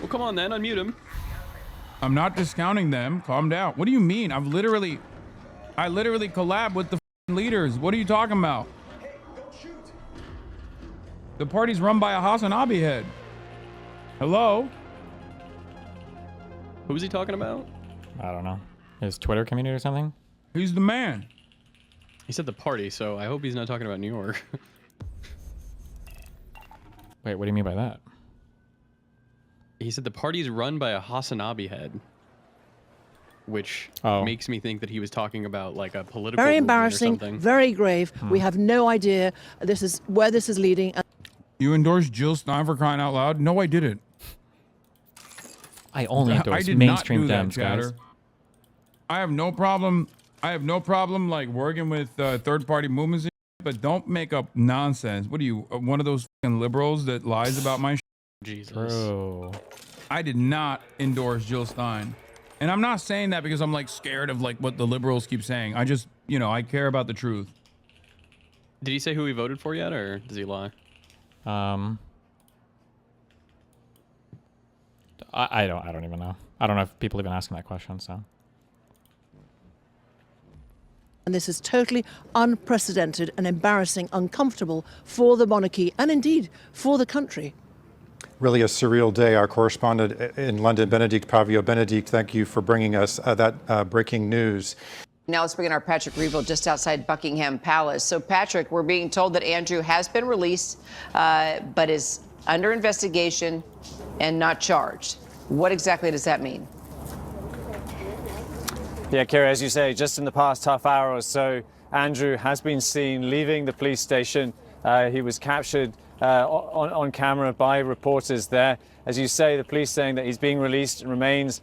Well, come on then, unmute him. I'm not discounting them. Calm down. What do you mean? I literally collab with the leaders. What are you talking about? The party's run by a Hasan head. Hello? Who's he talking about? I don't know. His Twitter community or something? He's the man. He said the party, so I hope he's not talking about New York. Wait, what do you mean by that? He said the party's run by a Hasan head, which makes me think that he was talking about like a political Very movement embarrassing, or something. very grave. We have no idea where this is leading. You endorsed Jill Stein for crying out loud? No, I didn't. I only endorse I did mainstream not do that, Dems, chatter. guys. I have no problem like working with third-party movements, but don't make up nonsense. What are you, one of those fucking liberals that lies about my shit? Jesus. Bro. I did not endorse Jill Stein. And I'm not saying that because I'm like scared of like what the liberals keep saying. I just, you know, I care about the truth. Did he say who he voted for yet, or does he lie? I don't even know. I don't know if people even asking that question, so. And this is totally unprecedented and embarrassing, uncomfortable for the monarchy and indeed for the country. Really a surreal day. Our correspondent in London, Benedict Pavio. Benedict, thank you for bringing us that breaking news. Now let's bring in our Patrick Reeville just outside Buckingham Palace. So Patrick, we're being told that Andrew has been released, but is under investigation and not charged. What exactly does that mean? Yeah, Kira, as you say, just in the past half hour or so, Andrew has been seen leaving the police station. He was captured on camera by reporters there. As you say, the police saying that he's being released and remains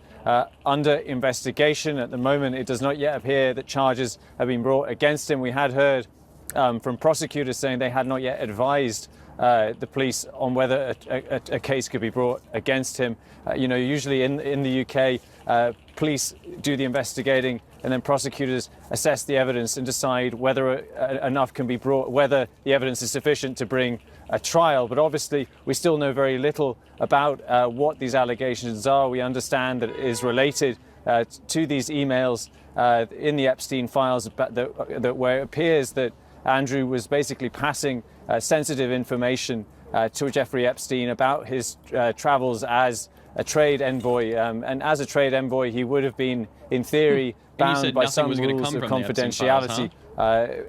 under investigation. At the moment, it does not yet appear that charges have been brought against him. We had heard from prosecutors saying they had not yet advised the police on whether a case could be brought against him. You know, usually in the UK, police do the investigating and then prosecutors assess the evidence and decide whether enough can be brought, whether the evidence is sufficient to bring a trial. But obviously, we still know very little about what these allegations are. We understand that it is related to these emails in the Epstein files where it appears that Andrew was basically passing sensitive information to Jeffrey Epstein about his travels as a trade envoy. And as a trade envoy, he would have been, in theory, bound by some rules of confidentiality.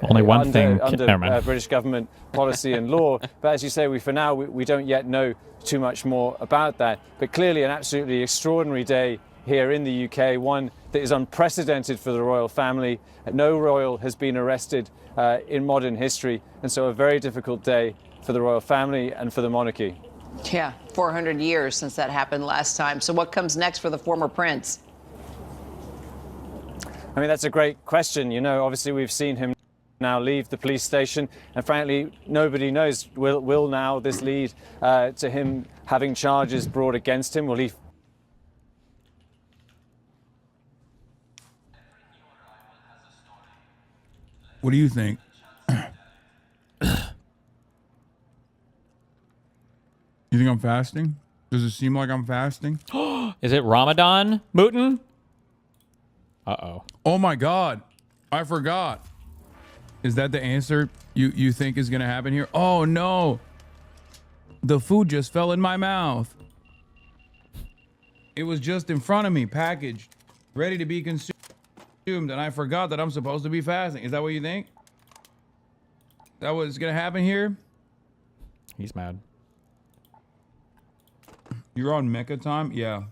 Only one thing. Under British government policy and law. But as you say, for now, we don't yet know too much more about that. But clearly an absolutely extraordinary day here in the UK, one that is unprecedented for the royal family. No royal has been arrested in modern history. And so a very difficult day for the royal family and for the monarchy. Yeah, 400 years since that happened last time. So what comes next for the former prince? I mean, that's a great question. You know, obviously we've seen him now leave the police station, and frankly, nobody knows. Will now this lead to him having charges brought against him? Will he? What do you think? You think I'm fasting? Does it seem like I'm fasting? Is it Ramadan, Mutin? Uh-oh. Oh my God. I forgot. Is that the answer you think is going to happen here? Oh no. The food just fell in my mouth. It was just in front of me, packaged, ready to be consumed, and I forgot that I'm supposed to be fasting. Is that what you think? Is that what's going to happen here? He's mad. You're on Mecca time? Yeah.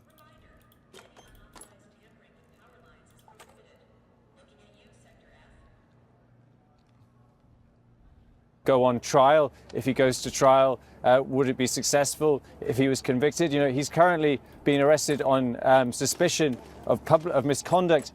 Go on trial. If he goes to trial, would it be successful if he was convicted? You know, he's currently being arrested on suspicion of misconduct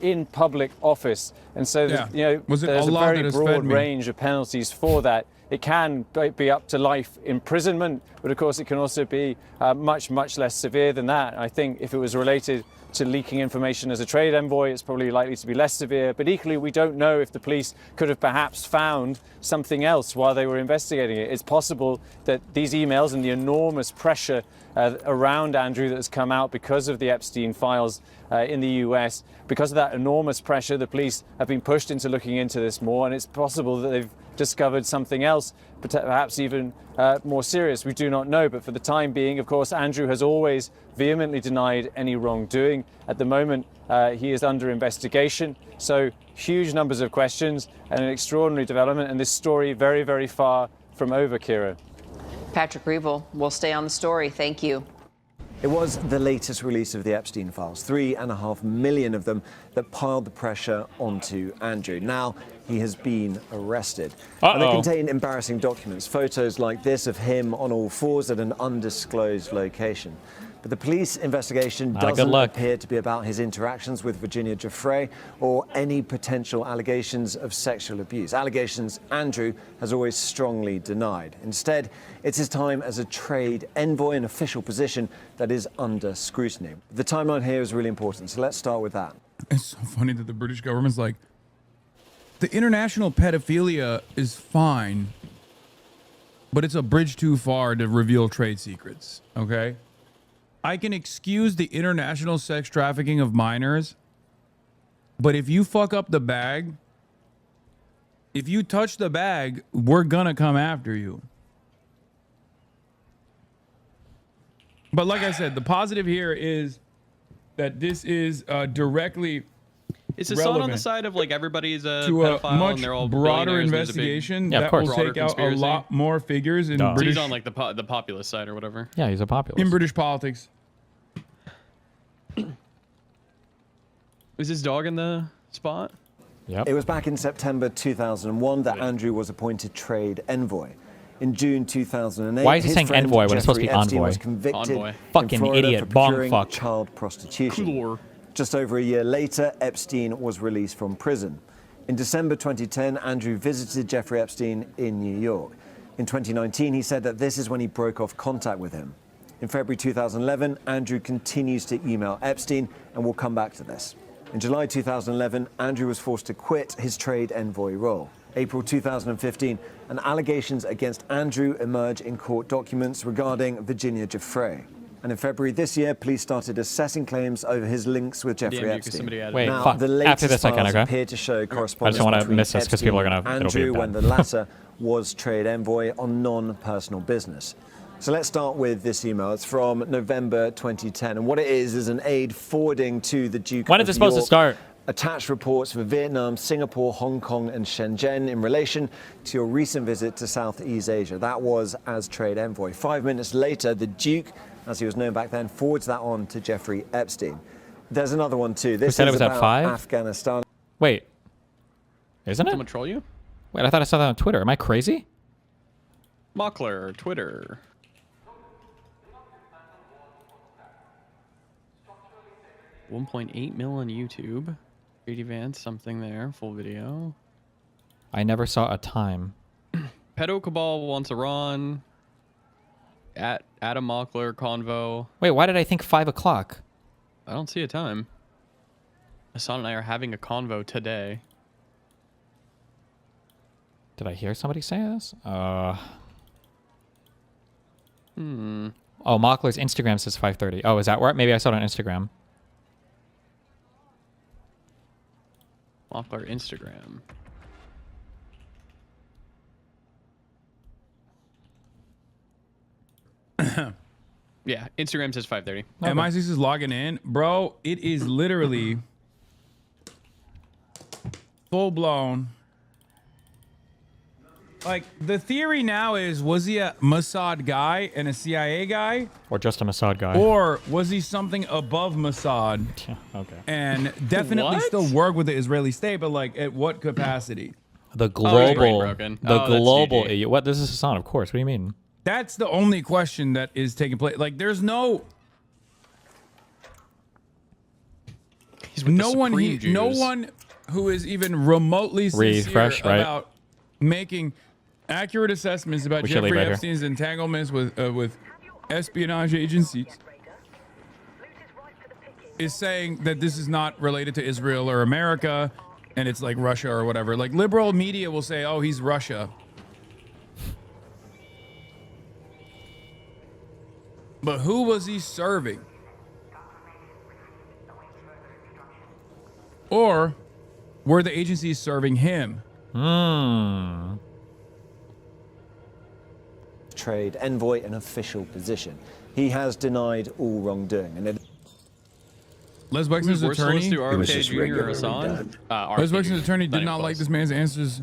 in public office. And so, Yeah. you know, Was it there's a Allah very that has broad fed me? range of penalties for that. It can be up to life imprisonment, but of course it can also be much, much less severe than that. I think if it was related to leaking information as a trade envoy, it's probably likely to be less severe. But equally, we don't know if the police could have perhaps found something else while they were investigating it. It's possible that these emails and the enormous pressure around Andrew that has come out because of the Epstein files in the US, because of that enormous pressure, the police have been pushed into looking into this more, and it's possible that they've discovered something else, perhaps even more serious. We do not know, but for the time being, of course, Andrew has always vehemently denied any wrongdoing. At the moment, he is under investigation, so huge numbers of questions and an extraordinary development, and this story very, very far from over, Kira. Patrick Reevell, we'll stay on the story. Thank you. It was the latest release of the Epstein files, 3.5 million of them, that piled the pressure onto Andrew. Now he has been arrested. And they contain embarrassing documents, photos like this of him on all fours at an undisclosed location. But the police investigation doesn't appear to be about his interactions with Virginia Giuffre or any potential allegations of sexual abuse. Allegations Andrew has always strongly denied. Instead, it's his time as a trade envoy, an official position that is under scrutiny. The timeline here is really important, so let's start with that. It's so funny that the British government's like, the international pedophilia is fine, but it's a bridge too far to reveal trade secrets, okay? I can excuse the international sex trafficking of minors, but if you fuck up the bag, if you touch the bag, we're gonna come after you. But like I said, the positive here is that this is directly Is Hasan on the side of like everybody's a to pedophile a much and they're all broader billionaires, investigation Yeah, of that course. will Broader take out a conspiracy? lot more figures in Duh. So British he's on like the populist side or whatever. Yeah, he's a populist. British politics. Is his dog in the spot? Yep. It was back in September 2001 that Andrew was appointed trade envoy. In June 2008, Why is he his saying friend envoy when it's supposed to be Jeffrey Epstein envoy? was convicted Envoy. in Fucking Florida idiot, for bong procuring fuck. child prostitution. Cool. Just over a year later, Epstein was released from prison. In December 2010, Andrew visited Jeffrey Epstein in New York. In 2019, he said that this is when he broke off contact with him. In February 2011, Andrew continues to email Epstein, and we'll come back to this. In July 2011, Andrew was forced to quit his trade envoy role. April 2015, and allegations against Andrew emerge in court documents regarding Virginia Giuffre. And in February this year, police started assessing claims over his links with Jeffrey Epstein. Wait, now, fuck. the latest After this, I can, files okay? appear to show correspondence I just don't want to between miss this because people are Epstein going and to, it'll Andrew be when the latter was trade envoy on non-personal business. So let's start with this email. It's from November 2010. And what it is an aide forwarding to the Duke When of is it supposed to York start? attached reports for Vietnam, Singapore, Hong Kong, and Shenzhen in relation to your recent visit to Southeast Asia. That was as trade envoy. 5 minutes later, the Duke, as he was known back then, forwards that on to Jeffrey Epstein. There's another one too. This said it is was at about 5? Afghanistan. Wait. Isn't it? Someone troll you? Wait, I thought I saw that on Twitter. Am I crazy? Mockler, Twitter. $1.8 million on YouTube. Brady Vance, something there. Full video. I never saw a time. Pedo Cabal wants Iran. At Adam Mockler, Convo. Wait, why did I think 5 o'clock? I don't see a time. Hasan and I are having a convo today. Did I hear somebody say this? Oh, Mockler's Instagram says 5:30. Oh, is that where? Maybe I saw it on Instagram. Mockler Instagram. Yeah, Instagram says 5:30. MI6 is logging in. Bro, it is literally full blown. Like, the theory now is, was he a Mossad guy and a CIA guy? Or just a Mossad guy. Or was he something above Mossad? Okay. And definitely still work with the Israeli state, but like, at what capacity? The global, broken. the Oh, that's global. GG. What? This is Hasan, of course. What do you mean? That's the only question that is taking place. Like, there's no... No one who is even remotely sincere Refresh, right? about making Accurate assessments about We should leave Jeffrey right here. Epstein's entanglements with espionage agencies is saying that this is not related to Israel or America, and it's like Russia or whatever. Like liberal media will say, "Oh, he's Russia," but who was he serving? Or were the agencies serving him? Trade envoy, an official position. He has denied all wrongdoing. And Les Wexner's attorney, to RFK Jr. or Hasan. Les Wexner's attorney did not like this man's answers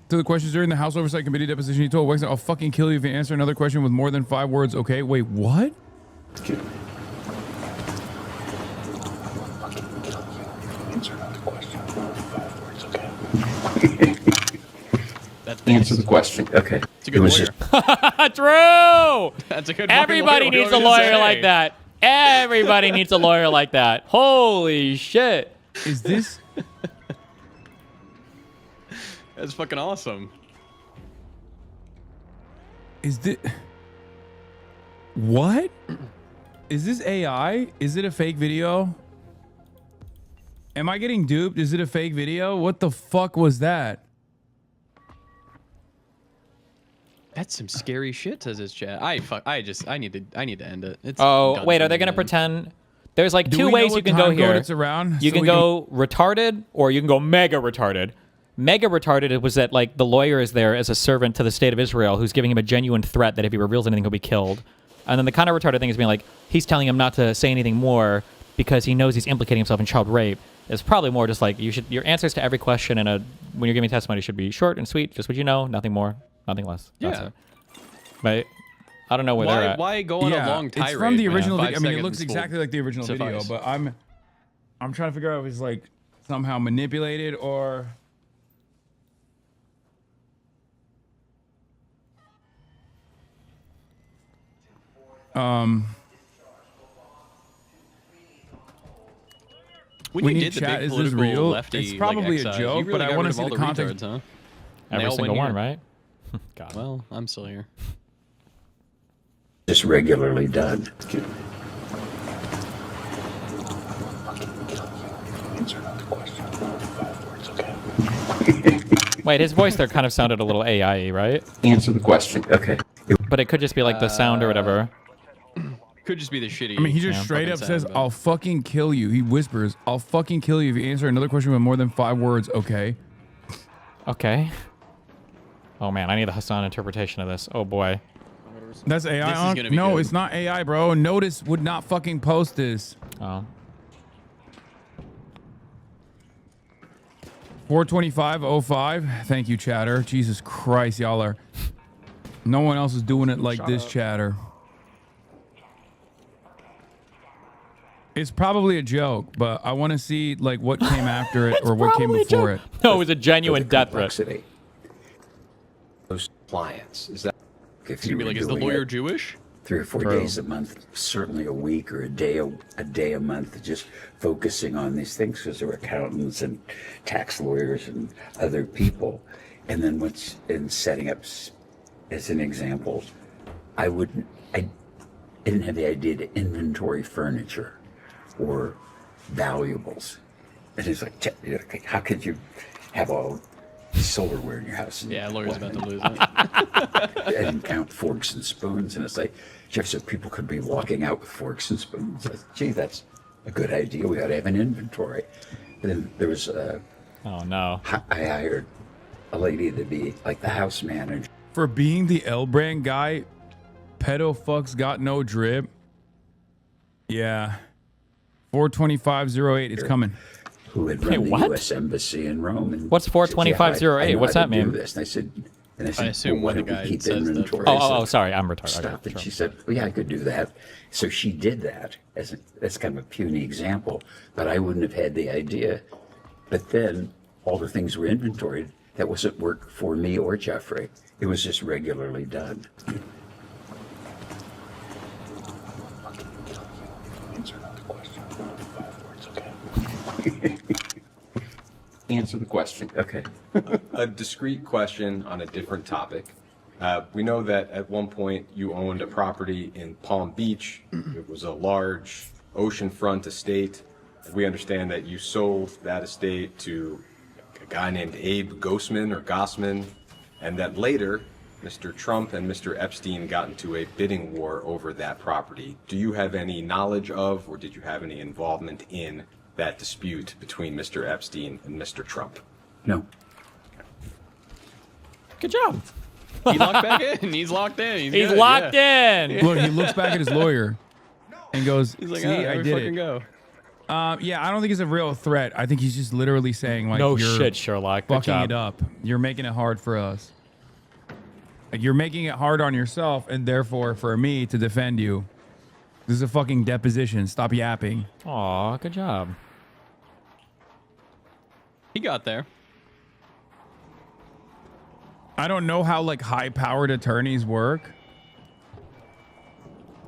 to the questions during the House Oversight Committee deposition. He told Wexner, "I'll fucking kill you if you answer another question with more than 5 words." Okay, wait, what? Answer the question. Okay. It's a good lawyer. True. That's a good. Everybody needs a lawyer like that. Everybody needs a lawyer like that. Holy shit. Is this? That's fucking awesome. Is this? What? Is this AI? Is it a fake video? Am I getting duped? Is it a fake video? What the fuck was that? That's some scary shit, says his chat. I need to end it. It's Oh, done wait, for are they me, going to man. pretend? There's like Do two we know ways what you can go time code here. it's around You so can we go retarded or you can go mega retarded. Mega retarded, it was that like the lawyer is there as a servant to the state of Israel who's giving him a genuine threat that if he reveals anything, he'll be killed. And then the kind of retarded thing is being like, he's telling him not to say anything more because he knows he's implicating himself in child rape. It's probably more just like your answers to every question when you're giving testimony should be short and sweet, just what you know, nothing more, nothing less. That's Yeah. it. But I don't know where they're at. Why go on a long tirade? It's from the man? original 5 video. I mean, it seconds looks will exactly like the original video, suffice. but I'm trying to figure out if it's like somehow manipulated or When we you need did the chat. big Is this political real? lefty, It's probably like, a exercise, joke, you really but I got want rid to of see all the context. retards, huh? They Every all single went one, here. right? God. Well, I'm still here. Just regularly done. Wait, his voice there kind of sounded a little AI-y, right? Answer the question. Okay. But it could just be like the sound or whatever. Could just be the shitty. I mean, he just Yeah, straight up fucking says, sound, but- "I'll fucking kill you." He whispers, "I'll fucking kill you if you answer another question with more than 5 words." Okay. Okay. Oh man, I need the Hasan interpretation of this. Oh boy. That's AI This is on? gonna be No, good. it's not AI, bro. Notice would not fucking post this. Oh. 42505. Thank you, chatter. Jesus Christ, y'all are. No one else is doing it like this, chatter. It's probably a joke, but I want to see like what came after it or what came Probably a before joke. it. No, it was a genuine The death threat. complexity. Those clients. Is that if It's you gonna be were like, is the doing lawyer it Jewish? 3 or 4 Bro. days a month, certainly a week or a day a month, just focusing on these things because there were accountants and tax lawyers and other people. And then what's in setting up, as an example, I didn't have the idea to inventory furniture or valuables. And it's like, how could you have all silverware in your house? Yeah, lawyer's about to lose it. I didn't count forks and spoons, and it's like Jeff said, people could be walking out with forks and spoons. I said, gee, that's a good idea. We ought to have an inventory. And then there was Oh no. I hired a lady to be like the house manager. For being the L brand guy, pedo fucks got no drip. Yeah. 42508, it's coming. Who had run Wait, the what? U.S. Embassy in Rome. And What's said, 42508? "Yeah, I know What's how that to do mean? this." And I said, I assume well, why when the don't we guy keep says that inventory? first. I said, Oh, sorry, I'm retarded. Stop Okay, it. sure. She said, well, yeah, I could do that. So she did that that's kind of a puny example, but I wouldn't have had the idea. But then all the things were inventoried. That wasn't work for me or Jeffrey. It was just regularly done. answer the question. Okay. A discrete question on a different topic. We know that at one point you owned a property in Palm Beach. It was a large oceanfront estate. We understand that you sold that estate to a guy named Abe Gossman, and that later Mr. Trump and Mr. Epstein got into a bidding war over that property. Do you have any knowledge of, or did you have any involvement in that dispute between Mr. Epstein and Mr. Trump? No. Good job. He locked back in. He's locked in. He's good, locked yeah. in. Look, he looks back at his lawyer and goes, He's like, see, I did it. Go. Yeah, I don't think it's a real threat. I think he's just literally saying, like, No you're shit, Sherlock. Good fucking job. it up. You're making it hard for us. Like, you're making it hard on yourself, and therefore for me to defend you. This is a fucking deposition. Stop yapping. Aw, good job. He got there. I don't know how, like, high-powered attorneys work.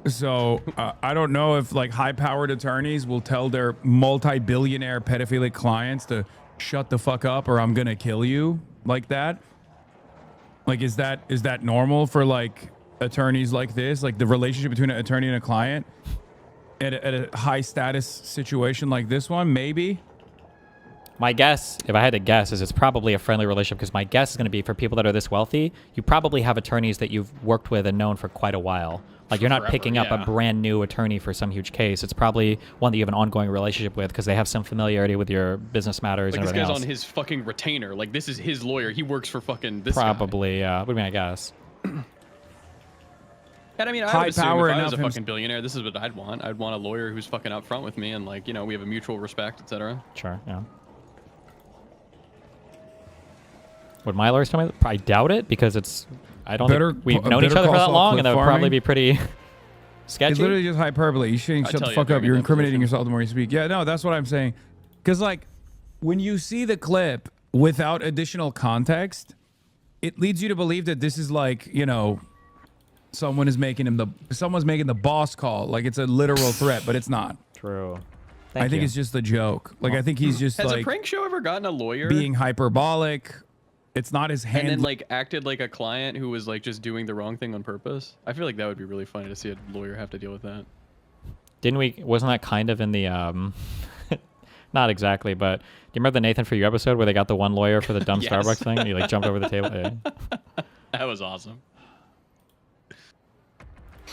So I don't know if, like, high-powered attorneys will tell their multi-billionaire pedophilic clients to shut the fuck up or I'm gonna kill you like that. Like, is that normal for, like, attorneys like this? Like, the relationship between an attorney and a client at a high-status situation like this one? Maybe. My guess, if I had to guess, is it's probably a friendly relationship because my guess is going to be for people that are this wealthy, you probably have attorneys that you've worked with and known for quite a while. Like, you're not Forever, picking up a brand new attorney for some huge case. It's probably one that you have an ongoing relationship with because they have some familiarity with your business matters Like, and this everything guy's else. on his fucking retainer. Like, this is his lawyer. He works for fucking this Probably, yeah. Would be my guess. And I mean, I High would assume power if I was a enough fucking billionaire, this is what I'd want. I'd want a lawyer who's fucking upfront with me and, like, you know, we have a mutual respect, etc. Sure, yeah. Would my lawyers tell me that? I doubt it because it's... I don't think we've known each other for that long and that would probably be pretty sketchy. It's literally just hyperbole. You shouldn't shut the fuck up. You're incriminating yourself the more you speak. Yeah, no, that's what I'm saying. Because, like, when you see the clip without additional context, it leads you to believe that this is like, you know, someone's making the boss call. Like, it's a literal threat, but it's not. True. I think it's just a joke. Like, I think he's just Has like a prank show ever gotten a lawyer being hyperbolic. It's not his hand. and then, like, acted like a client who was, like, just doing the wrong thing on purpose? I feel like that would be really funny to see a lawyer have to deal with that. Wasn't that kind of in the, not exactly, but do you remember the Nathan For You episode where they got the one lawyer for the dumb Yes. Starbucks thing? And he, like, jumped over the table? Yeah. That was awesome.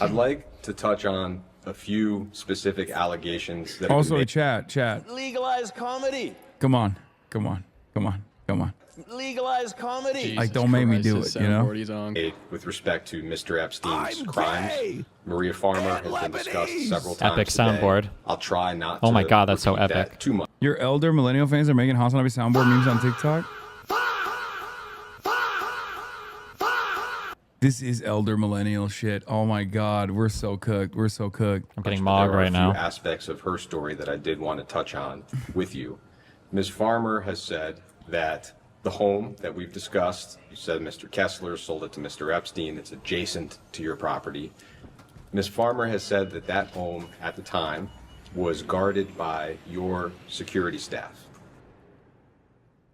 I'd like to touch on a few specific allegations that Also, chat. Legalize comedy. Come on. Legalize comedy. Like, don't make me do it, you know? With respect to Mr. Epstein's crimes, Maria Farmer has been discussed several times Epic today. soundboard. I'll try not Oh to my god, that's so repeat epic. that too much. Your elder millennial fans are making Hasan soundboard memes on TikTok? This is elder millennial shit. Oh my god, we're so cooked. I'm getting There mogged are right a few now. aspects of her story that I did want to touch on with you. Ms. Farmer has said that the home that we've discussed, you said Mr. Kessler sold it to Mr. Epstein. It's adjacent to your property. Ms. Farmer has said that that home at the time was guarded by your security staff.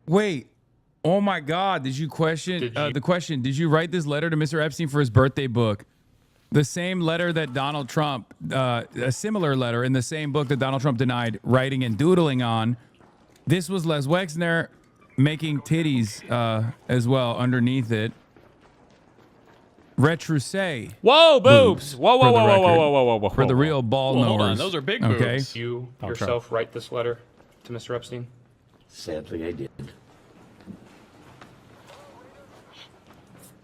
Wait. Oh my god, did you question the question? Did you write this letter to Mr. Epstein for his birthday book? The same letter that Donald Trump, a similar letter in the same book that Donald Trump denied writing and doodling on. This was Les Wexner making titties as well underneath it. Retrousse. Whoa, boobs! Whoa. For the real ball knowers. Hold on, those are big okay? boobs. You yourself write this letter to Mr. Epstein? Sadly, I did.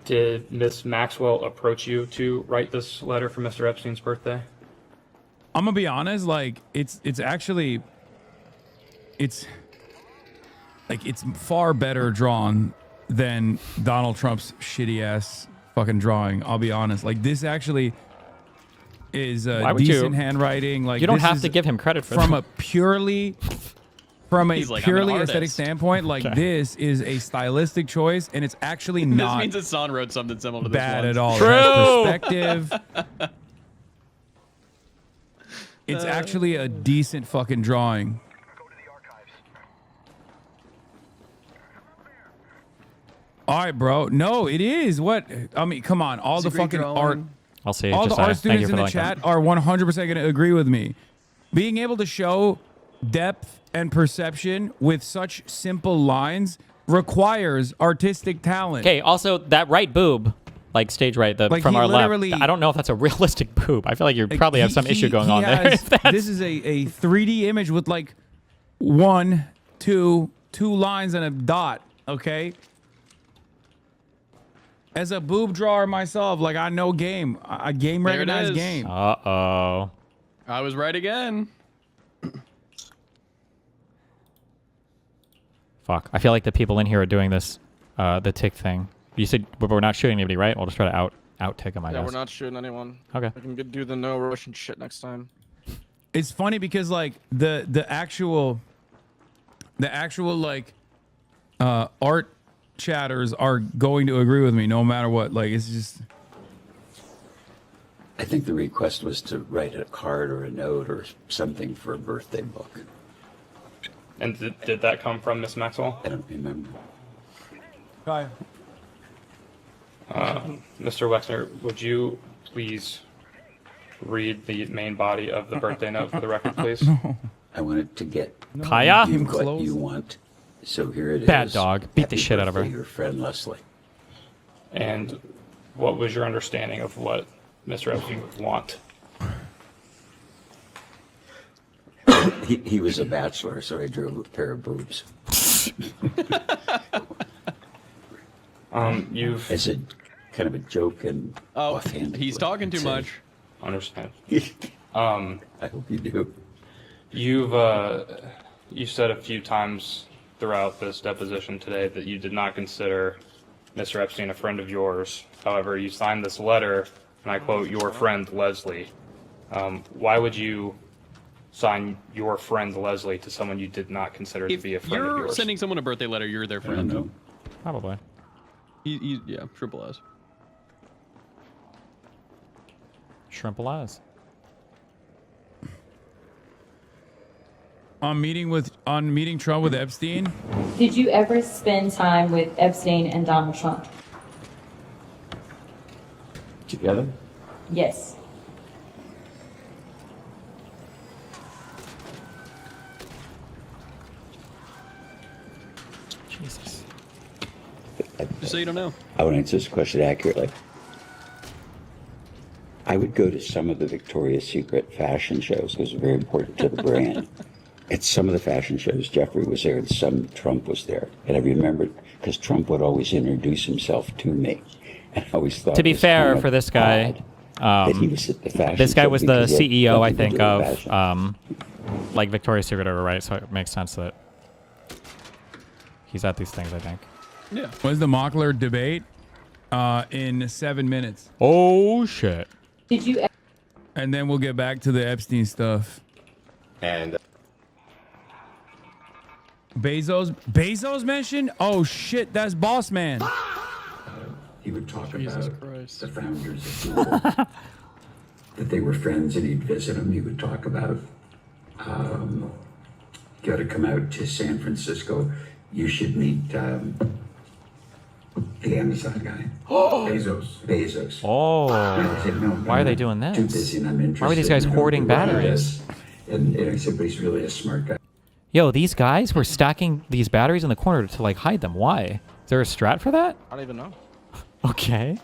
Did Miss Maxwell approach you to write this letter for Mr. Epstein's birthday? I'm gonna be honest, like it's actually it's far better drawn than Donald Trump's shitty ass fucking drawing. I'll be honest. Like, this actually is decent handwriting. Like, you don't this have is to give him credit for from that. a purely He's like, I'm an aesthetic artist. standpoint. Like, this is a stylistic choice, and it's actually This not means that Son wrote something similar to this bad once. at all. True. It has perspective. It's actually a decent fucking drawing. All right, bro. No, it is. What? I mean, come on. All the fucking art. I'll see. All the art students in the link. chat are 100% going to agree with me. Being able to show depth and perception with such simple lines requires artistic talent. Okay, also that right boob, like stage right, Like, from he our left. literally- I don't know if that's a realistic boob. I feel like you Like, probably have some issue going on there. has- This is a 3D image with like 1, 2 lines and a dot. Okay. As a boob drawer myself, like I know game. I game There it recognize is. game. Uh-oh. I was right again. Fuck. I feel like the people in here are doing this, the tick thing. You said but we're not shooting anybody, right? We'll just try to out tick them, I Yeah, guess. we're not shooting anyone. Okay. We can do the no Russian shit next time. It's funny because like the actual like art chatters are going to agree with me no matter what. Like it's just. I think the request was to write a card or a note or something for a birthday book. And did that come from Miss Maxwell? I don't remember. Hi. Mr. Wexner, would you please read the main body of the birthday note for the record, please? I wanted to get Kaya? you what you want. So here it is. Bad dog. Beat the Happy shit out of her. birthday, Your friend Leslie. And what was your understanding of what Mr. Epstein would want? He was a bachelor, so I drew a pair of boobs. You've as a kind of a joke and offhand. He's talking too much. Understand. I hope you do. You said a few times throughout this deposition today that you did not consider Mr. Epstein a friend of yours. However, you signed this letter, and I quote, "Your friend Leslie." Why would you sign your friend Leslie to someone you did not consider to be a friend of You're yours? sending someone a birthday letter, you're their friend. know. Probably. Yeah, triple S. Shrimple eyes. On meeting Trump with Epstein. Did you ever spend time with Epstein and Donald Trump? Together? Yes. Jesus. Just so you don't know. I want to answer this question accurately. I would go to some of the Victoria's Secret fashion shows because it's very important to the brand. At some of the fashion shows, Jeffrey was there and some Trump was there. And I remembered because Trump would always introduce himself to me. And I always thought To be it was fair kind of for this guy, that he was at the fashion this guy show was the because he had CEO, I nothing to think, do with fashion. of like Victoria's Secret, right? So it makes sense that he's at these things, I think. Yeah. Was the Mockler debate in 7 minutes. Oh shit. Did you? And then we'll get back to the Epstein stuff. And Bezos mentioned? Oh shit, that's Boss Man. He would talk Jesus about Christ. the founders of Google, that they were friends, and he'd visit them. He would talk about, got to come out to San Francisco. You should meet the Amazon guy. Bezos. Oh. And I said, no, Why are they doing Too this? busy and I'm interested. Why are these guys and I don't hoarding do any of batteries? this. And I said, but he's really a smart guy. Yo, these guys were stacking these batteries in the corner to like hide them. Why? Is there a strat for that? I don't even know. Okay.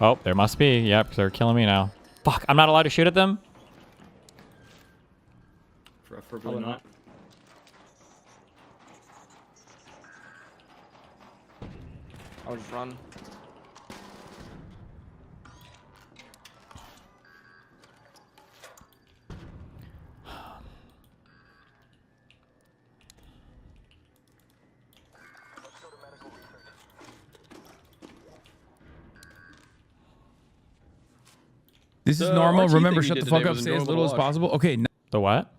Oh, there must be. Yep, they're killing me now. Fuck, I'm not allowed to shoot at them? Preferably not. I'll just run. This is The normal. RT Remember, thing you shut the did fuck today up, was stay as enjoyable little to as watch. possible. Okay. The what?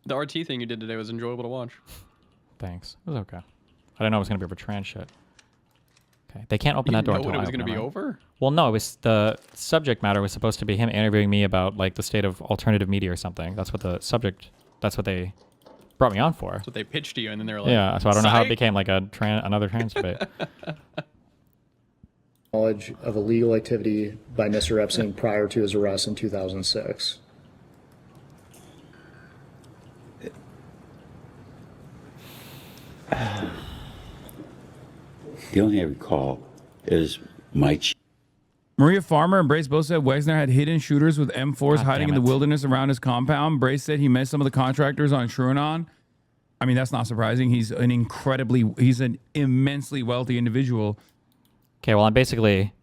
The RT thing you did today was enjoyable to watch. Thanks. It was okay. I didn't know it was going to be over trans shit. Okay. They can't open You that door didn't know until when it I was going to open be right? over? Well, no, it was the subject matter was supposed to be him interviewing me about like the state of alternative media or something. That's what the subject, that's what they brought me on for. That's what they pitched to you, and then they were like, Yeah, so I don't know how it "Psych." became like another trans debate. Knowledge of illegal activity by Mr. Epstein prior to his arrest in 2006. The only thing I recall is my Maria Farmer and Brace both said Wexner had hidden shooters with M4s hiding in the wilderness around his compound. Brace said he met some of the contractors on Shruanon. I mean, that's not surprising. He's an immensely wealthy individual. Okay, well, I'm basically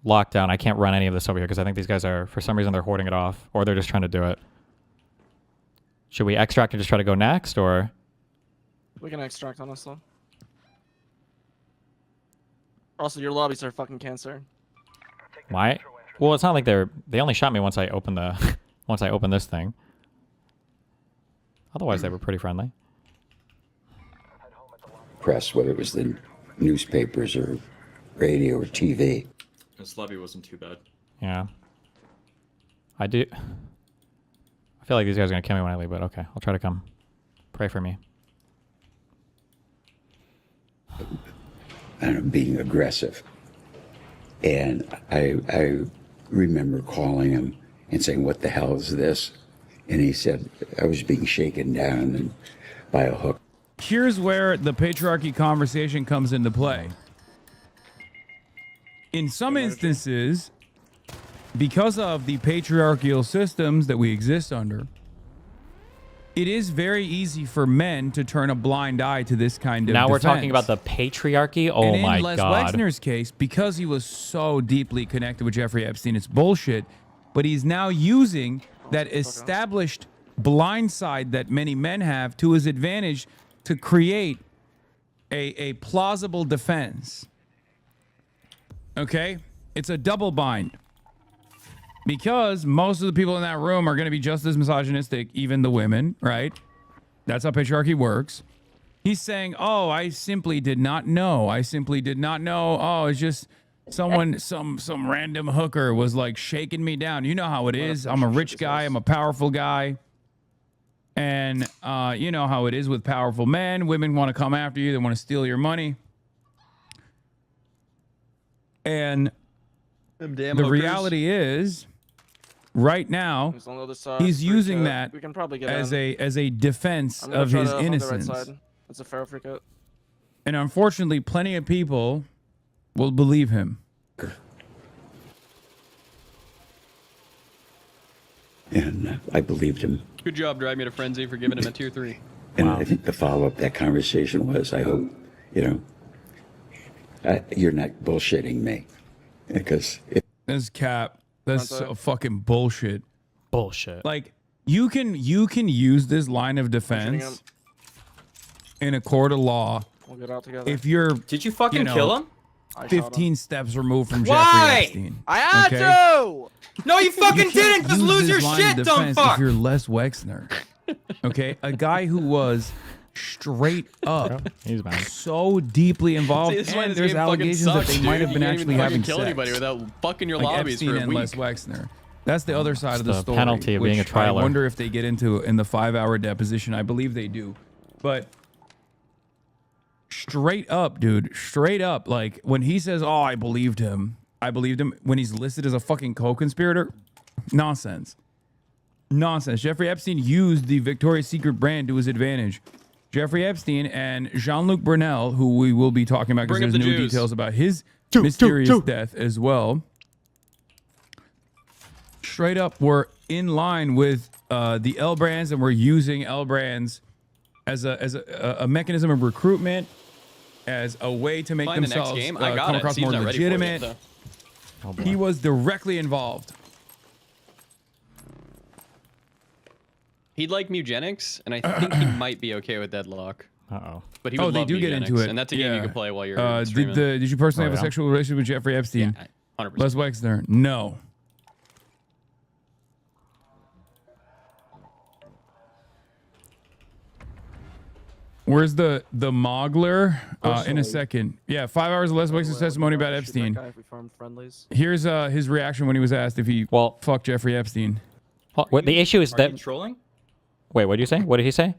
locked down. I can't run any of this over here because I think these guys are, for some reason, they're hoarding it off, or they're just trying to do it. Should we extract and just try to go next, or? We can extract, honestly. Also, your lobbies are fucking cancer. Why? Well, it's not like they only shot me once I opened the once I opened this thing. Otherwise, they were pretty friendly. press, whether it was the newspapers or radio or TV. This lobby wasn't too bad. Yeah. I feel like these guys are going to kill me when I leave, but okay. I'll try to come. Pray for me. And being aggressive. And I remember calling him and saying, "What the hell is this?" And he said, I was being shaken down and by a hook. Here's where the patriarchy conversation comes into play. In some instances, because of the patriarchal systems that we exist under, it is very easy for men to turn a blind eye to this kind of Now we're defense. talking about the patriarchy? Oh And my in Les God. Wexner's case, because he was so deeply connected with Jeffrey Epstein, it's bullshit. But he's now using that established blind side that many men have to his advantage to create a plausible defense. Okay? It's a double bind. Because most of the people in that room are going to be just as misogynistic, even the women, right? That's how patriarchy works. He's saying, oh, I simply did not know. I simply did not know. Oh, it's just someone, some random hooker was like shaking me down. You know how it is. I'm a rich guy. I'm a powerful guy. And you know how it is with powerful men. Women want to come after you. They want to steal your money. And the reality is, right now, he's using that as a defense of his innocence. It's a fair freak out. And unfortunately, plenty of people will believe him. And I believed him. Good job, Drive Me to Frenzy, for giving him a tier 3. And I think the follow-up that conversation was, I hope, you're not bullshitting me. Because That's cap. That's so fucking bullshit. Bullshit. Like, you can use this line of defense in a court of law We'll get out together. if you're, Did you fucking kill him? 15 steps removed from Why? Jeffrey Epstein. I had okay? to! No, you fucking can't didn't! Just use lose this your line of shit, dumb defense fuck! If you're Les Wexner, okay? A guy who was straight up He's mad. so deeply involved, See, this is why and this there's game fucking allegations sucks, that they dude. might have You been can't actually even having kill sex. anybody without fucking your Like lobbies Epstein for a and week. Les Wexner. That's the other side of the the story. penalty of being a which trialer. I wonder if they get into in the 5-hour deposition. I believe they do. But straight up, dude, straight up, like when he says, "Oh, I believed him," when he's listed as a fucking co-conspirator. Nonsense. Jeffrey Epstein used the Victoria's Secret brand to his advantage. Jeffrey Epstein and Jean-Luc Brunel, who we will be talking about because Bring up there's the new Jews. details about his mysterious death as well. Straight up were in line with the L brands, and we're using L brands as a mechanism of recruitment, as a way to make Find the next themselves game. I got come it. across Steve's more not ready for it yet, legitimate. though. He was directly involved. He'd like Mugenics, and I think he might be okay with Deadlock. Uh-oh. But he would They love do get Mugenics, into it. and that's a game you can play while you're streaming. Did you personally have a yeah? sexual relationship with Jeffrey Epstein? Yeah, 100%. Les Wexner, no. Where's the Mogler? In a second. Yeah, 5 hours of Les Wexner's testimony about Epstein. If we farmed friendlies. Here's his reaction when he was asked if he fucked Jeffrey Epstein. Well, the issue is Are you that... trolling? Wait, what did you say? What did he say?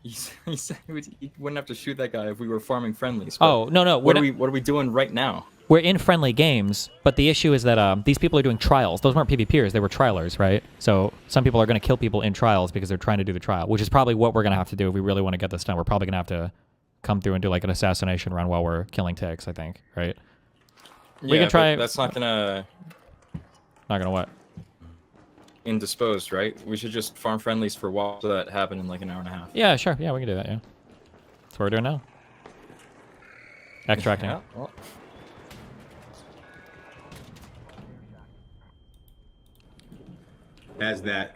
He said he wouldn't have to shoot that guy if we were farming friendlies. Oh, no. What are we doing right now? We're in friendly games, but the issue is that these people are doing trials. Those weren't PvPers, they were trialers, right? So some people are going to kill people in trials because they're trying to do the trial, which is probably what we're going to have to do if we really want to get this done. We're probably going to have to come through and do like an assassination run while we're killing ticks, I think, right? Yeah, we can try. That's not gonna. Not gonna what? Indisposed, right? We should just farm friendlies for a while so that happen in like an hour and a half. Yeah, sure. Yeah, we can do that. Yeah, that's what we're doing now. Extracting. Yeah, well. As that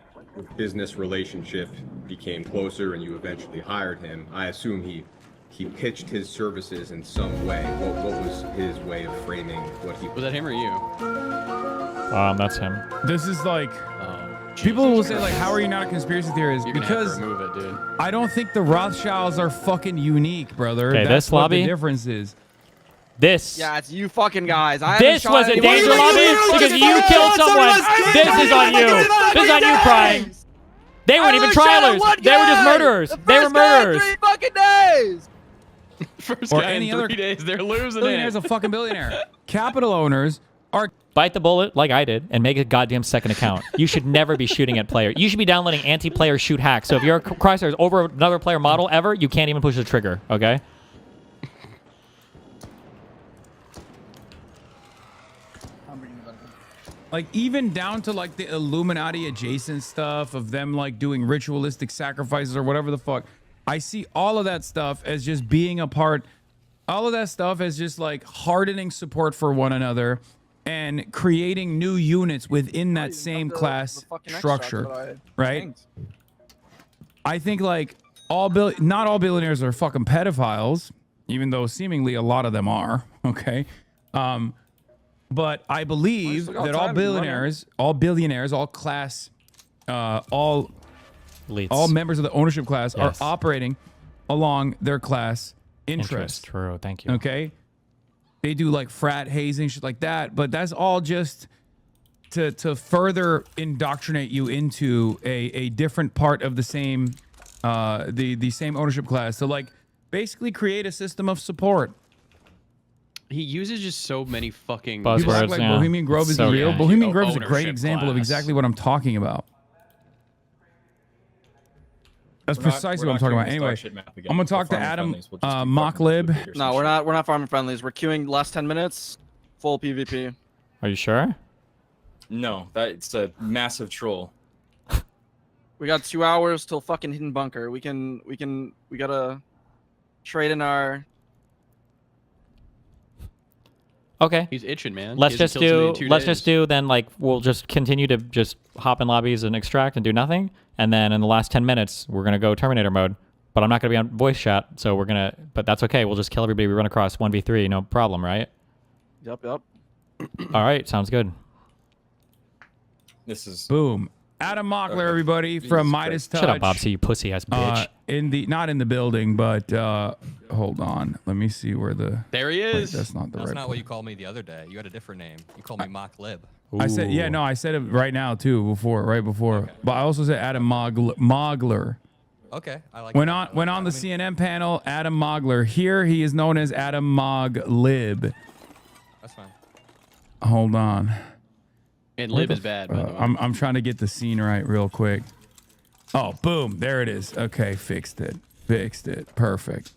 business relationship became closer and you eventually hired him, I assume he pitched his services in some way. What was his way of framing what he... Was that him or you? That's him. This is like... people will say, like, how are you not a conspiracy theorist? Because remove it, dude. I don't think the Rothschilds are fucking unique, brother. Okay, That's this what lobby? the difference is. This. Yeah, it's you fucking guys. This was a danger lobby because you killed someone. This is on you. This is on you, crying. They weren't even trialers. They were just murderers. They were murderers. 3 fucking days. First Or guy any in other 3 days, they're losing billionaire's it. a fucking billionaire. Capital owners are... Bite the bullet like I did and make a goddamn second account. You should never be shooting at player. You should be downloading anti-player shoot hacks. So if your crosshair is over another player model ever, you can't even push the trigger, okay? Like, even down to, like, the Illuminati adjacent stuff of them, like, doing ritualistic sacrifices or whatever the fuck. I see all of that stuff as just being a part... All of that stuff as just, like, hardening support for one another and creating new units within that same class structure, right? I think, like, not all billionaires are fucking pedophiles, even though seemingly a lot of them are, okay? But I believe that all billionaires, all class, all members of the ownership class are operating along their class interests. True, thank you. Okay? They do like frat hazing, shit like that, but that's all just to further indoctrinate you into a different part of the same the same ownership class. So like basically create a system of support. He uses just so many fucking buzzwords. Like Bohemian Grove is real. Yeah. Bohemian Grove is a great Ownership example of class. exactly what I'm talking about. That's precisely what I'm talking about. Anyway, I'm gonna talk to Adam Mocklib. No, we're not farming friendlies. We're queuing last 10 minutes, full PvP. Are you sure? No, that's a massive troll. We got 2 hours till fucking hidden bunker. We gotta trade in our... Okay. He's itching, man. Let's He just hasn't killed somebody in 2 days. just do then like we'll just continue to just hop in lobbies and extract and do nothing. And then in the last 10 minutes, we're gonna go Terminator mode. But I'm not gonna be on voice chat, so but that's okay. We'll just kill everybody we run across 1v3, no problem, right? Yep. All right, sounds good. This is boom. Adam Mockler, everybody from Midas Touch. Shut up, Bobsy, you pussy ass bitch. Not in the building, but hold on. Let me see where the. There he is. Wait, that's not the That's right. not what you called me the other day. You had a different name. You called me Mock Lib. I said I said it right now too. Right before. Okay. But I also said Adam Mogler. Okay, I like. Went on the CNN panel. Adam Mogler. Here he is known as Adam Moglib. That's fine. Hold on. And Lib is bad, by the way. I'm trying to get the scene right real quick. Oh, boom. There it is. Okay, fixed it. Perfect.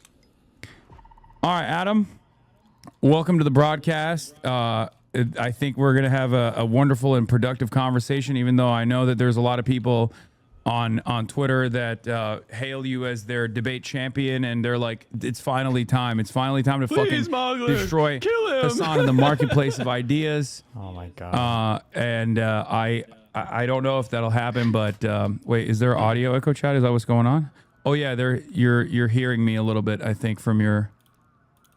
All right, Adam. Welcome to the broadcast. I think we're going to have a wonderful and productive conversation, even though I know that there's a lot of people on Twitter that hail you as their debate champion, and they're like, it's finally time. It's finally time to Please, fucking Mogler, destroy kill him. Hasan in the marketplace of ideas. Oh my god. I don't know if that'll happen, but wait, is there audio echo chat? Is that what's going on? Oh yeah, you're hearing me a little bit, I think, from your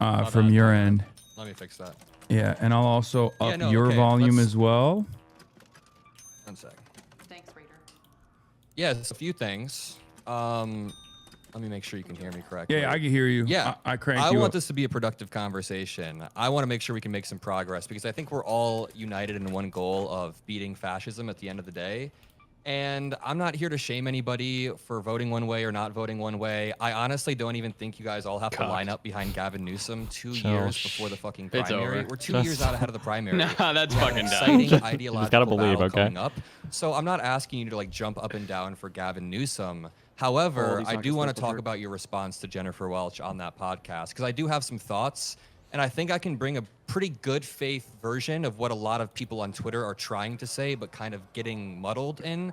end. Let me fix that. Yeah, and I'll also up your volume as well. 1 sec. Thanks, Raider. Yeah, it's a few things. Let me make sure you can hear me correctly. Yeah, I can hear you. Yeah, I cranked I you want up. this to be a productive conversation. I want to make sure we can make some progress because I think we're all united in one goal of beating fascism at the end of the day. And I'm not here to shame anybody for voting one way or not voting one way. I honestly don't even think you guys all have to line up behind Gavin Newsom 2 years before the fucking primary. We're 2 years out ahead of the primary. Nah, that's fucking exciting dumb. ideological battle coming up. So I'm not asking you to like jump up and down for Gavin Newsom. However, I do want to talk about your response to Jennifer Welch on that podcast because I do have some thoughts. And I think I can bring a pretty good faith version of what a lot of people on Twitter are trying to say, but kind of getting muddled in.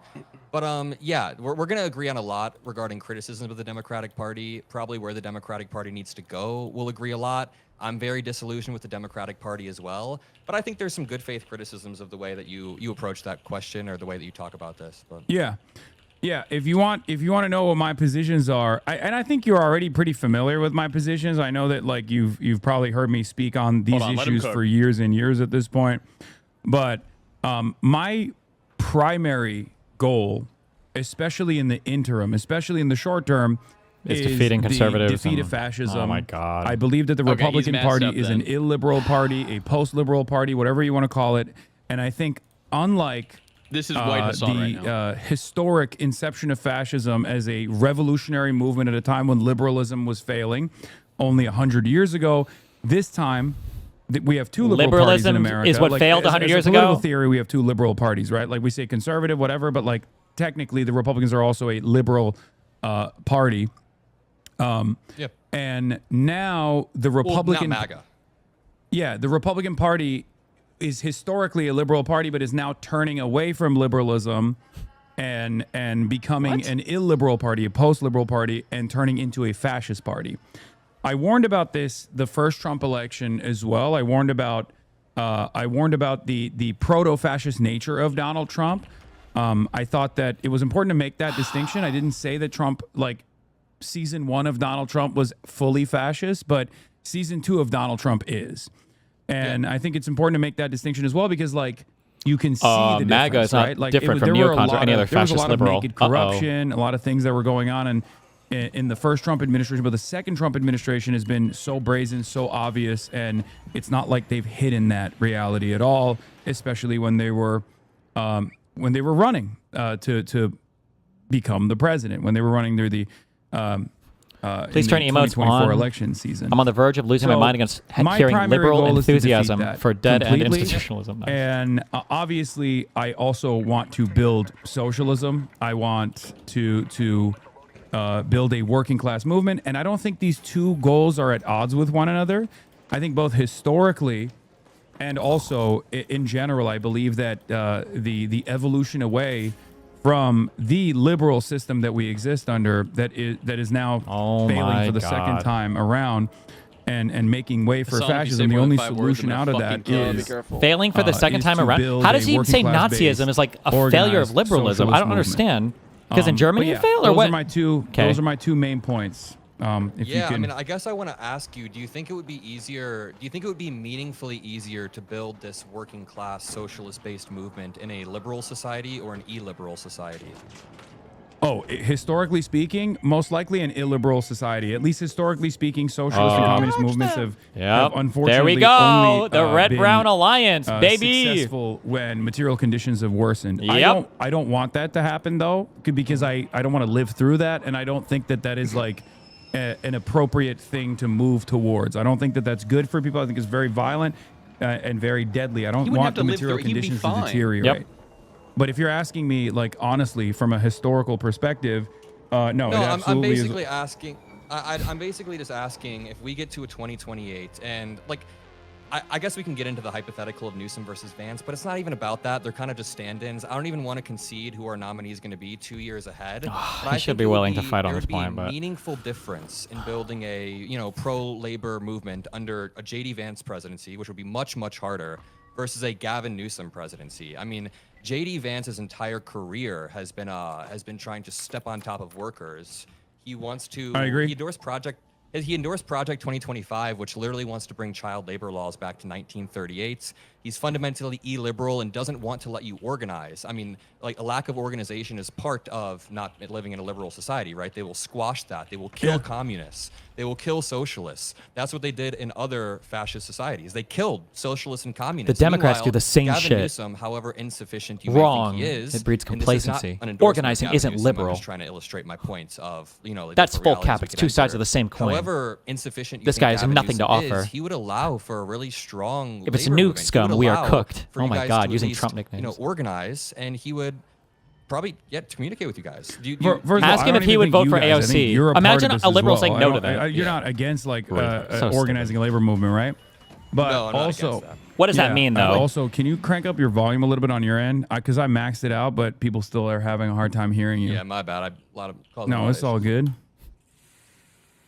But yeah, we're going to agree on a lot regarding criticism of the Democratic Party, probably where the Democratic Party needs to go. We'll agree a lot. I'm very disillusioned with the Democratic Party as well. But I think there's some good faith criticisms of the way that you approach that question or the way that you talk about this. But. Yeah. Yeah, if you want to know what my positions are, and I think you're already pretty familiar with my positions. I know that like you've probably heard me speak on these issues for years and years at this point. But my primary goal, especially in the interim, especially in the short term, is defeating conservatives. Defeat of fascism. Oh my God! I believe that the Republican Party is an illiberal party, a post-liberal party, whatever you want to call it. And I think unlike this is white Hasan right now. Historic inception of fascism as a revolutionary movement at a time when liberalism was failing only 100 years ago. This time, we have two liberal parties in America. Is what failed 100 years ago? Political theory, we have two liberal parties, right? Like we say conservative, whatever, but like technically the Republicans are also a liberal party. Yep. And now the Republican... Well, not MAGA. Yeah, the Republican Party is historically a liberal party, but is now turning away from liberalism and becoming an illiberal party, a post-liberal party, and turning into a fascist party. I warned about this the first Trump election as well. I warned about the proto-fascist nature of Donald Trump. I thought that it was important to make that distinction. I didn't say that Trump, like season 1 of Donald Trump was fully fascist, but season 2 of Donald Trump is. And I think it's important to make that distinction as well because, like, you can see the MAGA difference, is not right? Like, different from neocons or any other fascist liberal. There was a lot of naked liberal. corruption, a lot of things that were going on in the first Trump administration, but the second Trump administration has been so brazen, so obvious, and it's not like they've hidden that reality at all, especially when they were running to become the president, when they were running through the Please turn emotes on. Election season. I'm on the verge of losing my mind against hearing liberal enthusiasm for dead-end institutionalism. Nice. And obviously, I also want to build socialism. I want to build a working class movement. And I don't think these two goals are at odds with one another. I think both historically and also in general, I believe that the evolution away from the liberal system that we exist under that is now failing for the second time around and making way for fascism. The only solution out of that is failing for the second time around. How does he even say Nazism is like a failure of liberalism? I don't understand. Because in Germany you fail, or what? Those are my two main points. I mean, I guess I want to ask you, do you think it would be easier, do you think it would be meaningfully easier to build this working class socialist-based movement in a liberal society or an illiberal society? Oh, historically speaking, most likely an illiberal society. At least historically speaking, socialist and communist movements have unfortunately there we go. The Red-Brown Alliance, baby. Successful when material conditions have worsened. Yep. I don't want that to happen, though, because I don't want to live through that, and I don't think that is like an appropriate thing to move towards. I don't think that that's good for people. I think it's very violent and very deadly. I don't want the material conditions to deteriorate. Yep. But if you're asking me, like, honestly, from a historical perspective, no, it absolutely I'm basically asking. I'm basically just asking if we get to a 2028 and like, I guess we can get into the hypothetical of Newsom versus Vance, but it's not even about that. They're kind of just stand-ins. I don't even want to concede who our nominee is going to be 2 years ahead. I should be willing to fight on this point, but a meaningful difference in building a pro-labor movement under a JD Vance presidency, which would be much harder, versus a Gavin Newsom presidency. I mean, JD Vance's entire career has been trying to step on top of workers. He wants to. I agree. He endorsed Project 2025, which literally wants to bring child labor laws back to 1938. He's fundamentally illiberal and doesn't want to let you organize. I mean, like, a lack of organization is part of not living in a liberal society, right? They will squash that. They will kill communists. They will kill socialists. That's what they did in other fascist societies. They killed socialists and communists. The Democrats Meanwhile, do the same Gavin shit. Newsom, however insufficient you Wrong. may think he is, It breeds and this is not complacency. an endorsement of Organizing Gavin isn't Newsom, liberal. I'm just trying to illustrate my points of, you know, the That's different full realities cap. we It's could two sides enter. of the same coin. However insufficient you This think guy has Gavin nothing to Newsom offer. is, he would allow for a really strong If it's labor nuke movement. He scum, would we are allow cooked. for Oh you my guys God, to using at least, Trump nicknames. you know, organize, and he would probably communicate with you guys. Ask him if he would vote for AOC. Imagine a liberal saying no to that. You're not against like So organizing a labor movement, right? But No, I'm not also, against that. What does that mean, though? Also, can you crank up your volume a little bit on your end? Because I maxed it out, but people still are having a hard time hearing you. Yeah, my bad. A lot of calls No, it's all good.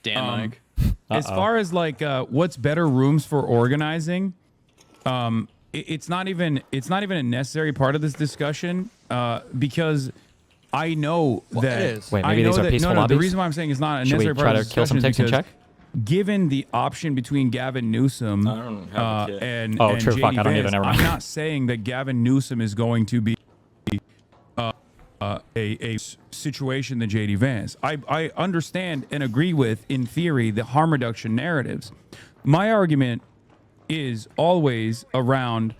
Damn, Mike. As far as like what's better rooms for organizing, it's not even a necessary part of this discussion because I know that. it is. Wait, I maybe know these are that, peaceful no, lobbies? the reason why I'm saying it's not a Should we necessary try part of to this kill some discussion is ticks and because check? given the option between Gavin Newsom I don't have a kit. and Oh, and true. JD Fuck, I don't Vance, either. Never I'm mind. not saying that Gavin Newsom is going to be a situation than JD Vance. I understand and agree with, in theory, the harm reduction narratives. My argument is always around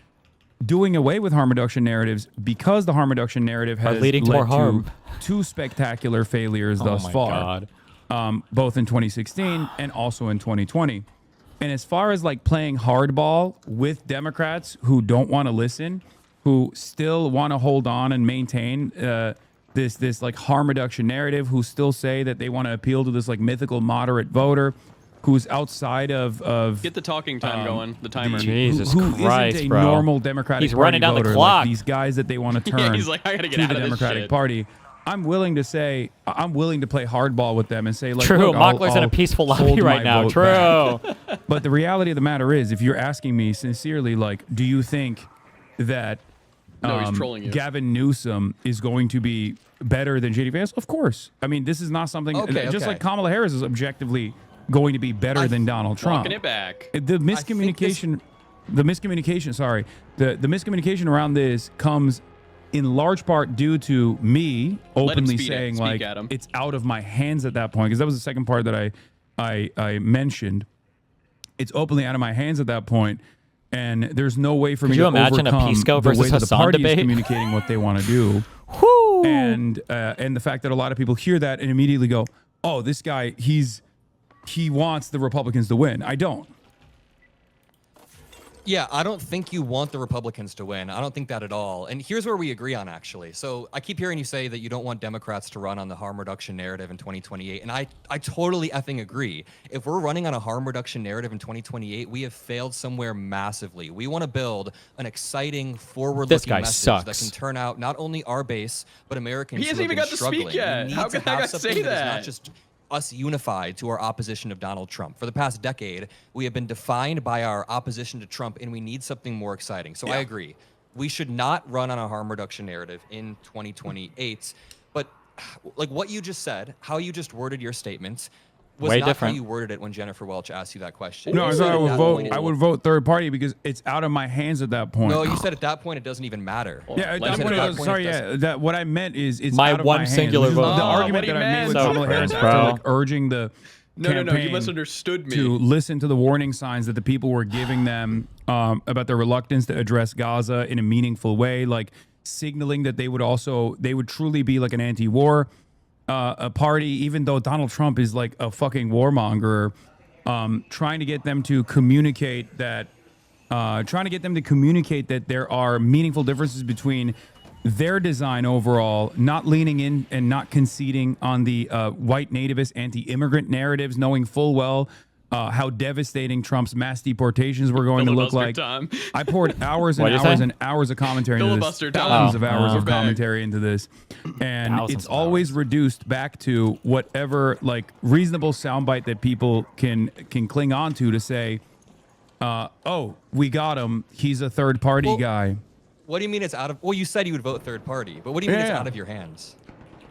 doing away with harm reduction narratives because the harm reduction narrative has leading to led more harm. to two spectacular failures thus my far, God. both in 2016 and also in 2020. And as far as like playing hardball with Democrats who don't want to listen, who still want to hold on and maintain this like harm reduction narrative, who still say that they want to appeal to this like mythical moderate voter, who's outside of Get the talking time going. The timer. Jesus who Christ, isn't a bro. normal Democratic He's Party running down the voter, clock. like these guys that they want to Yeah, turn he's like, I gotta get to out the of this Democratic shit. Party. I'm willing to say I'm willing to play hardball with them and say, like, True, look, Mockler's in a I'll peaceful lobby hold right my now. vote True. back. But the reality of the matter is, if you're asking me sincerely, like, do you think that No, he's trolling you. Gavin Newsom is going to be better than JD Vance? Of course. I mean, this is not something just like Kamala Harris is objectively going to be better than Donald Trump. Walking it back. The miscommunication, the miscommunication around this comes in large part due to me openly saying like it's out of my hands at that point, because that was the second part that I mentioned. It's openly out of my hands at that point, and there's no way for me to imagine a overcome Pisco the way versus that the Hasan party debate? is communicating what they want to do. And the fact that a lot of people hear that and immediately go, "Oh, this guy, he wants the Republicans to win." I don't. Yeah, I don't think you want the Republicans to win. I don't think that at all. And here's where we agree on, actually. So I keep hearing you say that you don't want Democrats to run on the harm reduction narrative in 2028. And I totally effing agree. If we're running on a harm reduction narrative in 2028, we have failed somewhere massively. We want to build an exciting, forward-looking message that can turn out not only our base, but Americans He hasn't even got to speak yet. How can I say that? Not just us unified to our opposition of Donald Trump. For the past decade, we have been defined by our opposition to Trump, and we need something more exciting. So I agree. We should not run on a harm reduction narrative in 2028. But like what you just said, how you just worded your statements, was Way not different. how you worded it when Jennifer Welch asked you that question. No, You I said thought at that point I it would vote third party because it's out of my hands at that point. No, you said at that point it doesn't even matter. Yeah, You at that said point, at that point sorry, it doesn't- that what I meant is it's My out of one my hands. singular This is vote. The Oh, argument what he that I made meant. with So Kamala Harris cringe, after bro. like urging the No, campaign you misunderstood me. to listen to the warning signs that the people were giving them about their reluctance to address Gaza in a meaningful way, like signaling that they would truly be like an anti-war a party, even though Donald Trump is like a fucking warmonger. Trying to get them to communicate that there are meaningful differences between their design overall, not leaning in and not conceding on the white nativist anti-immigrant narratives, knowing full well how devastating Trump's mass deportations were going to look like. Time. I poured hours and What'd you hours say? and hours of commentary into this, Filibuster time. thousands of hours We're of back. commentary into this, and Thousands it's of always reduced back to whatever like reasonable soundbite that people can cling on to say, "Oh, we got him. He's a third party guy." What do you mean it's out of? Well, you said you would vote third party, but what do you mean it's Yeah. out of your hands?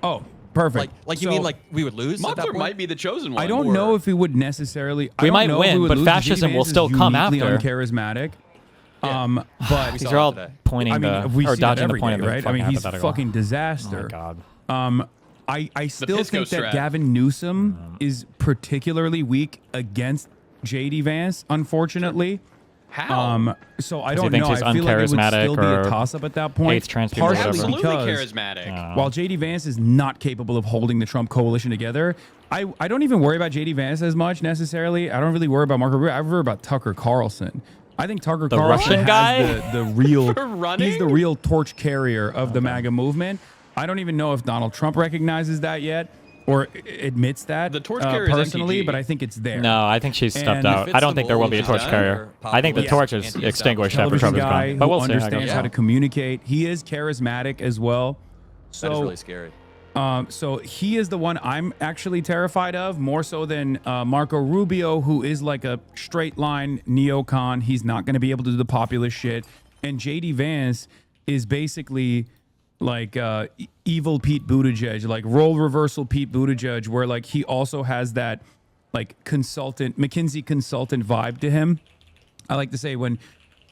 Oh, perfect. Like you So, mean like we would lose? At that Muffler point? might be the chosen one. I don't know if we would necessarily. We I don't might know if win, would but lose. fascism JD will Vance is still come uniquely after. Uncharismatic. But these are all pointing we or see that dodging the every point day, of the right? I mean, he's a hypothetical. fucking disaster. Oh my God. I still Pisco think that strat. Gavin Newsom is particularly weak against JD Vance, unfortunately. How? So I He don't thinks know. he's I feel like it would uncharismatic still be a or toss-up at that point. hates trans people or partially whatever. Absolutely because charismatic. while JD Vance is not capable of holding the Trump coalition together, I don't even worry about JD Vance as much necessarily. I don't really worry about Marco Rubio. I worry about Tucker Carlson. I think Tucker The Carlson Russian guy? has the real. For running? He's the real torch carrier of the MAGA movement. I don't even know if Donald Trump recognizes that yet or admits that The torch carrier is personally, MTG. but I think it's there. No, I think she's stepped And out. I don't think there will be a torch carrier. I think the torch is extinguished after Television Trump is guy gone. But who we'll see. I understands guess. how to communicate. He is charismatic as well. So That is really scary. So he is the one I'm actually terrified of, more so than Marco Rubio, who is like a straight line neocon. He's not going to be able to do the populist shit. And JD Vance is basically like evil Pete Buttigieg, like role reversal Pete Buttigieg, where like he also has that like consultant, McKinsey consultant vibe to him. I like to say when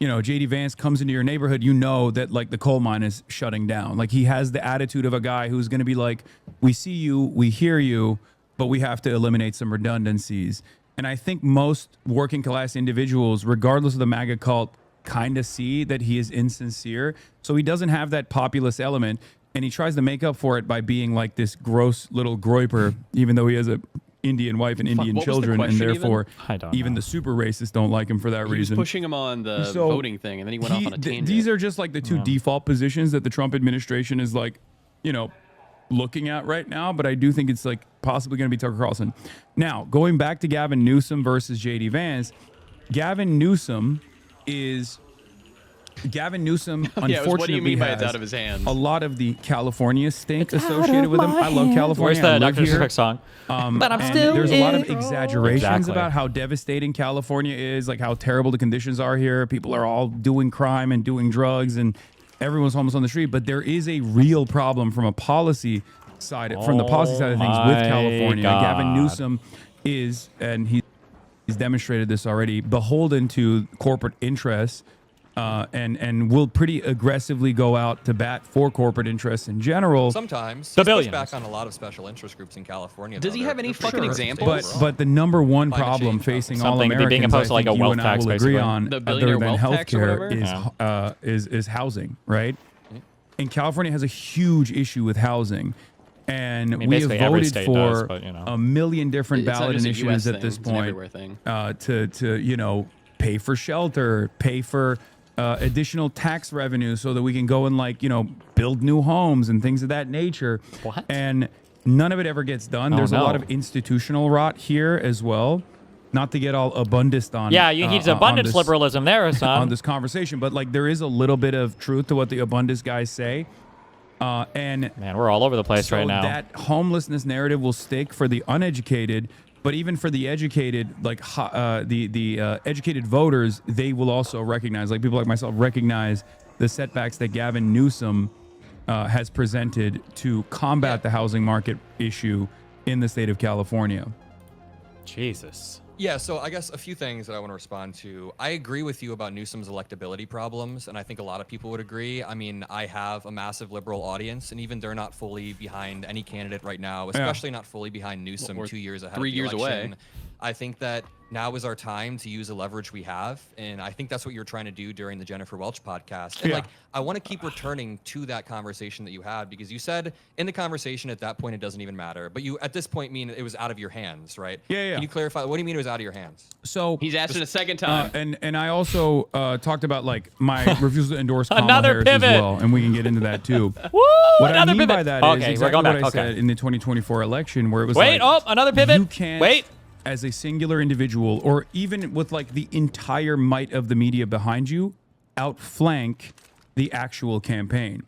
JD Vance comes into your neighborhood, you know that like the coal mine is shutting down. Like he has the attitude of a guy who's going to be like, we see you, we hear you, but we have to eliminate some redundancies. And I think most working class individuals, regardless of the MAGA cult, kind of see that he is insincere. So he doesn't have that populist element. And he tries to make up for it by being like this gross little groiper, even though he has a Indian wife and Indian children, and therefore even the super racists don't like him for that He was reason. pushing him on the So voting thing, and then he went off on a tangent. These are just like the two default positions that the Trump administration is like, looking at right now. But I do think it's like possibly going to be Tucker Carlson. Now, going back to Gavin Newsom versus JD Vance, Gavin Newsom, unfortunately, what do you mean by it's has out of his hands? a lot of the California stink associated with him. I love California. Where's the I live Dr. here. Seuss song? But I'm And still there's a lot of in. exaggerations Exactly. about how devastating California is, like how terrible the conditions are here. People are all doing crime and doing drugs, and everyone's homeless on the street. But there is a real problem from a policy side, from the policy side of things with California. God. Gavin Newsom is, and he's demonstrated this already, beholden to corporate interests. And will pretty aggressively go out to bat for corporate interests in general. Sometimes The he's pushed billions. back on a lot of special interest groups in California. Does though. he have any They're fucking sure examples? But the number one Climate problem change, facing all Something Americans, being opposed to, like, I a think you wealth and I tax, will agree basically. on, The other billionaire than wealth tax or healthcare, is housing, right? And California has a huge issue with housing. And I mean, we have basically every voted state for does, but, a million different It's not ballot just a initiatives US at this thing, it's an point everywhere thing. to pay for shelter, pay for additional tax revenue so that we can go and build new homes and things of that nature. What? And none of it ever gets done. There's a lot of institutional rot here as well. Not to get all abundist on. Yeah, he's abundance on this- liberalism there, Hasan. on this conversation, but like there is a little bit of truth to what the abundist guys say. And Man, we're all over the place so right now. that homelessness narrative will stick for the uneducated, but even for the educated, like the educated voters, they will also recognize, like people like myself, recognize the setbacks that Gavin Newsom has presented to combat the housing market issue in the state of California. Jesus. Yeah, so I guess a few things that I want to respond to. I agree with you about Newsom's electability problems, and I think a lot of people would agree. I mean, I have a massive liberal audience, and even they're not fully behind any candidate right now, especially not fully behind Newsom We're 2 years ahead 3 of the years election. away. I think that now is our time to use the leverage we have, and I think that's what you're trying to do during the Jennifer Welch podcast. And I want to keep returning to that conversation that you had, because you said in the conversation at that point it doesn't even matter, but you at this point mean it was out of your hands, right? Yeah. Can you clarify, what do you mean it was out of your hands? So He's asked it a second time. and I also talked about like my refusal to endorse Kamala Another Harris pivot. as well, and we can get into that too. Woo! What I Another mean pivot. by that is Okay, we're exactly going what back. I Okay. said in the 2024 election, where it was Wait, like, another pivot. you can't, Wait. as a singular individual, or even with like the entire might of the media behind you, outflank the actual campaign.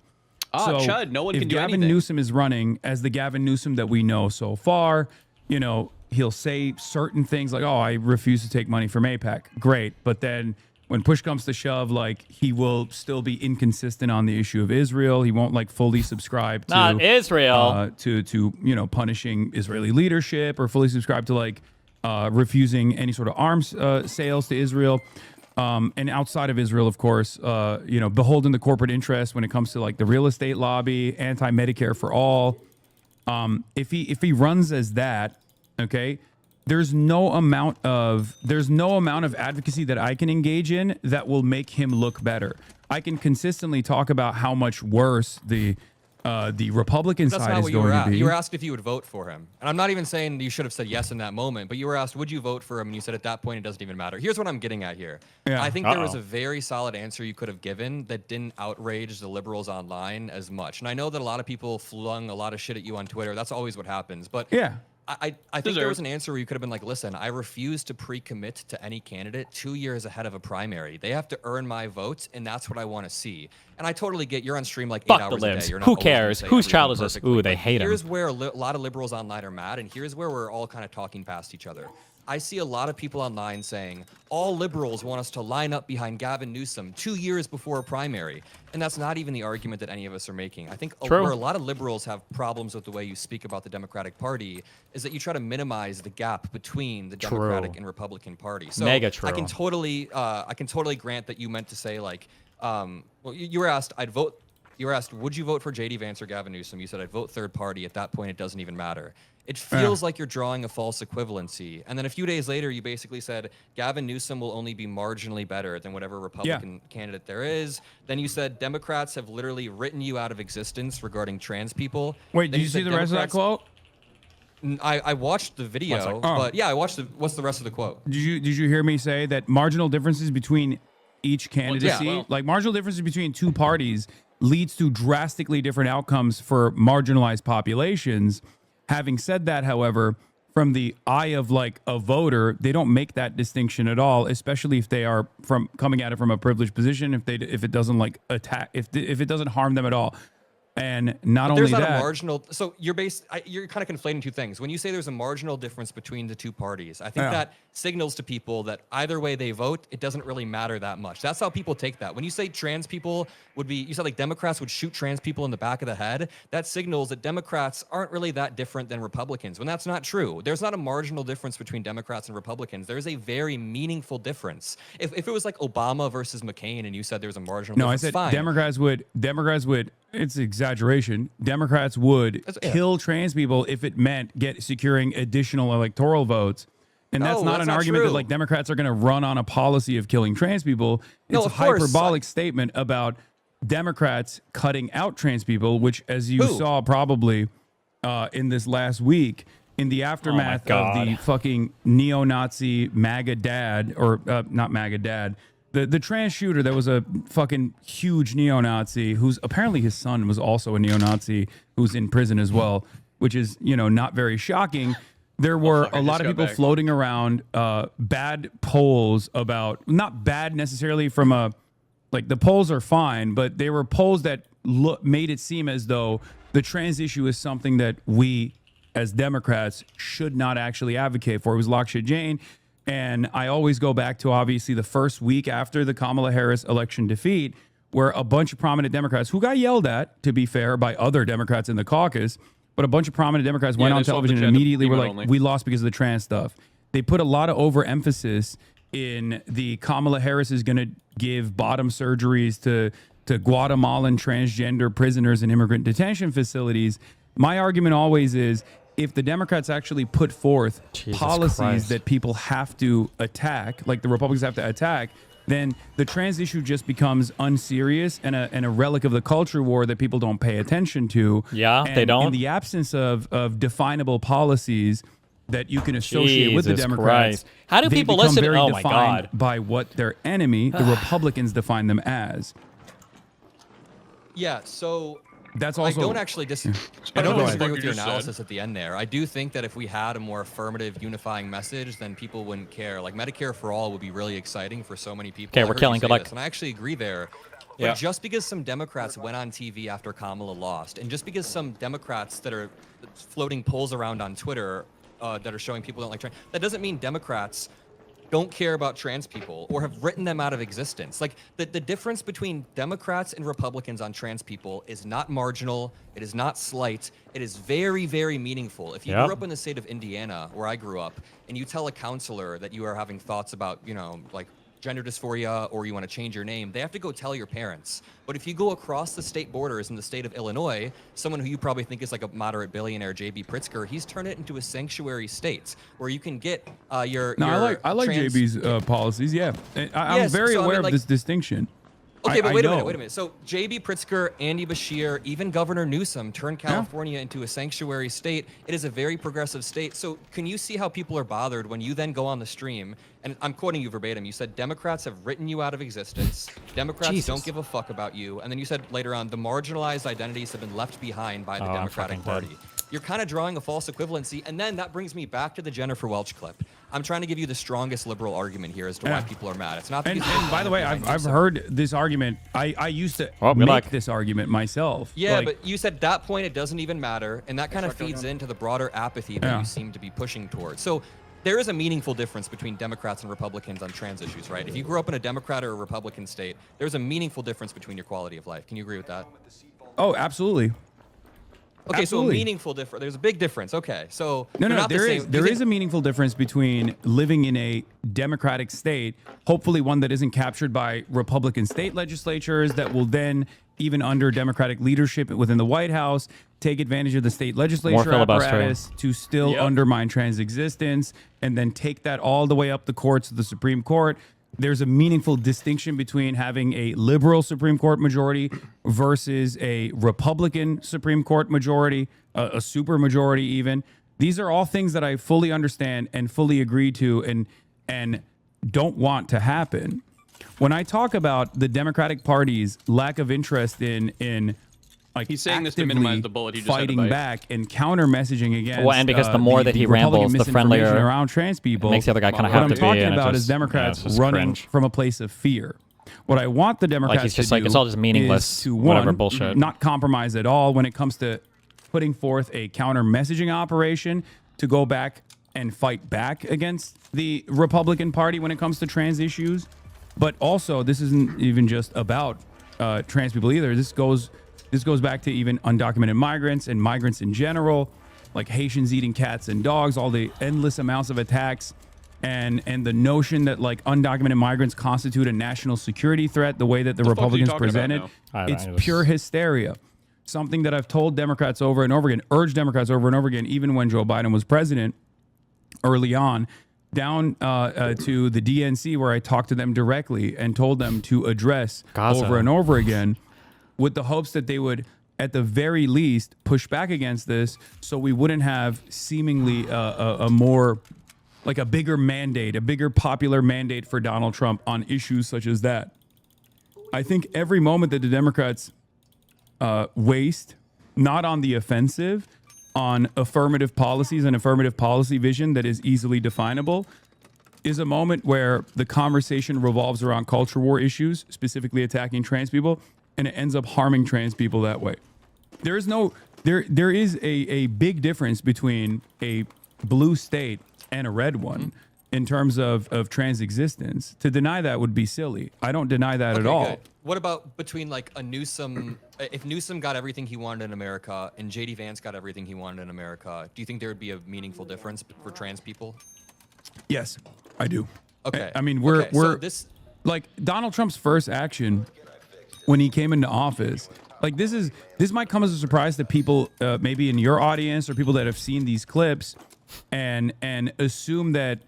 Chud, no one if can do Gavin anything. Newsom is running as the Gavin Newsom that we know so far, he'll say certain things like, "Oh, I refuse to take money from AIPAC." Great, but then when push comes to shove, like he will still be inconsistent on the issue of Israel. He won't like fully subscribe to Not Israel. to punishing Israeli leadership, or fully subscribe to like refusing any sort of arms sales to Israel. and outside of Israel, of course, beholden to corporate interest when it comes to like the real estate lobby, anti-Medicare for all. If he runs as that, okay, there's no amount of advocacy that I can engage in that will make him look better. I can consistently talk about how much worse the Republican side is going to be. You were asked if you would vote for him. And I'm not even saying you should have said yes in that moment, but you were asked, would you vote for him? And you said at that point, it doesn't even matter. Here's what I'm getting at here. Yeah. I think there was a very solid answer you could have given that didn't outrage the liberals online as much. And I know that a lot of people flung a lot of shit at you on Twitter. That's always what happens. But yeah. I think there was an answer where you could have been like, listen, I refuse to pre-commit to any candidate 2 years ahead of a primary. They have to earn my votes, and that's what I want to see. And I totally get you're on stream like 8 hours a day. You're not Who cares? Whose child is this? perfectly. Ooh, they hate him. Here's where a lot of liberals online are mad, and here's where we're all kind of talking past each other. I see a lot of people online saying, all liberals want us to line up behind Gavin Newsom 2 years before a primary. And that's not even the argument that any of us are making. I think where a lot of liberals have problems with the way you speak about the Democratic Party is that you try to minimize the gap between the Democratic and Republican Party. So Mega true. I can totally grant that you meant to say like, well, you were asked, you were asked, would you vote for J.D. Vance or Gavin Newsom? You said, I'd vote third party. At that point, it doesn't even matter. It feels like you're drawing a false equivalency. And then a few days later, you basically said, Gavin Newsom will only be marginally better than whatever Republican candidate there is. Then you said, Democrats have literally written you out of existence regarding trans people. Wait, did you see the rest of that quote? I watched the video, but yeah, I watched the. What's the rest of the quote? Did you hear me say that marginal differences between each candidacy, like marginal differences between two parties, leads to drastically different outcomes for marginalized populations? Having said that, however, from the eye of like a voter, they don't make that distinction at all, especially if they are coming at it from a privileged position. If it doesn't like attack, if it doesn't harm them at all. And not only there's not that, a marginal. So you're kind of conflating two things. When you say there's a marginal difference between the two parties, I think that signals to people that either way they vote, it doesn't really matter that much. That's how people take that. When you say trans people you said like Democrats would shoot trans people in the back of the head, that signals that Democrats aren't really that different than Republicans, when that's not true. There's not a marginal difference between Democrats and Republicans. There's a very meaningful difference. If it was like Obama versus McCain and you said there's a marginal difference, I said fine. Democrats would, it's exaggeration. Democrats would kill trans people if it meant securing additional electoral votes. And that's not an argument that like Democrats are going to run on a policy of killing trans people. It's a hyperbolic statement about Democrats cutting out trans people, which, as you saw probably in this last week, in the aftermath of the fucking neo-Nazi MAGA dad, or not MAGA dad, the trans shooter that was a fucking huge neo-Nazi, who's apparently his son was also a neo-Nazi, who's in prison as well, which is, not very shocking. There were a lot of people floating around bad polls about, not bad necessarily from a, like the polls are fine, but they were polls that made it seem as though the trans issue is something that we as Democrats should not actually advocate for. It was Lakshya Jain. And I always go back to obviously the first week after the Kamala Harris election defeat, where a bunch of prominent Democrats who got yelled at, to be fair, by other Democrats in the caucus, but a bunch of prominent Democrats went on television and immediately were like, we lost because of the trans stuff. They put a lot of overemphasis in the Kamala Harris is going to give bottom surgeries to Guatemalan transgender prisoners in immigrant detention facilities. My argument always is, if the Democrats actually put forth policies that people have to attack, like the Republicans have to attack, then the trans issue just becomes unserious and a relic of the culture war that people don't pay attention to. Yeah, and they don't. In the absence of definable policies that you can associate with the Democrats, how do people listen? Oh my God! By what their enemy, the Republicans, define them as. Yeah. So. That's also. I don't actually I don't disagree with your analysis at the end there. I do think that if we had a more affirmative, unifying message, then people wouldn't care. Like Medicare for all would be really exciting for so many people. Okay, we're killing. Good luck. And I actually agree there. But just because some Democrats went on TV after Kamala lost, and just because some Democrats that are floating polls around on Twitter that are showing people don't like trans, that doesn't mean Democrats don't care about trans people or have written them out of existence. Like the difference between Democrats and Republicans on trans people is not marginal. It is not slight. It is very, very meaningful. If you grew up in the state of Indiana, where I grew up, and you tell a counselor that you are having thoughts about, like gender dysphoria or you want to change your name, they have to go tell your parents. But if you go across the state borders in the state of Illinois, someone who you probably think is like a moderate billionaire, J.B. Pritzker, he's turned it into a sanctuary state where you can get your. No, I like JB's policies. Yeah, I'm very aware of this distinction. Okay, but wait a minute. So J.B. Pritzker, Andy Beshear, even Governor Newsom turned California into a sanctuary state. It is a very progressive state. So can you see how people are bothered when you then go on the stream, and I'm quoting you verbatim, you said Democrats have written you out of existence, Democrats don't give a fuck about you, and then you said later on, the marginalized identities have been left behind by the Democratic Party. You're kind of drawing a false equivalency, and then that brings me back to the Jennifer Welch clip. I'm trying to give you the strongest liberal argument here as to why people are mad. It's not because and by the way, I've heard this argument. I used to make this argument myself. Yeah, but you said at that point it doesn't even matter, and that kind of feeds into the broader apathy that you seem to be pushing towards. So there is a meaningful difference between Democrats and Republicans on trans issues, right? If you grew up in a Democrat or a Republican state, there's a meaningful difference between your quality of life. Can you agree with that? Oh, absolutely. Okay, Absolutely. so a meaningful difference. There's a big difference. Okay, so there is a meaningful difference between living in a democratic state, hopefully one that isn't captured by Republican state legislatures that will then, even under Democratic leadership within the White House, take advantage of the state legislature apparatus to still undermine trans existence, and then take that all the way up the courts of the Supreme Court. There's a meaningful distinction between having a liberal Supreme Court majority versus a Republican Supreme Court majority, a super majority even. These are all things that I fully understand and fully agree to and don't want to happen. When I talk about the Democratic Party's lack of interest in like he's saying this to minimize the bullet he just fighting had to bite. back and counter messaging against. Well, and because the more that he rambles, the friendlier around trans people. It makes the other guy kind of what have I'm to talking be. about is Democrats running from a place of fear. What I want the Democrats like he's just to like do it's all just meaningless, is to whatever bullshit. Not compromise at all when it comes to putting forth a counter messaging operation to go back and fight back against the Republican Party when it comes to trans issues. But also, this isn't even just about trans people either. This goes back to even undocumented migrants and migrants in general, like Haitians eating cats and dogs, all the endless amounts of attacks, and the notion that like undocumented migrants constitute a national security threat, the way that the Republicans presented, it's pure hysteria. Something that I've told Democrats over and over again, urged Democrats over and over again, even when Joe Biden was president early on, down to the DNC where I talked to them directly and told them to address over and over again, with the hopes that they would, at the very least, push back against this so we wouldn't have seemingly a more, like a bigger mandate, a bigger popular mandate for Donald Trump on issues such as that. I think every moment that the Democrats waste, not on the offensive, on affirmative policies and affirmative policy vision that is easily definable, is a moment where the conversation revolves around culture war issues, specifically attacking trans people, and it ends up harming trans people that way. There is a big difference between a blue state and a red one in terms of trans existence. To deny that would be silly. I don't deny that at all. Good. What about between like a Newsom, if Newsom got everything he wanted in America and JD Vance got everything he wanted in America, do you think there would be a meaningful difference for trans people? Yes, I do. Okay. I mean, we're like Donald Trump's first action when he came into office. Like this might come as a surprise to people maybe in your audience or people that have seen these clips and assume that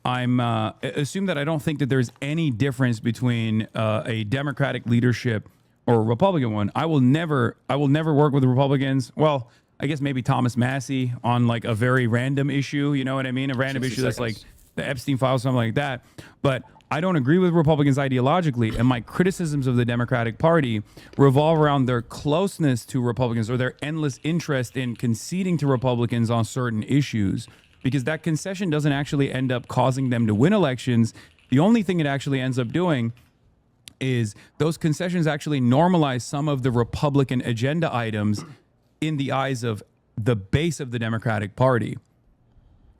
I don't think that there's any difference between a Democratic leadership or a Republican one. I will never work with the Republicans. Well, I guess maybe Thomas Massey on like a very random issue. You know what I mean? A random issue that's like the Epstein files, something like that. But I don't agree with Republicans ideologically, and my criticisms of the Democratic Party revolve around their closeness to Republicans or their endless interest in conceding to Republicans on certain issues, because that concession doesn't actually end up causing them to win elections. The only thing it actually ends up doing is those concessions actually normalize some of the Republican agenda items in the eyes of the base of the Democratic Party.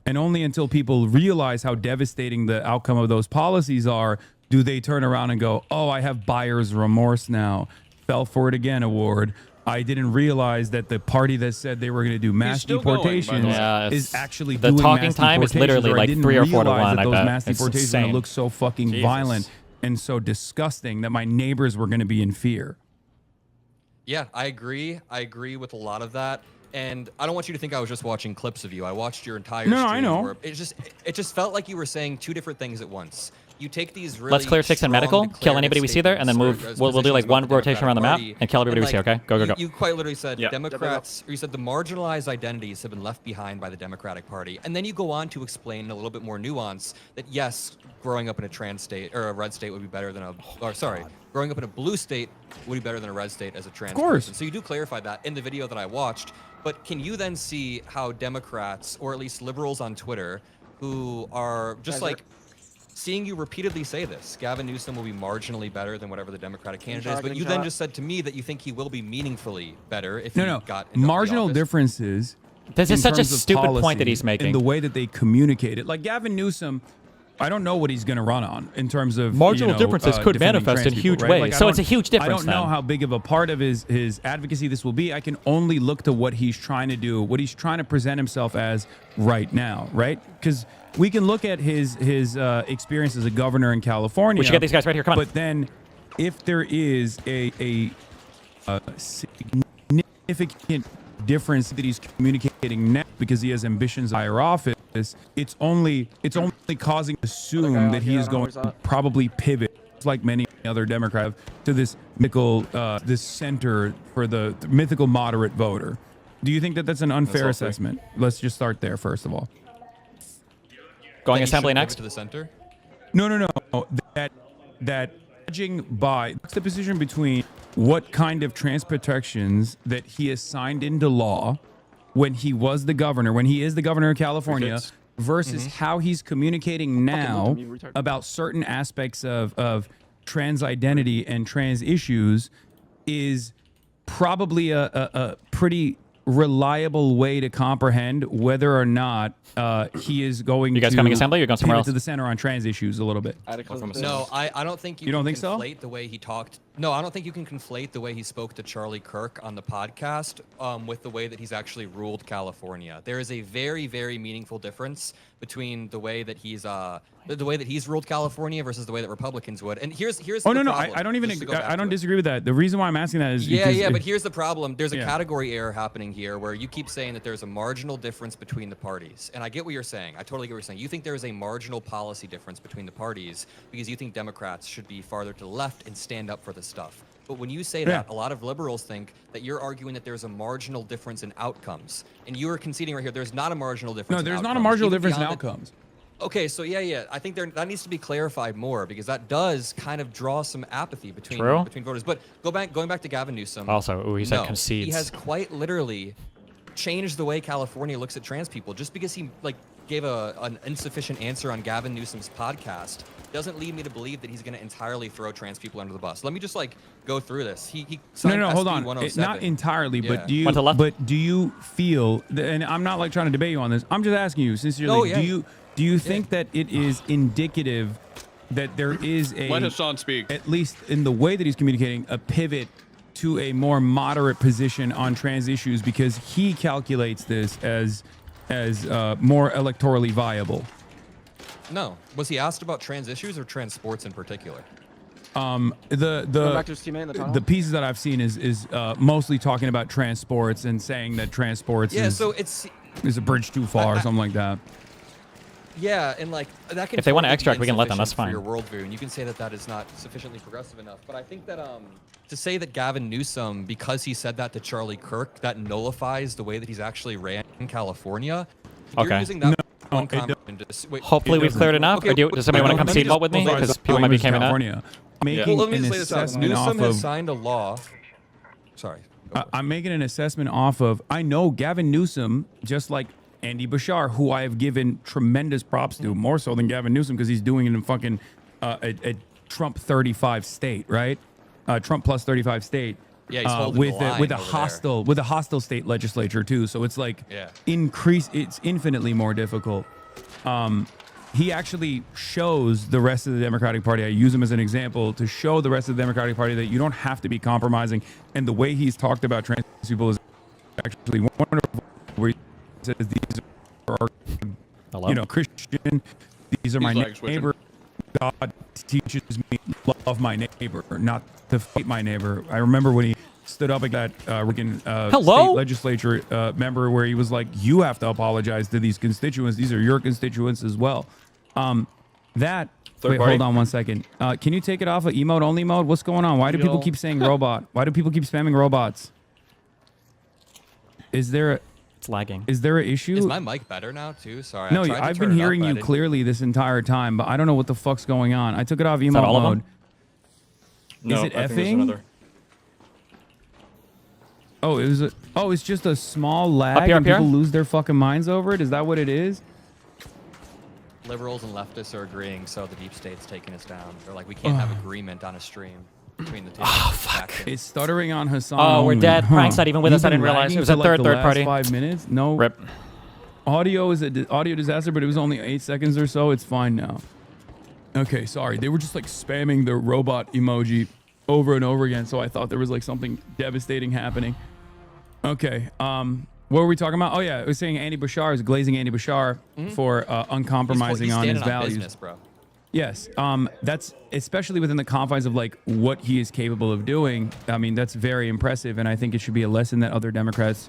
And only until people realize how devastating the outcome of those policies are do they turn around and go, oh, I have buyer's remorse now. Fell for it again award. I didn't realize that the party that said they were going to do mass still going, by the deportations way. Yeah, is actually the doing talking mass time is deportations, literally or I like didn't 3 or 4 to realize 1. that I those bet. mass It's deportations are going insane. to look so fucking Jesus. violent and so disgusting that my neighbors were going to be in fear. Yeah, I agree. I agree with a lot of that. And I don't want you to think I was just watching clips of you. I watched your entire No, stream. I know. Where it just felt like you were saying two different things at once. You take these really Let's clear 6 and medical, kill anybody we see there, and then move. We'll do like one rotation around the map and kill everybody we see, okay? Go, go, go. You quite literally said Democrats, or you said the marginalized identities have been left behind by the Democratic Party. And then you go on to explain in a little bit more nuance that yes, growing up in a trans state or a red state would be better than growing up in a blue state would be better than a red state as a trans person. So you do clarify that in the video that I watched. But can you then see how Democrats, or at least liberals on Twitter, who are just seeing you repeatedly say this, Gavin Newsom will be marginally better than whatever the Democratic candidate is, but you then just said to me that you think he will be meaningfully better if he got into marginal the office. differences. This is such a terms of stupid point policy that he's making. in the way that they communicate it. Like Gavin Newsom, I don't know what he's going to run on in terms of Marginal differences could defending manifest trans in people, huge right? ways. Like, So it's a huge difference I don't know then. how big of a part of his advocacy this will be. I can only look to what he's trying to do, what he's trying to present himself as right now, right? Because we can look at his experience as a governor in California. We should get these guys right here. Come on. But then, if there is a significant difference that he's communicating now because he has ambitions of higher office, it's only causing to assume that he is going to probably pivot, like many other Democrats, to this mythical this center for the mythical moderate voter. Do you think that that's an unfair assessment? Let's just start there first of all. Going assembly next to the center. No. That judging by the position between what kind of trans protections that he has signed into law when he was the governor, when he is the governor of California, versus how he's communicating now about certain aspects of trans identity and trans issues is probably a pretty reliable way to comprehend whether or not he is going. You guys to coming assembly? You're going somewhere else? to the center on trans issues a little bit. No, I don't think you don't can think so? conflate the way he talked. No, I don't think you can conflate the way he spoke to Charlie Kirk on the podcast with the way that he's actually ruled California. There is a very, very meaningful difference between the way that he's ruled California versus the way that Republicans would. And here's the problem. I don't even I don't disagree with that. The reason why I'm asking that is but here's the problem. There's a category error happening here where you keep saying that there's a marginal difference between the parties. And I get what you're saying. I totally get what you're saying. You think there is a marginal policy difference between the parties because you think Democrats should be farther to the left and stand up for the stuff. But when you say that, a lot of liberals think that you're arguing that there's a marginal difference in outcomes. And you are conceding right here, there's not a marginal difference in outcomes. No, there's not a marginal difference in outcomes. Okay, so I think that needs to be clarified more because that does kind of draw some apathy between voters. But going back to Gavin Newsom. Also, he said concedes. He has quite literally changed the way California looks at trans people. Just because he gave an insufficient answer on Gavin Newsom's podcast doesn't lead me to believe that he's going to entirely throw trans people under the bus. Let me just go through this. He signed no, hold on. 107. Not entirely, but do you feel? And I'm not trying to debate you on this. I'm just asking you sincerely. Do you think that it is indicative that there is let Hasan speak, at least in the way that he's communicating, a pivot to a more moderate position on trans issues because he calculates this as more electorally viable? No. Was he asked about trans issues or trans sports in particular? The pieces that I've seen is mostly talking about trans sports and saying that trans sports is a bridge too far or something like that. Yeah, and that can. If they want to extract, we can let them. That's fine. For your worldview, and you can say that is not sufficiently progressive enough. But I think that to say that Gavin Newsom, because he said that to Charlie Kirk, that nullifies the way that he's actually ran in California. Okay. Using that hopefully we've cleared enough. Or does somebody want to come seed vault with me? Because people might be coming out. Let me just lay this out. Newsom has signed a law. Sorry. I'm making an assessment off of. I know Gavin Newsom, just like Andy Bashar, who I have given tremendous props to, more so than Gavin Newsom because he's doing it in fucking a Trump 35 state, right? Trump plus 35 state. Yeah, he's holding the line with a hostile state legislature too. So it's it's infinitely more difficult. he actually shows the rest of the Democratic Party. I use him as an example to show the rest of the Democratic Party that you don't have to be compromising. And the way he's talked about trans people is actually wonderful. Where he says these are, Christian. These are my neighbor. God teaches me to love my neighbor, not to fight my neighbor. I remember when he stood up against that state legislature member where he was like, you have to apologize to these constituents. These are your constituents as well. Wait, hold on one second. Can you take it off of emote only mode? What's going on? Why do people keep saying robot? Why do people keep spamming robots? It's lagging. Is there an issue? Is my mic better now too? Sorry. No, I've been hearing you clearly this entire time, but I don't know what the fuck's going on. I took it off emote mode. No, is it I think there's effing? another. Oh, it's just a small lag Up here, and people lose their fucking minds over it? Is that what it is? Liberals and leftists are agreeing, so the deep state's taking us down. They're like, we can't have agreement on a stream between the two. Oh, fuck. It's stuttering on Hasan. Oh, we're only. dead. Prank's not even with us. I didn't realize. It was a third party. 5 minutes? No. Rip. Audio is an audio disaster, but it was only 8 seconds or so. It's fine now. Okay, sorry. They were just like spamming the robot emoji over and over again, so I thought there was like something devastating happening. Okay. What were we talking about? Oh yeah, I was saying Andy Bashar is glazing Andy Bashar for uncompromising on his values. Business, bro. Yes, that's especially within the confines of like what he is capable of doing. I mean, that's very impressive, and I think it should be a lesson that other Democrats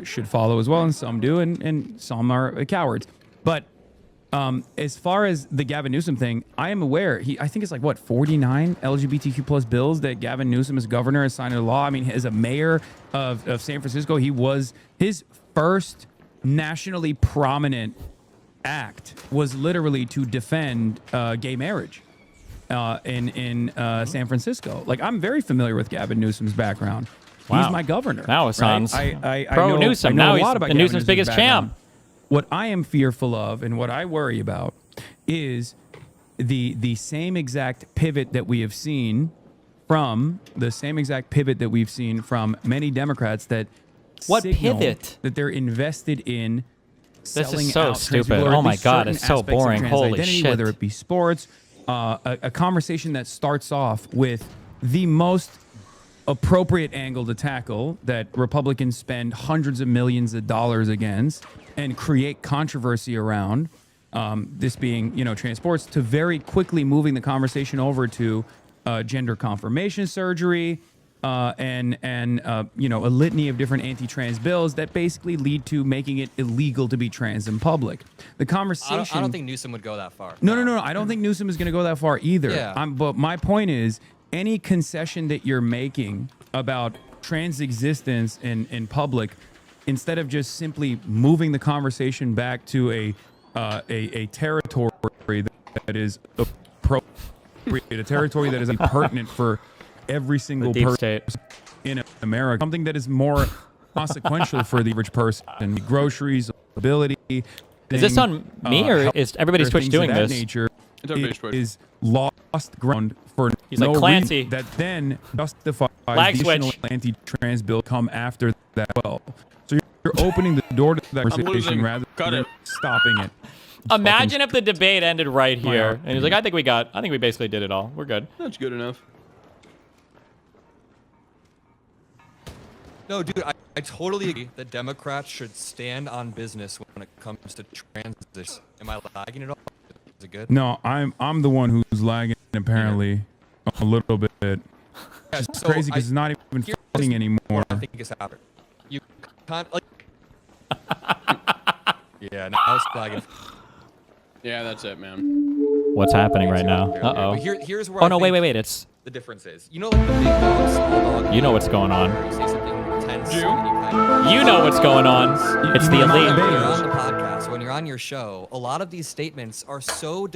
should follow as well, and some do, and some are cowards. But as far as the Gavin Newsom thing, I am aware. I think it's like what 49 LGBTQ plus bills that Gavin Newsom as governor has signed into law. I mean, as a mayor of San Francisco, he was his first nationally prominent act was literally to defend gay marriage in San Francisco. Like, I'm very familiar with Gavin Newsom's background. Wow. He's my governor. Now Hasan's pro Newsom. Now he's the Newsom's biggest champ. What I am fearful of and what I worry about is the same exact pivot that we have seen from many Democrats that pivot that they're invested in. This is so stupid. Oh my God, it's so boring. Holy shit. Whether it be sports, a conversation that starts off with the most appropriate angle to tackle that Republicans spend hundreds of millions of dollars against and create controversy around, this being, transports, to very quickly moving the conversation over to gender confirmation surgery, and a litany of different anti-trans bills that basically lead to making it illegal to be trans in public. The conversation. I don't think Newsom would go that far. No. I don't think Newsom is going to go that far either. Yeah. But my point is, any concession that you're making about trans existence in public, instead of just simply moving the conversation back to a territory that is appropriate, a territory that is pertinent for every single person in America, something that is more consequential for the average person, groceries, ability. Is this on me or is everybody Twitch doing this? Nature is lost ground for He's no like Clancy. reason that then justifies Lag additional switch. anti-trans bill come after that. Well, so you're opening the door to that conversation rather than stopping it. Imagine if the debate ended right here, and he's like, I think we basically did it all. We're good. That's good enough. No, dude, I totally agree that Democrats should stand on business when it comes to transition. Am I lagging at all? Is it good? No, I'm the one who's lagging apparently a little bit. Yeah, It's so crazy because it's not even fucking anymore. I think it's happening. You can't like. Yeah, now it's lagging. Yeah, that's it, man. What's happening right now? Uh-oh. But here's where Oh, I no, think wait. It's the difference is. You know, like the big dog, small dog. You know what's going on. You say something tense. You know what's going on. It's the elite. When you're on the podcast, when you're on your show, a lot of these statements are so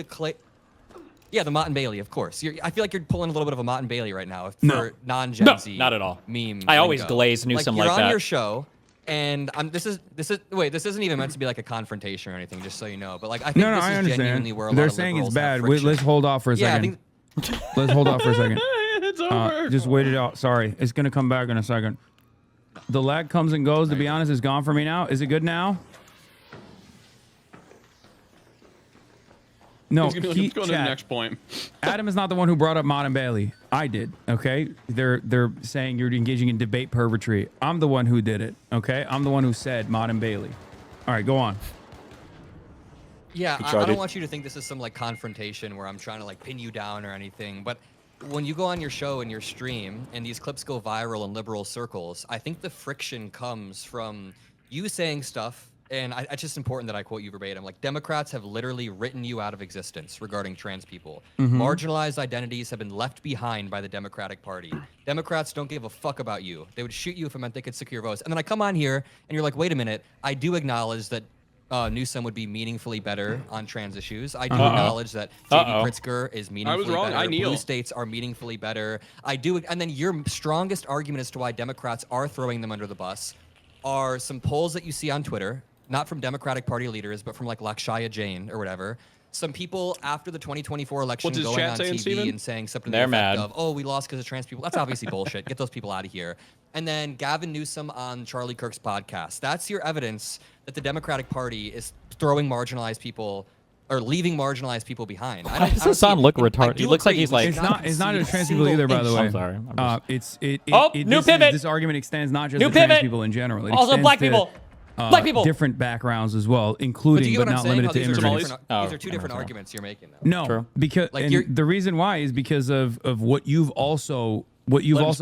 Yeah, the Mott and Bailey, of course. I feel like you're pulling a little bit of a Mott and Bailey right now for non-Gen Z. No, not at all. Meme. I always lingo. glaze Newsom like you're that. on your show, and this isn't even meant to be like a confrontation or anything, just so you know. But like, I think No, this I is understand. genuinely where a They're lot of saying it's liberals have bad. friction. Let's hold off for a Yeah, I second. think Let's hold off for a second. It's over. Just wait it out. Sorry, it's gonna come back in a second. The lag comes and goes. To be honest, it's gone for me now. Is it good now? No, He's gonna be like, let's go to the next point. Adam is not the one who brought up Mott and Bailey. I did. Okay, they're saying you're engaging in debate purgatory. I'm the one who did it. Okay, I'm the one who said Mott and Bailey. All right, go on. Yeah, I don't want you to think this is some like confrontation where I'm trying to like pin you down or anything, but when you go on your show and your stream and these clips go viral in liberal circles, I think the friction comes from you saying stuff. And it's just important that I quote you verbatim. Like, Democrats have literally written you out of existence regarding trans people. Marginalized identities have been left behind by the Democratic Party. Democrats don't give a fuck about you. They would shoot you if it meant they could secure votes. And then I come on here, and you're like, wait a minute. I do acknowledge that Newsom would be meaningfully better on trans issues. I do acknowledge that J.B. Pritzker is meaningfully better. I kneel. Blue states are meaningfully better. I do. And then your strongest argument as to why Democrats are throwing them under the bus are some polls that you see on Twitter, not from Democratic Party leaders, but from like Lakshaya Jain or whatever. Some people after the 2024 election going on TV and saying something to the effect of, oh, we lost because of trans people. That's obviously bullshit. Get those people out of here. And then Gavin Newsom on Charlie Kirk's podcast. That's your evidence that the Democratic Party is throwing marginalized people or leaving marginalized people behind. Why does Hasan look retarded? He looks like he's like... It's not a trans people either, by the way. I'm sorry. New pivot. This argument extends not just to trans people in general. It also black people. Black people. Different backgrounds as well, including but not limited to immigrants. These are two different arguments you're making, though. No, because the reason why is because of what you've also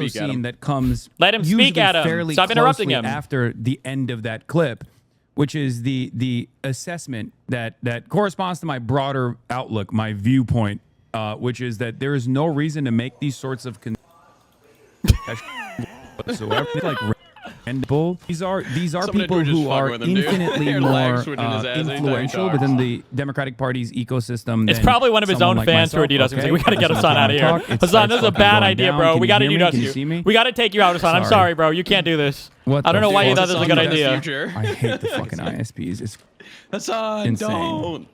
seen that comes. Let him speak, Adam. Stop interrupting him. After the end of that clip, which is the assessment that corresponds to my broader outlook, my viewpoint, which is that there is no reason to make these sorts of whatsoever. Like, these are people who are infinitely more influential within the Democratic Party's ecosystem. It's probably one of his own fans who are DDoSing. Okay? We got to get Hasan out of here. Hasan, this is a bad idea, bro. We got to DDoS you. We got to take you out, Hasan. I'm sorry, bro. You can't do this. I don't know why you thought this was a good idea. I hate the fucking ISPs. It's Hasan, insane.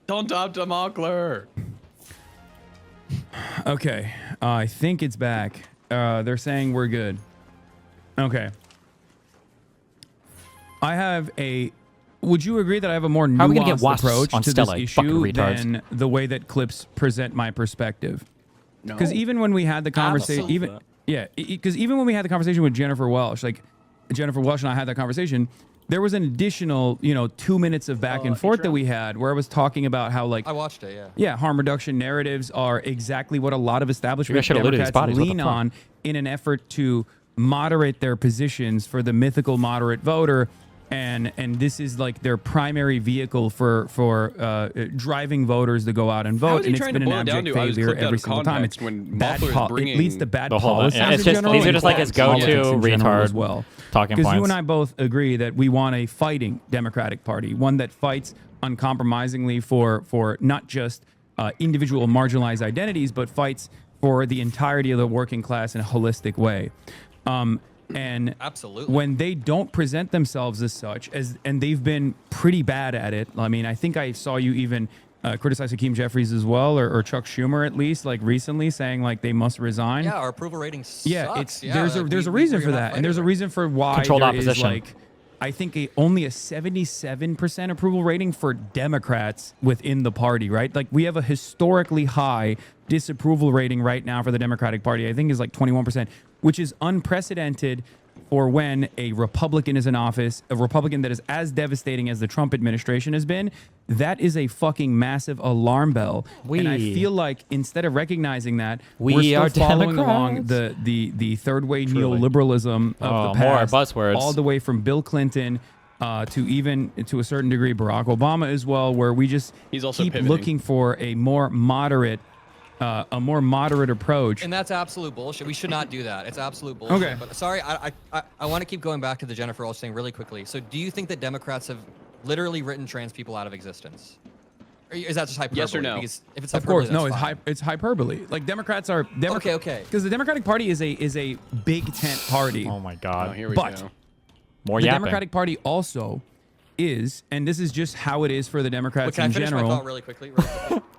Don't adopt a Mockler. Okay, I think it's back. They're saying we're good. Okay. I have a... Would you agree that I have a more nuanced approach to this issue than the way that clips present my perspective? No. Because even when we had the conversation... Because even when we had the conversation with Jennifer Welsh, like Jennifer Welsh and I had that conversation, there was an additional, 2 minutes of back and forth that we had where I was talking about how, like... I watched it, yeah. Yeah, harm reduction narratives are exactly what a lot of establishment Democrats lean on in an effort to moderate their positions for the mythical moderate voter. And this is like their primary vehicle for driving voters to go out and vote, and it's been an abject failure every single time. It's bad it leads to bad policies. It's just these are just like his go-to retard as well. Talking points. Because you and I both agree that we want a fighting Democratic Party, one that fights uncompromisingly for not just individual marginalized identities, but fights for the entirety of the working class in a holistic way. And absolutely, when they don't present themselves as such, and they've been pretty bad at it. I mean, I think I saw you even criticize Hakeem Jeffries as well, or Chuck Schumer at least, like recently, saying like they must resign. Yeah, our approval rating sucks. Yeah, there's a reason for that, and there's a reason for why there is like, I think only a 77% approval rating for Democrats within the party, right? Like we have a historically high disapproval rating right now for the Democratic Party. I think is like 21%. Which is unprecedented for when a Republican is in office, a Republican that is as devastating as the Trump administration has been. That is a fucking massive alarm bell. And I feel like instead of recognizing that, we're still following along the third way neoliberalism of the past, more buzzwords, all the way from Bill Clinton to even to a certain degree Barack Obama as well, where we just keep looking for a more moderate approach. And that's absolute bullshit. We should not do that. It's absolute bullshit. Okay. But sorry, I want to keep going back to the Jennifer Welsh thing really quickly. So do you think that Democrats have literally written trans people out of existence? Or is that just hyperbole? Yes or no? Because if it's hyperbole, of course, no, it's hyperbole. Like Democrats are okay. Because the Democratic Party is a big tent party. Oh my God. Here we go. More the yapping. Democratic Party also is, and this is just how it is for the Democrats in general. Can I finish my thought really quickly?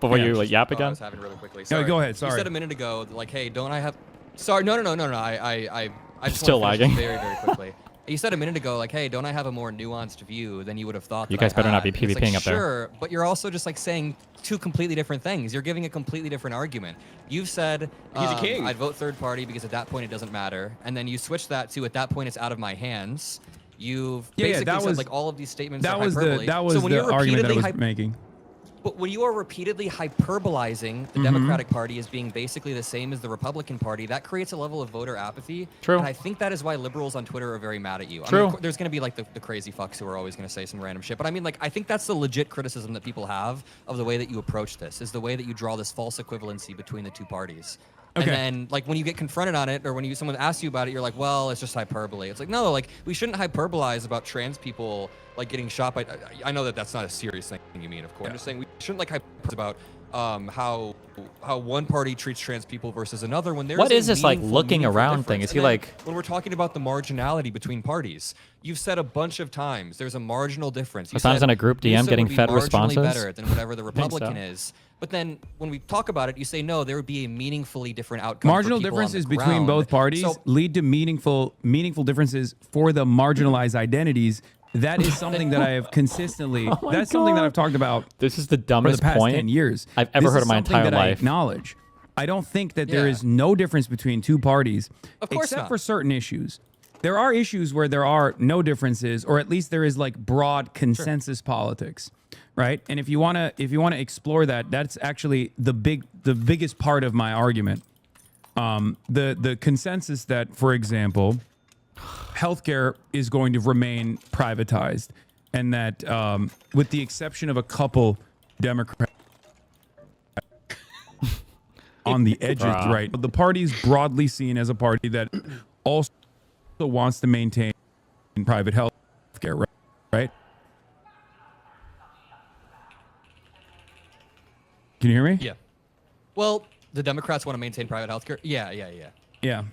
Before you like yap again? I was having really quickly. Sorry. No, go ahead. Sorry. You said a minute ago, like, hey, don't I have... Sorry, no. I just still want to finish lagging. very, very quickly. You said a minute ago, like, hey, don't I have a more nuanced view than you would have thought? You that guys I better had? not be And it's PvPing like, up there. Sure, but you're also just like saying two completely different things. You're giving a completely different argument. You've said He's a king. I'd vote third party because at that point it doesn't matter, and then you switch that to at that point it's out of my hands. You've basically said like all of these statements are hyperbole. That was so when the you're argument that I repeatedly was making. But when you are repeatedly hyperbolizing the Democratic Party as being basically the same as the Republican Party, that creates a level of voter apathy. True. And I think that is why liberals on Twitter are very mad at you. True. I mean, there's going to be like the crazy fucks who are always going to say some random shit. But I mean, like, I think that's the legit criticism that people have of the way that you approach this, is the way that you draw this false equivalency between the two parties. Okay. And then, like, when you get confronted on it, or when someone asks you about it, you're like, well, it's just hyperbole. It's like, no, like, we shouldn't hyperbolize about trans people, like, getting shot by... I know that that's not a serious thing you mean, of course. I'm just saying we shouldn't, like, hyperbolize about how one party treats trans people versus another when there's What is a this, like, meaningful looking around thing? difference. Is he And then like... When we're talking about the marginality between parties, you've said a bunch of times there's a marginal difference. You Hasan's said in a group DM Newsom getting would be fed marginally responses? better than whatever the I think so. Republican is. But then when we talk about it, you say, no, there would be a meaningfully different outcome. Marginal for people on the differences between ground. both parties So lead to meaningful differences for the marginalized identities. That is something that I have consistently. Oh That's something that I've talked about. This is the for dumbest the past point 10 years I've ever This heard is in my something entire that I life. acknowledge. I don't think that there Yeah. is no difference between two parties, Of course except not. for certain issues. There are issues where there are no differences, or at least there is like broad consensus politics, right? And if you wanna explore that, that's actually the biggest part of my argument. The consensus that, for example, healthcare is going to remain privatized, and that with the exception of a couple Democrats on the edges, right? But the party is broadly seen as a party that also wants to maintain private health care, right? Can you hear me? Yeah. Well, the Democrats want to maintain private health care. Yeah. Yeah.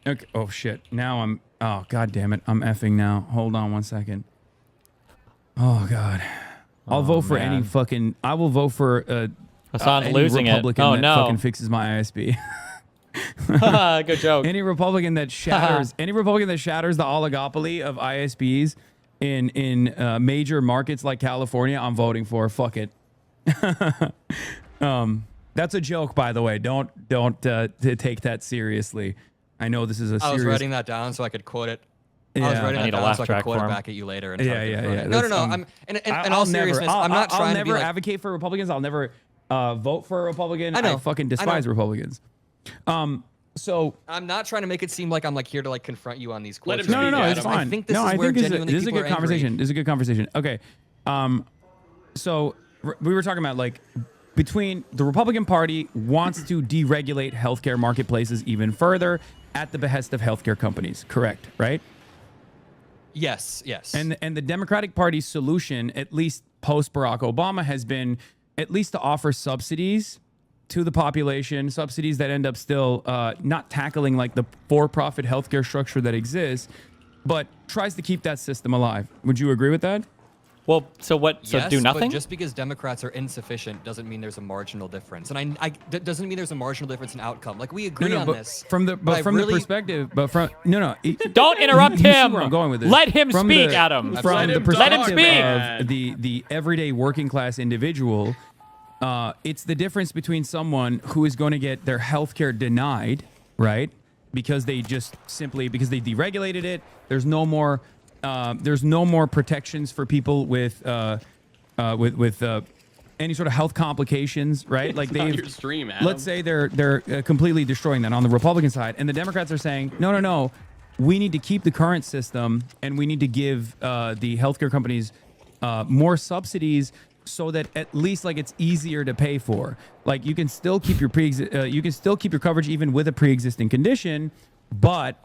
Okay. Oh shit. Now I'm. Oh god damn it. I'm effing now. Hold on one second. Oh god. I'll vote for any man. fucking. I will vote for Hasan's any losing it. Republican Oh, that no. fucking fixes my ISP. Good joke. Any Republican that shatters the oligopoly of ISPs in major markets like California, I'm voting for. Fuck it. That's a joke, by the way. Don't take that seriously. I know this is a serious. I was writing that down so I could quote it. Yeah. I was writing I need that a down laugh so I track could quote for it him. back at you later. And Yeah. No. I'm in all seriousness, I'm not trying I'll to be never like, advocate for Republicans. I'll never vote for a Republican. I know. I fucking despise Republicans. So I'm not trying to make it seem like I'm like here to like confront you on these Let quotes. him or speak, no, anything. it's Adam. fine. I think this no, is I where think this genuinely is a people good are angry. conversation. This is a good conversation. Okay. So we were talking about like between the Republican Party wants to deregulate healthcare marketplaces even further at the behest of healthcare companies. Correct, right? Yes. And the Democratic Party's solution, at least post Barack Obama, has been at least to offer subsidies to the population, subsidies that end up still not tackling like the for-profit healthcare structure that exists, but tries to keep that system alive. Would you agree with that? Well, so what? So Yes, do nothing? But just because Democrats are insufficient doesn't mean there's a marginal difference, and doesn't mean there's a marginal difference in outcome. Like we agree on but this. from the perspective, but from Don't interrupt you see him. where I'm going with this. Let him From speak, the- Adam. From Let the him perspective speak. of the everyday working class individual, it's the difference between someone who is going to get their health care denied, right? Because they just simply because they deregulated it. There's no more protections for people with any sort of health complications, right? Like on they your stream, Adam. let's say they're completely destroying that on the Republican side, and the Democrats are saying no. We need to keep the current system, and we need to give the healthcare companies more subsidies so that at least like it's easier to pay for. Like you can still keep your coverage even with a pre-existing condition, but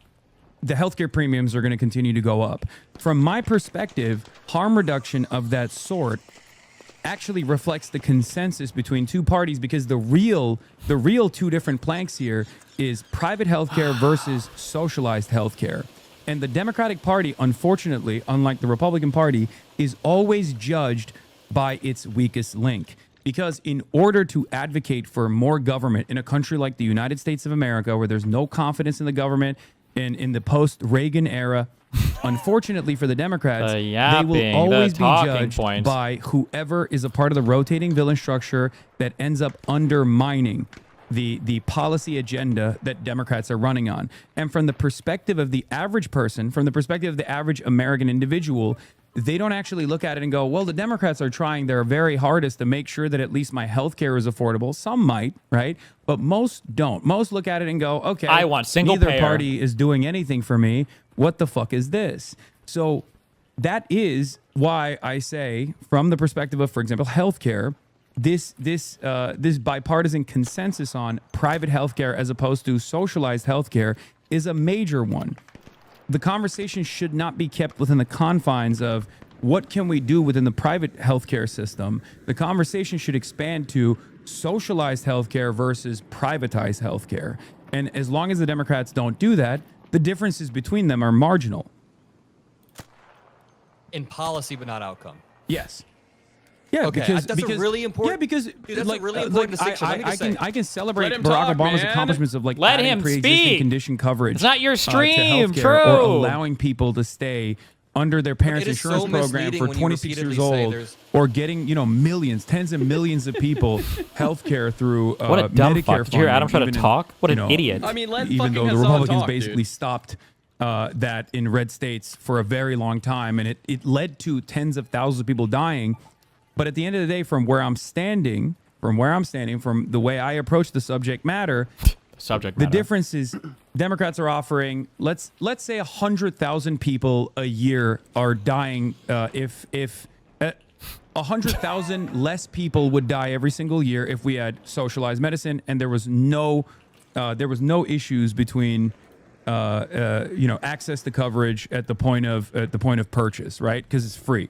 the healthcare premiums are going to continue to go up. From my perspective, harm reduction of that sort actually reflects the consensus between two parties, because the real two different planks here is private healthcare versus socialized healthcare. And the Democratic Party, unfortunately, unlike the Republican Party, is always judged by its weakest link. Because in order to advocate for more government in a country like the United States of America, where there's no confidence in the government, and in the post-Reagan era, Unfortunately for the Democrats, they yapping, will always the be talking judged points. by whoever is a part of the rotating villain structure that ends up undermining the policy agenda that Democrats are running on. And from the perspective of the average person, from the perspective of the average American individual, they don't actually look at it and go, well, the Democrats are trying their very hardest to make sure that at least my health care is affordable. Some might, right? But most don't. Most look at it and go, okay, I want single neither payer. party is doing anything for me. What the fuck is this? So that is why I say, from the perspective of, for example, healthcare, this bipartisan consensus on private healthcare as opposed to socialized healthcare is a major one. The conversation should not be kept within the confines of what can we do within the private healthcare system. The conversation should expand to socialized healthcare versus privatized healthcare. And as long as the Democrats don't do that, the differences between them are marginal. In policy, but not outcome. Yes. Yeah, okay, because that's a really important. Yeah, because dude, that's a really important distinction. Let me just say. I can celebrate Let him Barack talk, Obama's man. accomplishments of like Let adding him pre-existing speak. condition coverage. It's not your to stream, healthcare, true. or allowing people to stay under their parents' it is insurance so program misleading for when you 26 years repeatedly say old, there's- or getting millions, tens of millions of people healthcare through What a dumb Medicare fuck. Did you hear Adam try to even in, talk? What an you know, idiot. I mean, let even though fucking the Hasan Republicans talk, basically dude. stopped that in red states for a very long time, and it led to tens of thousands of people dying. But at the end of the day, from the way I approach the subject matter, the difference is Democrats are offering, let's say 100,000 people a year are dying. If 100,000 less people would die every single year if we had socialized medicine, and there was no issues between access to coverage at the point of purchase, right? Because it's free,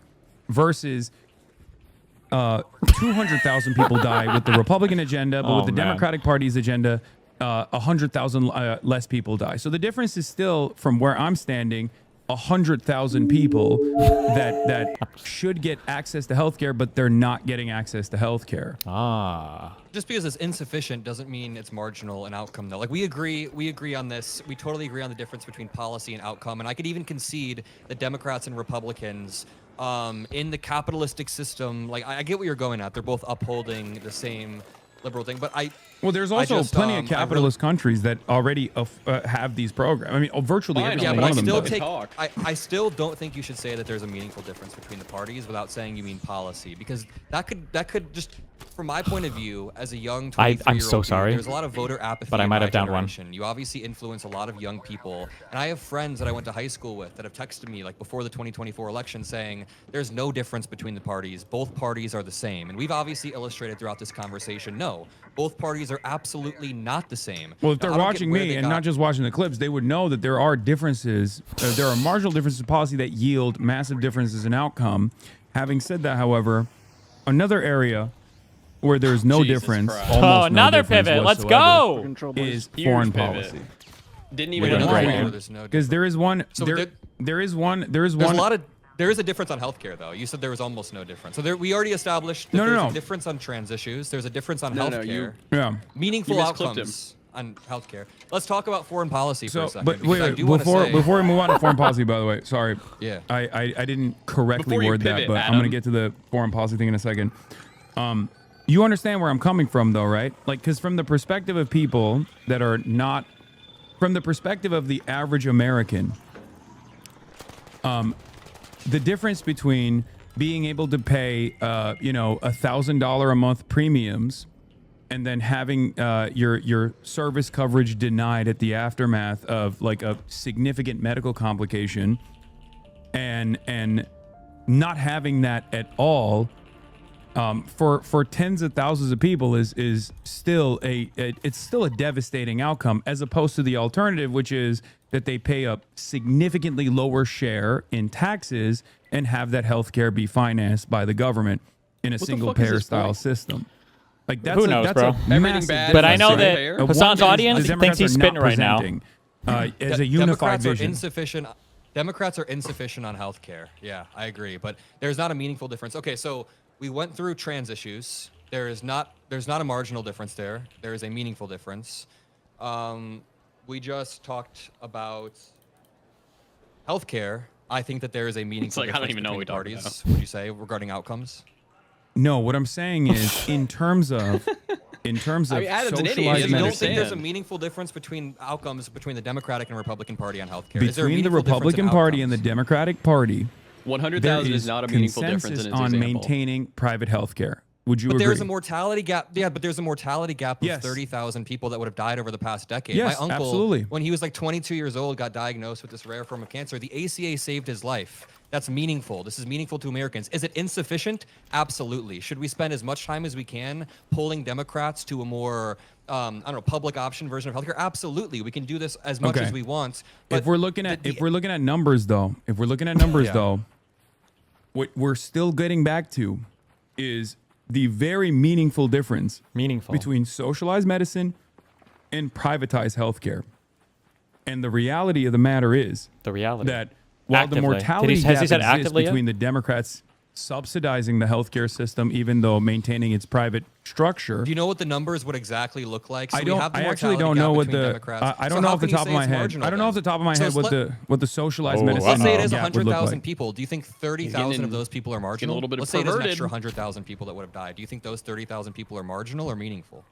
versus 200,000 people die with the Republican agenda, but with the Democratic Party's agenda, 100,000 less people die. So the difference is still, from where I'm standing, 100,000 people that should get access to healthcare, but they're not getting access to healthcare. Just because it's insufficient doesn't mean it's marginal in outcome, though. Like we agree on this. We totally agree on the difference between policy and outcome. And I could even concede that Democrats and Republicans in the capitalistic system, like I get what you're going at. They're both upholding the same liberal thing, but there's also plenty of capitalist countries that already have these programs. I mean, virtually every single one of them does. I still don't think you should say that there's a meaningful difference between the parties without saying you mean policy, because that could just, from my point of view, as a young 23-year-old, I'm so sorry, there's a lot of voter apathy. but I might have down one. You obviously influence a lot of young people, and I have friends that I went to high school with that have texted me like before the 2024 election saying there's no difference between the parties. Both parties are the same, and we've obviously illustrated throughout this conversation, no, both parties are absolutely not the same. Well, if they're watching me and not just watching the clips, they would know that there are differences. There are marginal differences in policy that yield massive differences in outcome. Having said that, however, another area where there's no difference, almost another no difference pivot. Let's go. Is Huge foreign pivot. policy. Didn't even Because there is one. So there is one. There's a lot of. There is a difference on healthcare, though. You said there was almost no difference. So we already established that there's a difference on trans issues. There's a difference on healthcare. Meaningful outcomes on healthcare. Let's talk about foreign policy for a second. But wait, before we move on to foreign policy, by the way, sorry. Yeah. I didn't correctly word that, but I'm going to get to the foreign policy thing in a second. You understand where I'm coming from, though, right? Like, because from the perspective of people that are not, from the perspective of the average American, the difference between being able to pay, $1,000 a month premiums and then having your service coverage denied at the aftermath of like a significant medical complication and not having that at all for tens of thousands of people is still it's still a devastating outcome, as opposed to the alternative, which is that they pay a significantly lower share in taxes and have that healthcare be financed by the government in a single payer style system. Like that's who knows, that's bro? a massive but I know that difference. Hasan's audience thinks he's spitting right now. As a unified vision. Democrats are insufficient on healthcare. Yeah, I agree, but there's not a meaningful difference. Okay, so we went through trans issues. There's not a marginal difference there. There is a meaningful difference. We just talked about healthcare, I think that there is a meaningful like, I don't difference even know what between we're talking parties, about. would you say, regarding outcomes? No, what I'm saying is in terms of I mean, Adam's an idiot. socialized He You doesn't don't medicine. think there's a understand. meaningful difference between outcomes between the Democratic and Republican Party on healthcare? Is there a Between the meaningful difference in Republican Party and the outcomes? Democratic Party, 100,000 is not a meaningful difference in consensus its on example. maintaining private health care. Would you But agree? there's a mortality gap. Yeah, but there's a mortality gap of Yes. 30,000 people that would have died over the past decade. Yes, My uncle, absolutely. when he was like 22 years old, got diagnosed with this rare form of cancer. The ACA saved his life. That's meaningful. This is meaningful to Americans. Is it insufficient? Absolutely. Should we spend as much time as we can pulling Democrats to a more, I don't know, public option version of healthcare? Absolutely. We can do this as much as we want. But If we're looking at numbers though, though, what we're still getting back to is the very meaningful difference between socialized medicine and privatized healthcare. And the reality of the matter is that while Actively. the mortality Has gap he said exists actively yet? between the Democrats subsidizing the healthcare system, even though maintaining its private structure. Do you know what the numbers would exactly look like? So I we don't. have the I actually mortality don't gap know what between the. Democrats. I So don't know how off the can you top of say my it's head. marginal I don't know then? off the top of my So head what the socialized medicine. Let's say it is gap would look 100,000 like. people. Do you think 30,000 of those people are marginal? little bit of Let's say it is an perverted. extra 100,000 people that would have died. Do you think those 30,000 people are marginal or meaningful?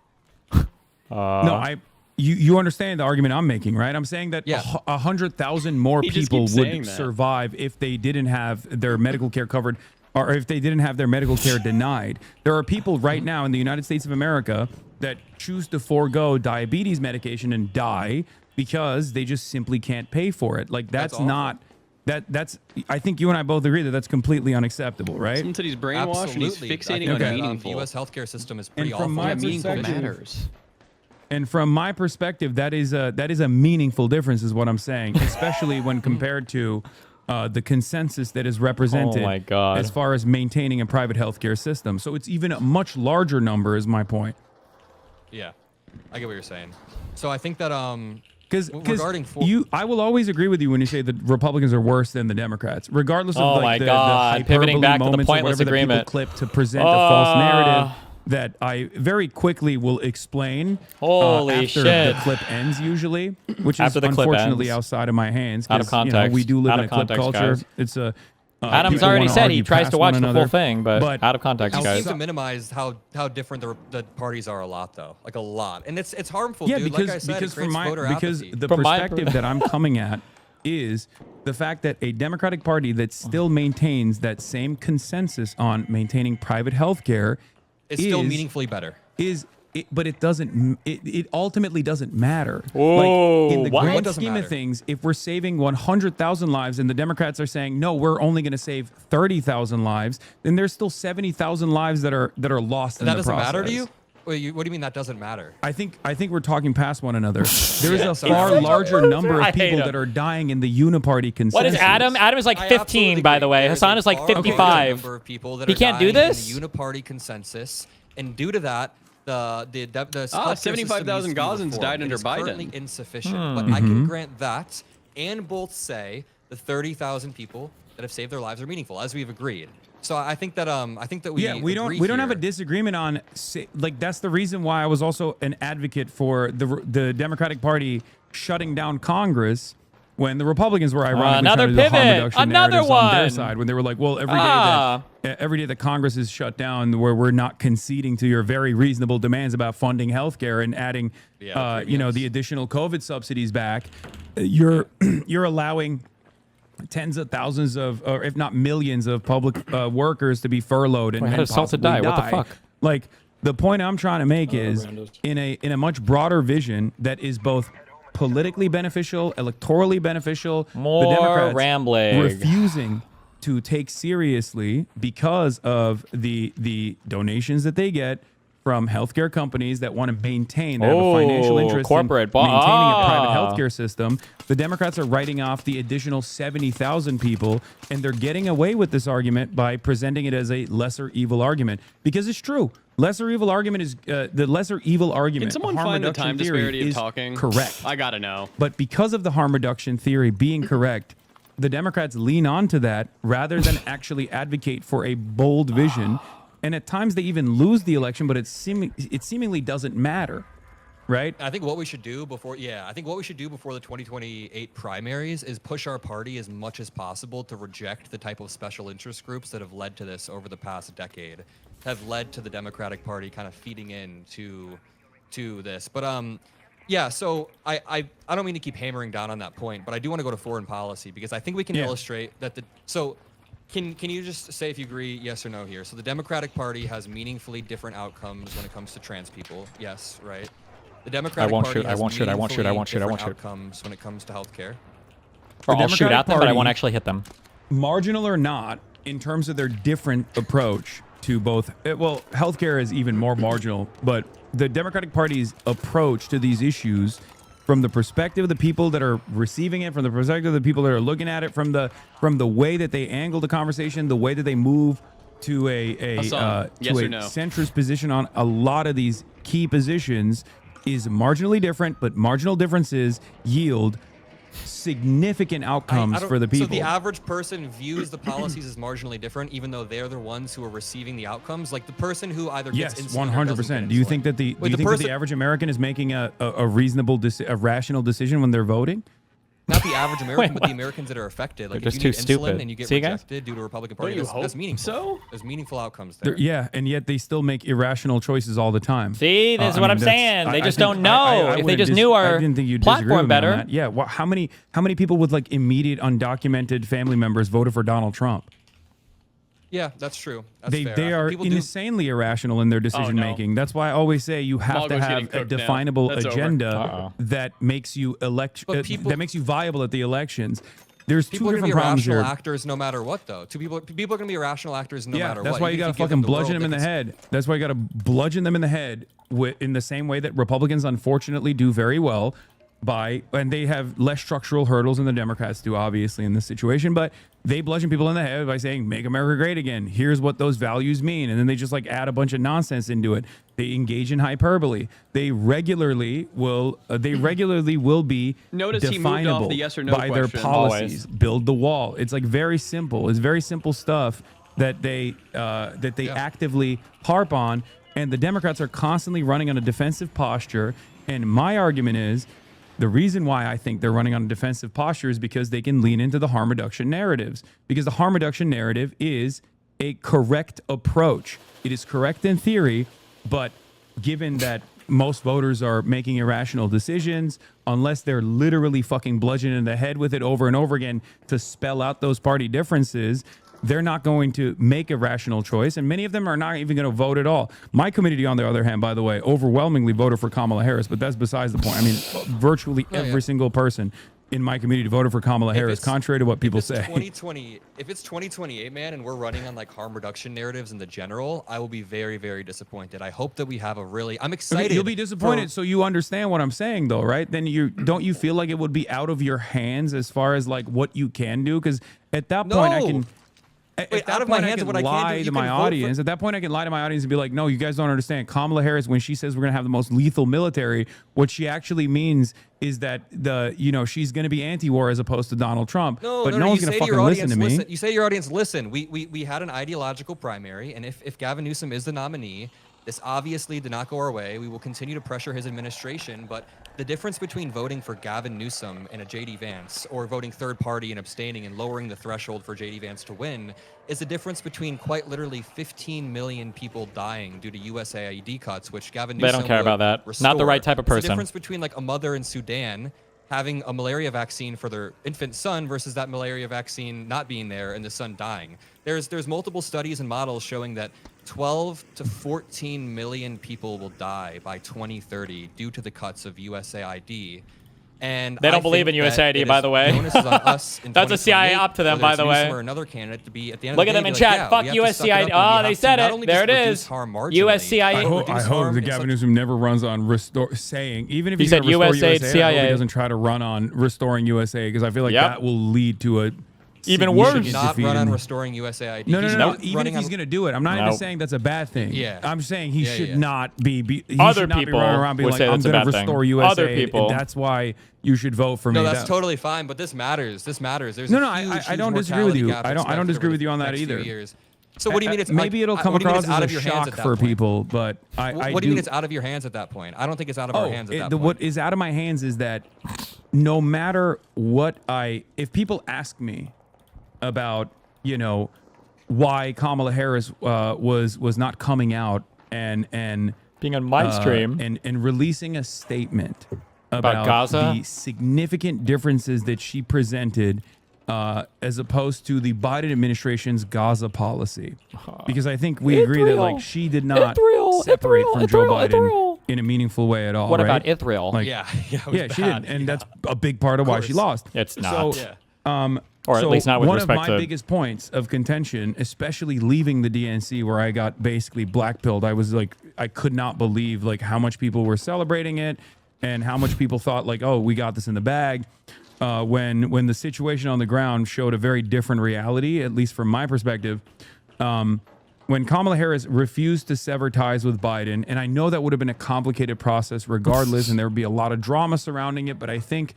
No, you understand the argument I'm making, right? I'm saying that 100,000 more He just people keeps saying would that. survive if they didn't have their medical care covered, or if they didn't have their medical care denied. There are people right now in the United States of America that choose to forego diabetes medication and die because they just simply can't pay for it. Like that's not. That's. I think you and I both agree that that's completely unacceptable, right? Someone said he's brainwashed and he's Absolutely. fixating I on think that, meaningful. The U.S. healthcare system is pretty And from awful. my meaningful perspective- matters. And from my perspective, that is a meaningful difference, is what I'm saying, especially when compared to the consensus that is represented Oh my God. as far as maintaining a private healthcare system. So it's even a much larger number, is my point. Yeah, I get what you're saying. So I think that Because regarding I will always agree with you when you say the Republicans are worse than the Democrats, regardless of Oh like my the God, pivoting hyperbole back to the moments or pointless whatever that agreement. people clip to present a false narrative that I very quickly will explain Holy after shit. the clip ends, usually, which After is the clip unfortunately ends. outside of my hands. Out of 'cause, you know, context. we do live Out in a of clip context, culture. guys. It's a Adam's people already wanna said he argue tries past to watch one the full another, thing, but out of context, You guys. seem to minimize how different the parties are a lot, though. Like a lot. And it's harmful, Yeah, dude. because Like I said, because it creates voter because apathy. the perspective that I'm coming at is the fact that a Democratic Party that still maintains that same consensus on maintaining private health care It's still meaningfully better. But it doesn't. It ultimately doesn't matter. Whoa, like in the what? grand What doesn't scheme matter? of things, if we're saving 100,000 lives and the Democrats are saying no, we're only going to save 30,000 lives, then there's still 70,000 lives that are lost in That the doesn't process. matter to you? Wait, what do you mean that doesn't matter? I think we're talking past one another. There is a sorry. far larger number I of hate people him. that are dying in the uniparty consensus. What is Adam? Adam is like I 15, absolutely by agree. the way. There Hassan is like a far larger 55. number of people that He are can't do dying this? in the uniparty consensus, and due to that, the healthcare system 75,000 needs to be Gazans reformed. died under It is currently Biden. insufficient, Hmm. but I can grant that, and both say the 30,000 people that have saved their lives are meaningful, as we've agreed. So I think that we don't have a disagreement on like that's the reason why I was also an advocate for the Democratic Party shutting down Congress when the Republicans were ironically Another trying to do the harm pivot. reduction Another narratives on their one. side when they were like, well, Ah. every day that Congress is shut down, where we're not conceding to your very reasonable demands about funding healthcare and adding, the additional COVID subsidies back, you're allowing tens of thousands of, or if not millions of public workers to be furloughed and Wait, how does possibly Salsa die? What the fuck? Like the point I'm trying to make is in a much broader vision that is both politically beneficial, electorally beneficial. More the Democrats rambling. refusing to take seriously because of the donations that they get from healthcare companies that want to maintain, they have a financial interest corporate. in maintaining a private healthcare system. The Democrats are writing off the additional 70,000 people, and they're getting away with this argument by presenting it as a lesser evil argument because it's true. Lesser evil argument is the lesser evil argument. Can someone harm find the reduction time theory disparity of is talking? correct. I gotta know. But because of the harm reduction theory being correct, the Democrats lean onto that rather than actually advocate for a bold vision. And at times they even lose the election, but it seemingly doesn't matter. right? I think what we should do before, I think what we should do before the 2028 primaries is push our party as much as possible to reject the type of special interest groups that have led to this over the past decade, have led to the Democratic Party kind of feeding into this. But yeah, so I don't mean to keep hammering down on that point, but I do want to go to foreign policy because I think we can illustrate that Can you just say if you agree, yes or no here? So the Democratic Party has meaningfully different outcomes when it comes to trans people. Yes, right? The Democratic Party has meaningfully different outcomes when it comes to healthcare. Or I'll shoot at them, but I won't actually hit them. Marginal or not, in terms of their different approach to both, well, healthcare is even more marginal, but the Democratic Party's approach to these issues from the perspective of the people that are receiving it, from the perspective of the people that are looking at it, from the way that they angle the conversation, the way that they move to a centrist position on a lot of these key positions is marginally different, but marginal differences yield significant outcomes for the people. So the average person views the policies as marginally different, even though they're the ones who are receiving the outcomes. Like the person who either gets insulin 100%. Do you think that the average American is making a reasonable, a rational decision when they're voting? Not the average American, but the Americans that are affected. Like if you need insulin and you get rejected due to a Republican Party, that's meaningful. So? There's meaningful outcomes there. Yeah, and yet they still make irrational choices all the time. See, this is what I'm saying. They just don't know. If they just knew our platform better. Yeah, well, how many people with like immediate undocumented family members voted for Donald Trump? Yeah, that's true. That's fair. They are insanely irrational in their decision making. That's why I always say you have to have a definable agenda that makes you that makes you viable at the elections. There's two different problems here. People are going to be irrational actors no matter what, though. People are going to be irrational actors no matter what. That's why you got to fucking bludgeon them in the head. That's why you got to bludgeon them in the head in the same way that Republicans unfortunately do very well. And they have less structural hurdles than the Democrats do, obviously, in this situation, but they bludgeon people in the head by saying, make America great again. Here's what those values mean. And then they just like add a bunch of nonsense into it. They engage in hyperbole. They regularly will be definable by their policies. Build the wall. It's like very simple. It's very simple stuff that they actively harp on. And the Democrats are constantly running on a defensive posture. And my argument is, the reason why I think they're running on a defensive posture is because they can lean into the harm reduction narratives. Because the harm reduction narrative is a correct approach. It is correct in theory, but given that most voters are making irrational decisions, unless they're literally fucking bludgeoned in the head with it over and over again to spell out those party differences, they're not going to make a rational choice, and many of them are not even going to vote at all. My community, on the other hand, by the way, overwhelmingly voted for Kamala Harris, but that's besides the point. I mean, virtually every single person in my community voted for Kamala Harris, contrary to what people say. If it's 2028, man, and we're running on like harm reduction narratives in the general, I will be very, very disappointed. I hope that we have a really. I'm excited. Okay, you'll be disappointed, so you understand what I'm saying, though, right? Then don't you feel like it would be out of your hands as far as like what you can do? Because at that point, I can. At that point, I can lie to my audience. At that point, I can lie to my audience and be like, no, you guys don't understand. Kamala Harris, when she says we're going to have the most lethal military, what she actually means is that she's going to be anti-war as opposed to Donald Trump. No one's going to fucking listen to me. You say to your audience, listen, we had an ideological primary, and if Gavin Newsom is the nominee, this obviously did not go our way. We will continue to pressure his administration, but the difference between voting for Gavin Newsom and a J.D. Vance or voting third party and abstaining and lowering the threshold for J.D. Vance to win is the difference between quite literally 15 million people dying due to USAID cuts, which Gavin Newsom They don't care about that. Restore. Not the right type of person. It's the difference between like a mother in Sudan having a malaria vaccine for their infant son versus that malaria vaccine not being there and the son dying. There's multiple studies and models showing that 12 to 14 million people will die by 2030 due to the cuts of USAID. And they don't believe in USAID, by the way. That's a CIA op to them, by the way. Or another candidate to be at the end Look of the at them in chat. Fuck USAID. Oh, they said it. There it is. USAID. I hope that Gavin Newsom never runs on saying, even if he said USAID, I CIA, hope he doesn't try to run on restoring USA, because I feel like that will lead to a even worse. Not run on restoring USAID. No. Even if he's going to do it, I'm not even saying that's a bad thing. Yeah. I'm saying he should not be. Other people running around being like, I'm going to restore USA. Other people. And that's why you should vote for me. No, that's totally fine. But this matters. There's I don't disagree with you. I don't disagree with you on that either. So what do you mean? It's maybe it'll come across as a shock for people, but what do you mean it's out of your hands at that point? I don't think it's out of our hands at that point. What is out of my hands is that no matter what if people ask me about, why Kamala Harris was not coming out and being on my stream and releasing a statement about Gaza, the significant differences that she presented as opposed to the Biden administration's Gaza policy, because I think we agree that she did not separate from Joe Biden in a meaningful way at all. What right? about Israel? Yeah, she didn't, and that's a big part of why she lost. It's not. So, or at least not with one respect of to my biggest points of contention, especially leaving the DNC where I got basically blackpilled. I was like, I could not believe how much people were celebrating it and how much people thought oh, we got this in the bag. When the situation on the ground showed a very different reality, at least from my perspective, when Kamala Harris refused to sever ties with Biden, and I know that would have been a complicated process regardless, and there would be a lot of drama surrounding it, but I think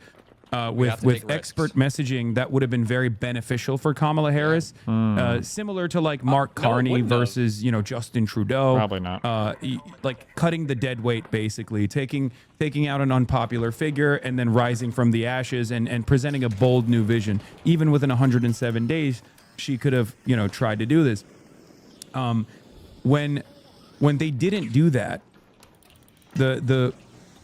with expert messaging, that would have been very beneficial for Kamala Harris, similar to Mark Carney versus Justin Trudeau. Probably not. Cutting the dead weight, basically taking out an unpopular figure and then rising from the ashes and presenting a bold new vision. Even within 107 days, she could have tried to do this. When they didn't do that,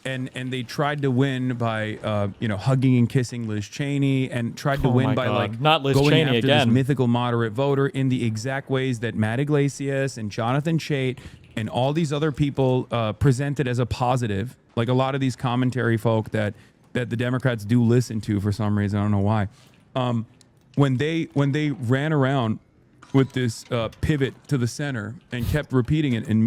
and they tried to win by hugging and kissing Liz Cheney, and tried to win by not Liz going Cheney after again. this mythical moderate voter in the exact ways that Matt Iglesias and Jonathan Chait and all these other people presented as a positive. Like a lot of these commentary folk that the Democrats do listen to for some reason, I don't know why. When they ran around with this pivot to the center and kept repeating it, and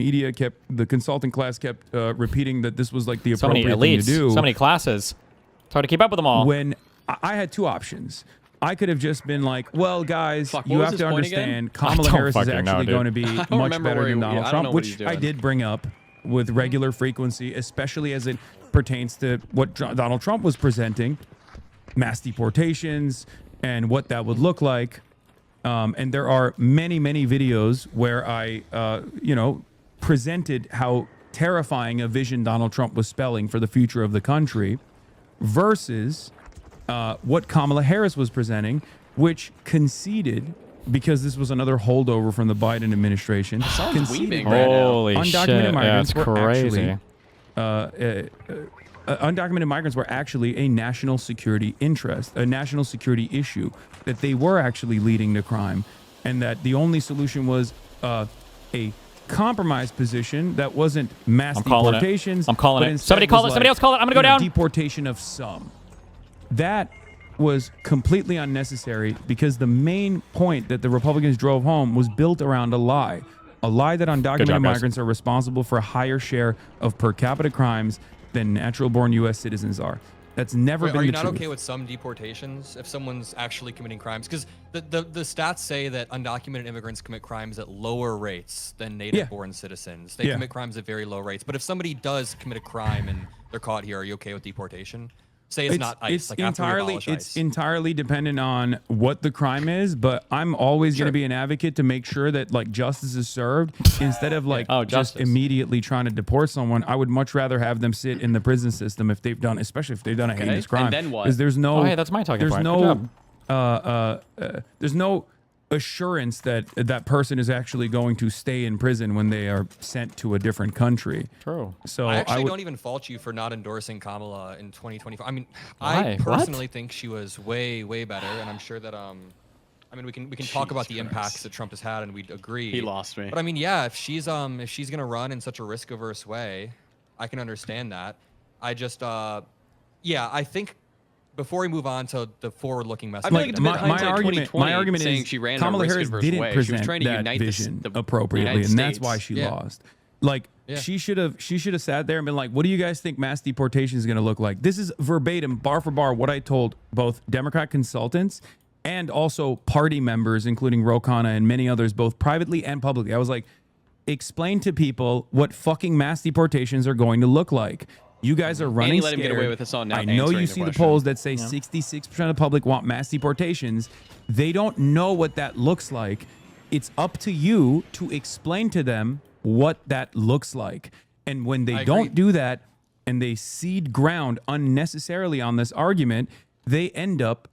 the consulting class kept repeating that this was the appropriate thing to do. So many classes. It's hard to keep up with them all. When I had two options. I could have just been well, guys, you have to understand Kamala Harris is actually going to be much better than Donald Trump, which I did bring up with regular frequency, especially as it pertains to what Donald Trump was presenting, mass deportations, and what that would look like. And there are many, many videos where I, presented how terrifying a vision Donald Trump was spelling for the future of the country versus what Kamala Harris was presenting, which conceded, because this was another holdover from the Biden administration. Weeping right now. Holy undocumented shit. migrants That's were crazy. Undocumented migrants were actually a national security interest, a national security issue, that they were actually leading to crime, and that the only solution was a compromise position that wasn't mass deportations. I'm calling it. Somebody call it. Somebody else call it. I'm going to go down. Deportation of some. That was completely unnecessary, because the main point that the Republicans drove home was built around a lie that undocumented migrants are responsible for a higher share of per capita crimes than natural-born U.S. citizens are. That's never been the truth. Are you not okay with some deportations if someone's actually committing crimes? Because the stats say that undocumented immigrants commit crimes at lower rates than native-born citizens. They commit crimes at very low rates. But if somebody does commit a crime and they're caught here, are you okay with deportation? Say it's not ICE. It's entirely dependent on what the crime is, but I'm always going to be an advocate to make sure that justice is served instead of just immediately trying to deport someone. I would much rather have them sit in the prison system especially if they've done a heinous crime. And then what? Because there's no. That's my talking point. There's no assurance that that person is actually going to stay in prison when they are sent to a different country. True. So I actually don't even fault you for not endorsing Kamala in 2024. I mean, I personally think she was way, way better, and I'm sure that we can talk about the impacts that Trump has had, and we'd agree. He lost me. But I mean, yeah, if she's gonna run in such a risk-averse way, I can understand that. I just I think. Before we move on to the forward-looking message, my argument is she ran Kamala Harris didn't present that vision appropriately, and that's why she lost. She should have sat there and been like, "What do you guys think mass deportation is going to look like?" This is verbatim, bar for bar, what I told both Democrat consultants and also party members, including Ro Khanna and many others, both privately and publicly. I was like, "Explain to people what fucking mass deportations are going to look like." You guys are running let him get away with this on now. I know you see the polls that say 66% of the public want mass deportations. They don't know what that looks like. it's up to you to explain to them what that looks like. And when they don't do that and they cede ground unnecessarily on this argument, they end up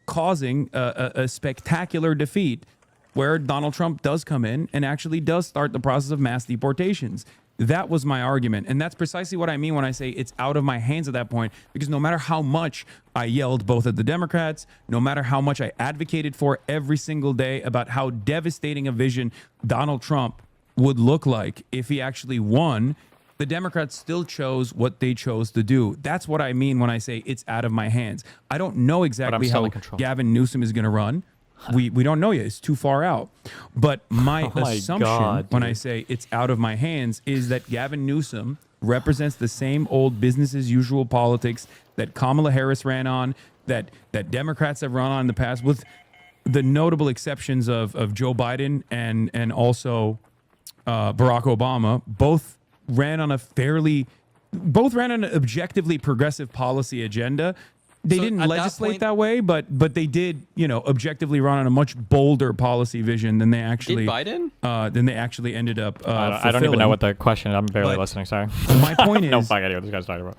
causing a spectacular defeat where Donald Trump does come in and actually does start the process of mass deportations. That was my argument. And that's precisely what I mean when I say it's out of my hands at that point, because no matter how much I yelled both at the Democrats, no matter how much I advocated for every single day about how devastating a vision Donald Trump would look like if he actually won, the Democrats still chose what they chose to do. That's what I mean when I say it's out of my hands. I don't know exactly how Gavin Newsom is going to run. We don't know yet. It's too far out. But my assumption when I say it's out of my hands is that Gavin Newsom represents the same old business as usual politics that Kamala Harris ran on, that Democrats have run on in the past, with the notable exceptions of Joe Biden and also Barack Obama. Both ran on an objectively progressive policy agenda. They didn't legislate that way, but they did, objectively run on a much bolder policy vision than they actually ended up. I don't even know what the question is. I'm barely listening. Sorry. My point is, no fucking idea what this guy's talking about.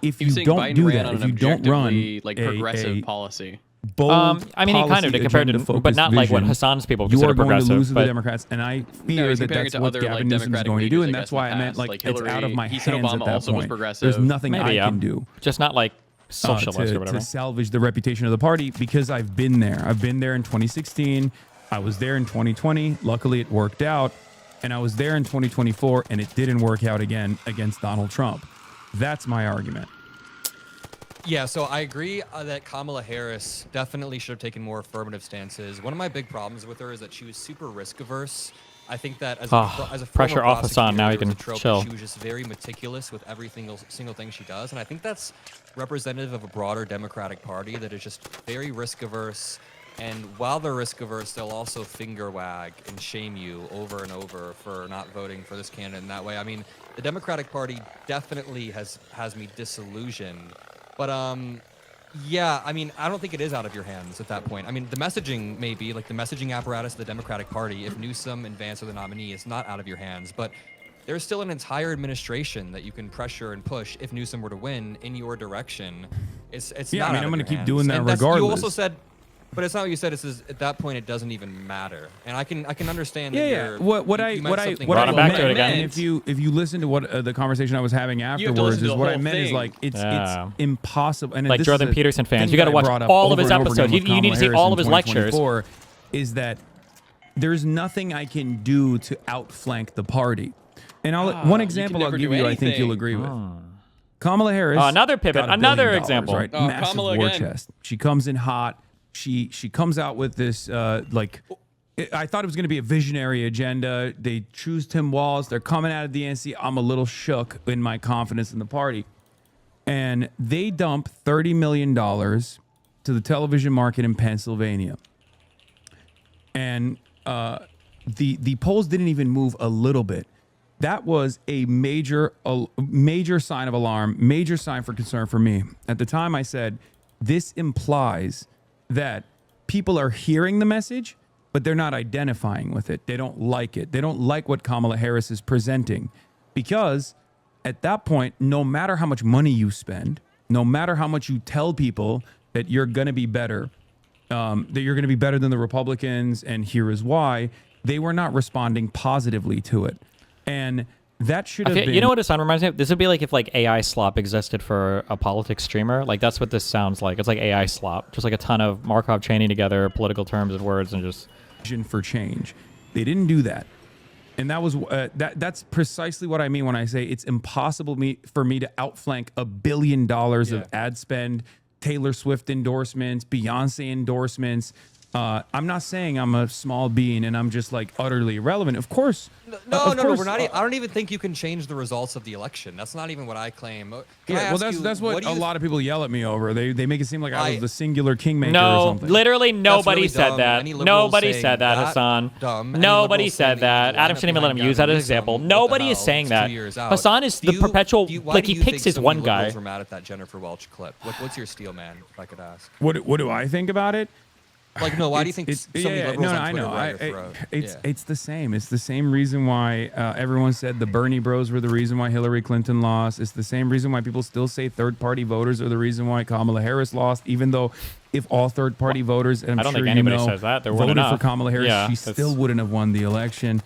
If you don't do that, if you don't run progressive policy. I mean, he kind of did compared to, but not like what Hasan's people consider progressive. You are going to lose to the Democrats, and I fear that that's what Gavin Newsom is going to do, and that's why I meant it's out of my hands at that point. There's nothing I can do. Just not like socialist or whatever. To salvage the reputation of the party, because I've been there. I've been there in 2016. I was there in 2020. Luckily, it worked out. And I was there in 2024, and it didn't work out again against Donald Trump. That's my argument. Yeah, so I agree that Kamala Harris definitely should have taken more affirmative stances. One of my big problems with her is that she was super risk averse. I think that as a pressure off Hasan, now he can chill. She was just very meticulous with every single thing she does, and I think that's representative of a broader Democratic Party that is just very risk averse. And while they're risk averse, they'll also finger wag and shame you over and over for not voting for this candidate in that way. I mean, the Democratic Party definitely has me disillusioned. But yeah, I mean, I don't think it is out of your hands at that point. I mean, the messaging may be, like the messaging apparatus of the Democratic Party, if Newsom and Vance are the nominee, is not out of your hands. But there's still an entire administration that you can pressure and push if Newsom were to win in your direction. It's yeah, not I mean, I'm going to keep doing that regardless. You also said, but it's not what you said. It's at that point, it doesn't even matter. And I can understand. Yeah, what I meant, if you listen to what the conversation I was having afterwards, is what I meant is like it's impossible. And like Jordan Peterson fans, you got to watch all of his episodes. You need to see all of his lectures. Is that there's nothing I can do to outflank the party. And one example I'll give you, I think you'll agree with. Kamala Harris. Another pivot. Another example. Right? Massive war chest. She comes in hot. She comes out with this I thought it was going to be a visionary agenda. They choose Tim Walz. They're coming out of the DNC. I'm a little shook in my confidence in the party. And they dump $30 million to the television market in Pennsylvania. And the polls didn't even move a little bit. That was a major sign of alarm, major sign for concern for me. At the time, I said, this implies that people are hearing the message, but they're not identifying with it. They don't like it. They don't like what Kamala Harris is presenting, because at that point, no matter how much money you spend, no matter how much you tell people that you're going to be better, that you're going to be better than the Republicans, and here is why, they were not responding positively to it. And that should have been... You know what this sound reminds me of? This would be like if like AI slop existed for a politics streamer. Like that's what this sounds like. It's like AI slop. Just like a ton of Markov chaining together political terms and words and just... For change. They didn't do that. And that was that's precisely what I mean when I say it's impossible for me to outflank $1 billion of ad spend, Taylor Swift endorsements, Beyonce endorsements. I'm not saying I'm a small bean and I'm just like utterly irrelevant. Of course. No, we're not. I don't even think you can change the results of the election. That's not even what I claim. That's what a lot of people yell at me over. They make it seem like I was the singular kingmaker or something. Literally nobody said that. Nobody said that, Hasan. Nobody said that. Adam shouldn't even let him use that as an example. Nobody is saying that. Hasan is the perpetual, like he picks his one guy. We're mad at that Jennifer Welch clip. What's your steal, man, if I could ask? What do I think about it? Like, no, why do you think so many liberals on Twitter I know. were your throat? It's the same. It's the same reason why everyone said the Bernie bros were the reason why Hillary Clinton lost. It's the same reason why people still say third-party voters are the reason why Kamala Harris lost, even though if all third-party voters, and I don't think anybody says that. There voted enough. for Kamala Harris, she that's... still wouldn't have won the election.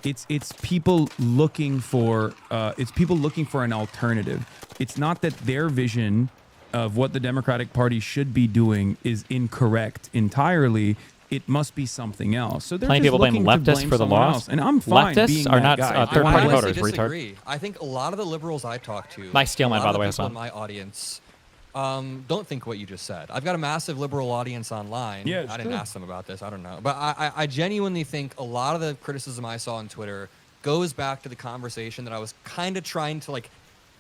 It's people looking for an alternative. It's not that their vision of what the Democratic Party should be doing is incorrect entirely. It must be something else. So they're plenty just people blame looking to leftists blame for the someone loss. else. And I'm fine Leftists being are that not guy. third-party I voters. disagree. Retard. I think a lot of the liberals I talk to, Nice steal mine, by the way, people Hasan. in my audience, don't think what you just said. I've got a massive liberal audience online. Yeah, I didn't ask them about this. I don't know, but I genuinely think a lot of the criticism I saw on Twitter goes back to the conversation that I was kind of trying to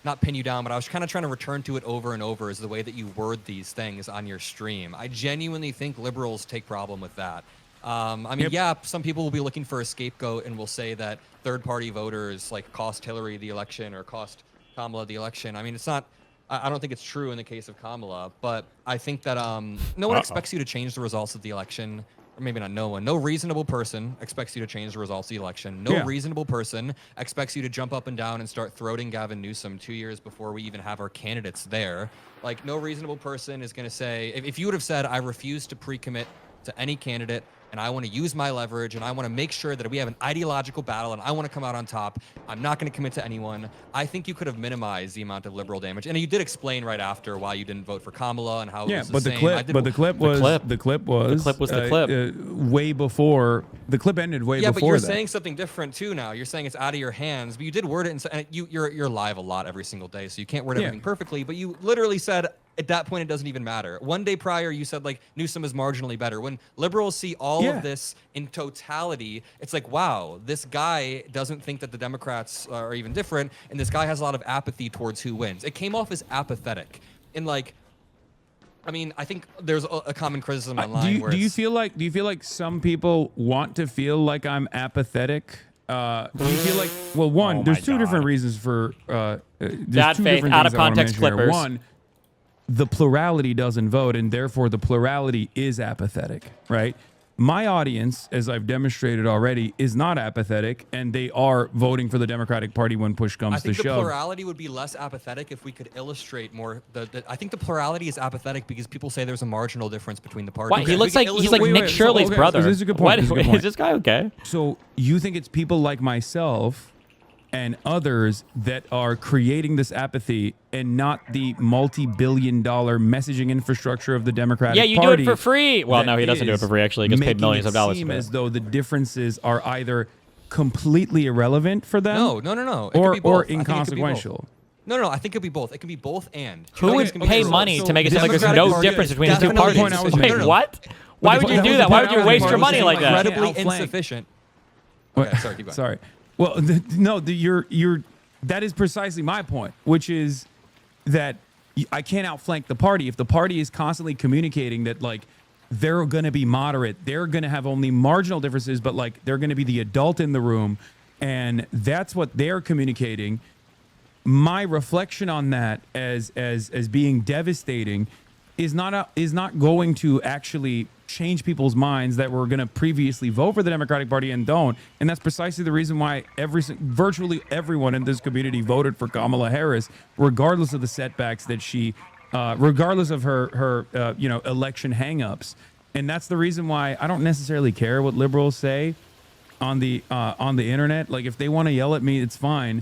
not pin you down, but I was kind of trying to return to it over and over, is the way that you word these things on your stream. I genuinely think liberals take problem with that. I mean, yeah, some people will be looking for a scapegoat and will say that third-party voters cost Hillary the election or cost Kamala the election. I mean, it's not. I don't think it's true in the case of Kamala, but I think that no one expects you to change the results of the election. Or maybe not no one. No reasonable person expects you to change the results of the election. No reasonable person expects you to jump up and down and start throating Gavin Newsom 2 years before we even have our candidates there. No reasonable person is going to say, if you would have said, I refuse to pre-commit to any candidate, and I want to use my leverage, and I want to make sure that we have an ideological battle, and I want to come out on top, I'm not going to commit to anyone. I think you could have minimized the amount of liberal damage. And you did explain right after why you didn't vote for Kamala and how it was the same. The clip was the clip way before. The clip ended way before that. Yeah, but you're saying something different too now. You're saying it's out of your hands, but you did word it, and you're live a lot every single day, so you can't word everything perfectly, but you literally said, at that point, it doesn't even matter. One day prior, you said Newsom is marginally better. When liberals see all of this in totality, it's like, wow, this guy doesn't think that the Democrats are even different, and this guy has a lot of apathy towards who wins. It came off as apathetic. And I mean, I think there's a common criticism online. Do you feel like some people want to feel like I'm apathetic? Do you feel like, well, one, there's two different reasons for that faith out of context clippers. One, the plurality doesn't vote, and therefore the plurality is apathetic, right? My audience, as I've demonstrated already, is not apathetic, and they are voting for the Democratic Party when push comes to shove. I think the plurality would be less apathetic if we could illustrate more. I think the plurality is apathetic because people say there's a marginal difference between the parties. Why? He looks like he's like Nick Shirley's brother. So this is a good point. Is this guy okay? So you think it's people like myself and others that are creating this apathy and not the multi-billion-dollar messaging infrastructure of the Democratic Party? Yeah, you do it for free. Well, no, he doesn't do it for free, actually. He gets paid millions of dollars for it. As though the differences are either completely irrelevant for them No. or inconsequential. No, I think it could be both. It can be both and. Who would pay money to make it sound like there's no difference between the two parties? Wait, what? Why would you do that? Why would you waste your money like that? Incredibly insufficient. Okay, sorry, keep going. Sorry. Well, that is precisely my point, which is that I can't outflank the party. If the party is constantly communicating that they're going to be moderate, they're going to have only marginal differences, but they're going to be the adult in the room, and that's what they're communicating. My reflection on that as being devastating is not going to actually change people's minds that were going to previously vote for the Democratic Party and don't. And that's precisely the reason why virtually everyone in this community voted for Kamala Harris, regardless of the setbacks that she, regardless of her election hangups. And that's the reason why I don't necessarily care what liberals say on the internet. If they want to yell at me, it's fine.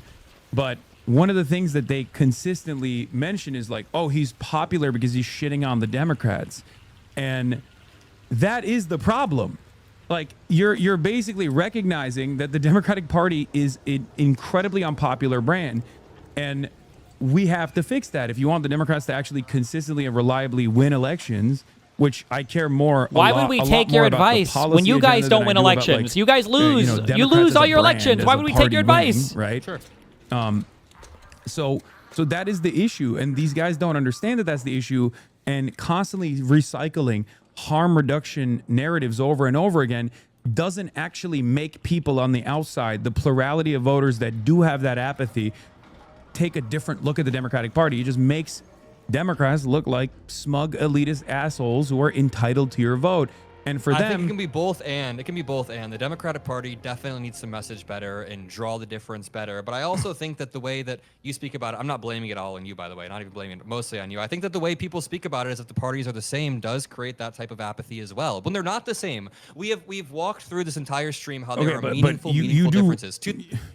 But one of the things that they consistently mention is oh, he's popular because he's shitting on the Democrats. And that is the problem. You're basically recognizing that the Democratic Party is an incredibly unpopular brand, and we have to fix that if you want the Democrats to actually consistently and reliably win elections, which I care more. Why would we take your advice when you guys don't win elections? You guys lose. You lose all your elections. Why would we take your advice? Right. Sure. So that is the issue, and these guys don't understand that that's the issue, and constantly recycling harm reduction narratives over and over again doesn't actually make people on the outside, the plurality of voters that do have that apathy, take a different look at the Democratic Party. It just makes Democrats look like smug elitist assholes who are entitled to your vote. And for I them, think it can be both and. It can be both and. The Democratic Party definitely needs to message better and draw the difference better. But I also think that the way that you speak about it, I'm not blaming it all on you, by the way, not even blaming it mostly on you. I think that the way people speak about it as if the parties are the same does create that type of apathy as well. When they're not the same, we've walked through this entire stream how there are meaningful differences.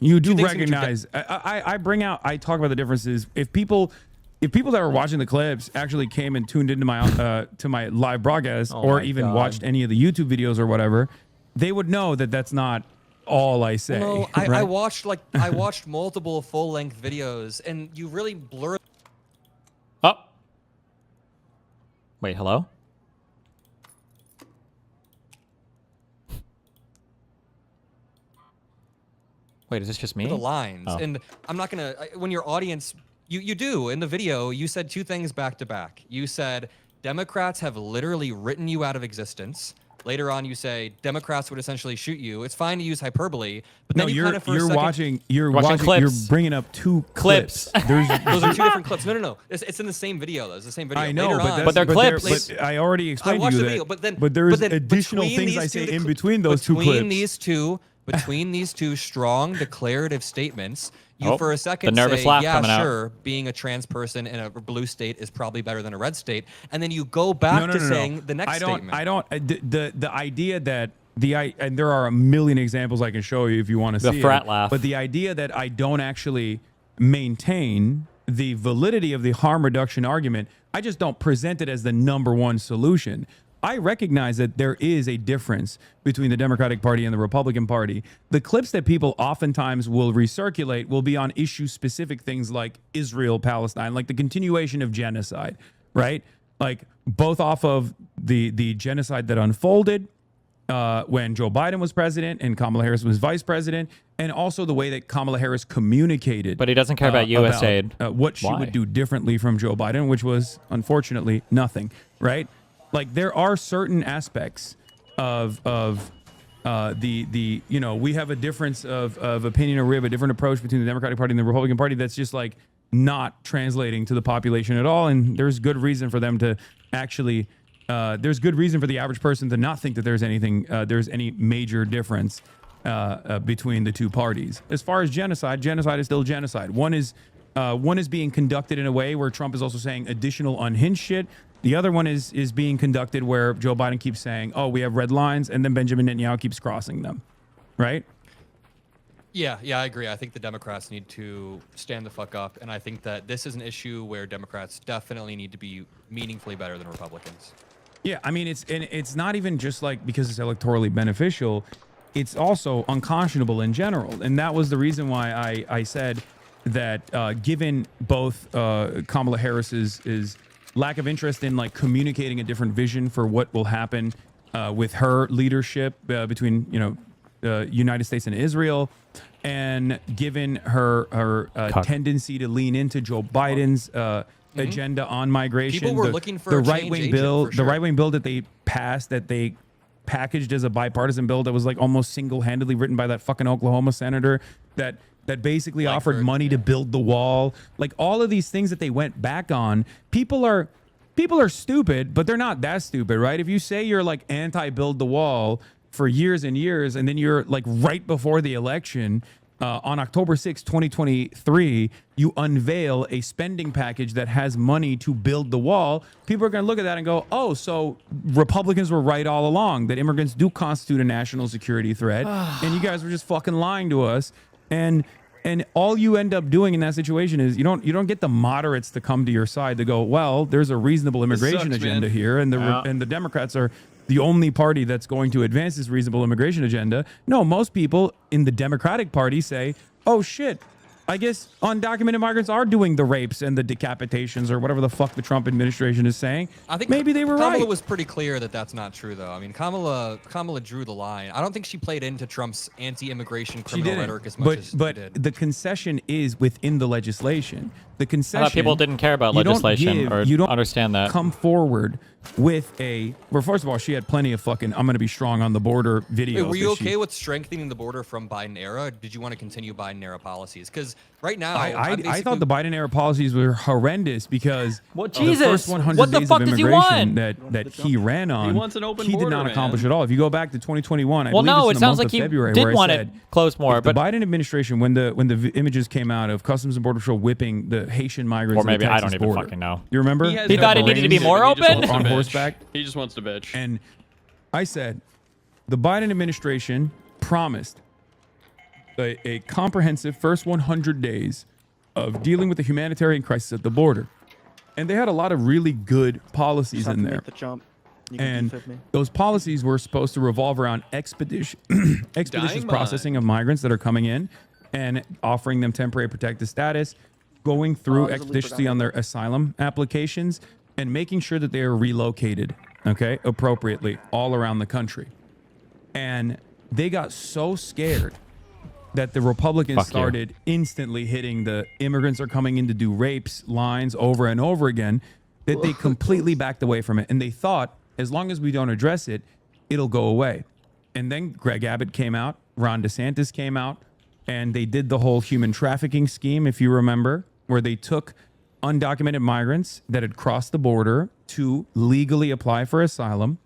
You do recognize. I talk about the differences. If people that are watching the clips actually came and tuned into my to my live broadcast or even watched any of the YouTube videos or whatever, they would know that that's not all I say. No, right? I watched multiple full-length videos, and you really blur. Oh. Wait, hello? Wait, is this just me? The lines, and I'm not gonna. When your audience. You do. In the video, you said two things back to back. You said Democrats have literally written you out of existence. Later on, you say Democrats would essentially shoot you. It's fine to use hyperbole, but then you're watching clips. You're bringing up two clips. Those are two different clips. No. It's in the same video, though. It's the same video. I know, but they're clips. But I already explained to you that. But there's additional things I say in between those two clips. Between these two strong declarative statements, you for a second the nervous say, laugh yeah, coming sure, out. being a trans person in a blue state is probably better than a red state, and then you go back to saying the next statement. The idea that and there are a million examples I can show you if you want to see the frat it, laugh. But the idea that I don't actually maintain the validity of the harm reduction argument, I just don't present it as the number one solution. I recognize that there is a difference between the Democratic Party and the Republican Party. The clips that people oftentimes will recirculate will be on issue-specific things like Israel, Palestine, like the continuation of genocide, right? Like both off of the genocide that unfolded when Joe Biden was president and Kamala Harris was vice president, and also the way that Kamala Harris communicated. But he doesn't care about U.S. aid. What she would do differently from Joe Biden, which was unfortunately nothing, right? Like there are certain aspects of the we have a difference of opinion, or we have a different approach between the Democratic Party and the Republican Party that's just like not translating to the population at all. And there's good reason for them to actually there's good reason for the average person to not think that there's any major difference between the two parties. As far as genocide is still genocide. One is being conducted in a way where Trump is also saying additional unhinged shit. The other one is being conducted where Joe Biden keeps saying, oh, we have red lines, and then Benjamin Netanyahu keeps crossing them, right? Yeah, I agree. I think the Democrats need to stand the fuck up, and I think that this is an issue where Democrats definitely need to be meaningfully better than Republicans. Yeah, I mean, it's not even just like because it's electorally beneficial, it's also unconscionable in general. And that was the reason why I said that given both Kamala Harris's lack of interest in like communicating a different vision for what will happen with her leadership between United States and Israel, and given her tendency to lean into Joe Biden's agenda on migration, people were looking for the a right-wing bill, for sure. the right-wing bill that they passed, that they packaged as a bipartisan bill that was like almost single-handedly written by that fucking Oklahoma senator that basically offered money to build the wall. Like all of these things that they went back on, people are stupid, but they're not that stupid, right? If you say you're like anti-build the wall for years and years, and then you're like right before the election, on October 6, 2023, you unveil a spending package that has money to build the wall, people are going to look at that and go, oh, so Republicans were right all along, that immigrants do constitute a national security threat, and you guys were just fucking lying to us. And all you end up doing in that situation is you don't get the moderates to come to your side to go, well, there's a reasonable immigration agenda here, and the Democrats are the only party that's going to advance this reasonable immigration agenda. No, most people in the Democratic Party say, oh shit, I guess undocumented migrants are doing the rapes and the decapitations or whatever the fuck the Trump administration is saying. I think maybe they were right. Kamala was pretty clear that that's not true, though. I mean, Kamala drew the line. I don't think she played into Trump's anti-immigration criminal rhetoric as much as but he did. The concession is within the legislation. The concession. I thought people didn't care about legislation or you don't understand that. Come forward with well, first of all, she had plenty of fucking I'm going to be strong on the border videos. Wait, were you okay with strengthening the border from Biden era? Or did you want to continue Biden era policies? Because right now, I thought the Biden era policies were horrendous because well, the first 100 what the days fuck of does he immigration want? that he ran on, He wants an open he did border, not man. accomplish at all. If you go back to 2021, I Well, believe no, it's it in the sounds month like of he February did where I want said, it closed more. if the But Biden administration, when the images came out of Customs and Border Patrol whipping the Haitian migrants, or maybe at the I Texas don't even border. fucking know. You remember? He thought it needed to be more open on horseback. He just wants to bitch. And I said, the Biden administration promised a comprehensive first 100 days of dealing with the humanitarian crisis at the border. And they had a lot of really good policies in there. The jump. You can And defib me. those policies were supposed to revolve around expeditious processing of migrants that are coming in and offering them temporary protected status, going through expeditiously on their asylum applications, and making sure that they are relocated, okay, appropriately all around the country. And they got so scared that the Republicans started instantly hitting the immigrants are coming in to do rapes lines over and over again that they completely backed away from it. And they thought, as long as we don't address it, it'll go away. And then Greg Abbott came out, Ron DeSantis came out, and they did the whole human trafficking scheme, if you remember, where they took undocumented migrants that had crossed the border to legally apply for asylum.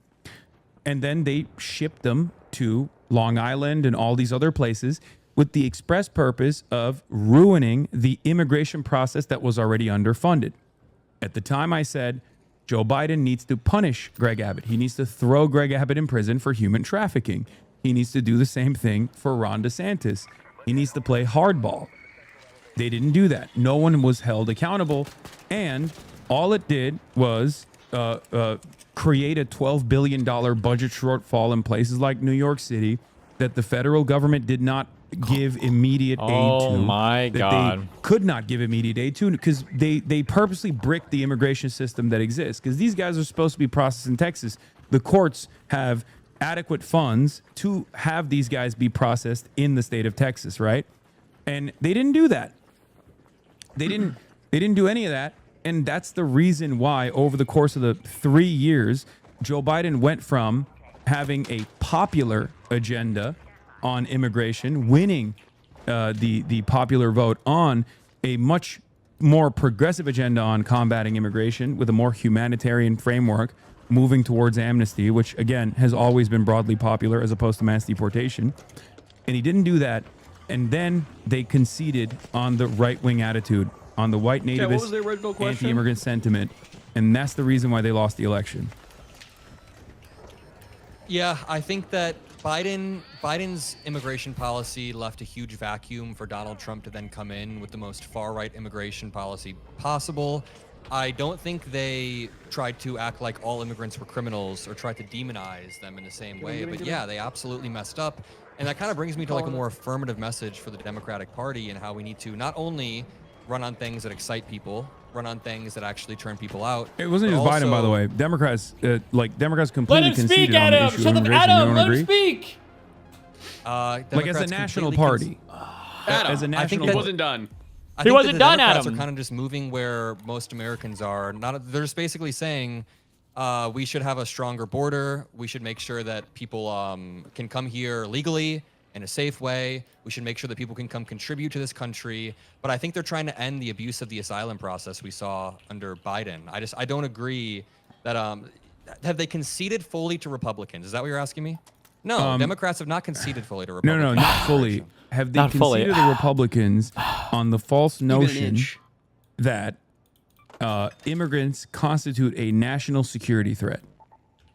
And then they shipped them to Long Island and all these other places with the express purpose of ruining the immigration process that was already underfunded. At the time, I said, Joe Biden needs to punish Greg Abbott. He needs to throw Greg Abbott in prison for human trafficking. He needs to do the same thing for Ron DeSantis. He needs to play hardball. They didn't do that. No one was held accountable. And all it did was create a $12 billion budget shortfall in places like New York City that the federal government did not give immediate aid to. Oh my God. They could not give immediate aid to because they purposely bricked the immigration system that exists because these guys are supposed to be processed in Texas. The courts have adequate funds to have these guys be processed in the state of Texas, right? And they didn't do that. They didn't do any of that. And that's the reason why over the course of the 3 years, Joe Biden went from having a popular agenda on immigration, winning the popular vote on a much more progressive agenda on combating immigration with a more humanitarian framework, moving towards amnesty, which again has always been broadly popular as opposed to mass deportation. And he didn't do that. And then they conceded on the right-wing attitude, on the white nativist anti-immigrant sentiment. And that's the reason why they lost the election. Yeah, I think that Biden's immigration policy left a huge vacuum for Donald Trump to then come in with the most far-right immigration policy possible. I don't think they tried to act like all immigrants were criminals or tried to demonize them in the same way. But yeah, they absolutely messed up. And that kind of brings me to like a more affirmative message for the Democratic Party and how we need to not only run on things that excite people, run on things that actually turn people out. It wasn't just Biden, by the way. Democrats completely Let him conceded speak, on the Adam. issue Shut of up, immigration. You Adam. don't Let him agree? speak. Like as a national party. As a national I think that wasn't done. I He think wasn't that the done, Democrats Adam. are kind of just moving where most Americans are. They're just basically saying we should have a stronger border. We should make sure that people can come here legally in a safe way. We should make sure that people can come contribute to this country. But I think they're trying to end the abuse of the asylum process we saw under Biden. I don't agree that have they conceded fully to Republicans? Is that what you're asking me? No, Democrats have not conceded fully to Republicans. No, not fully. Have they Not fully. conceded to the Republicans on the false notion that immigrants constitute a national security threat?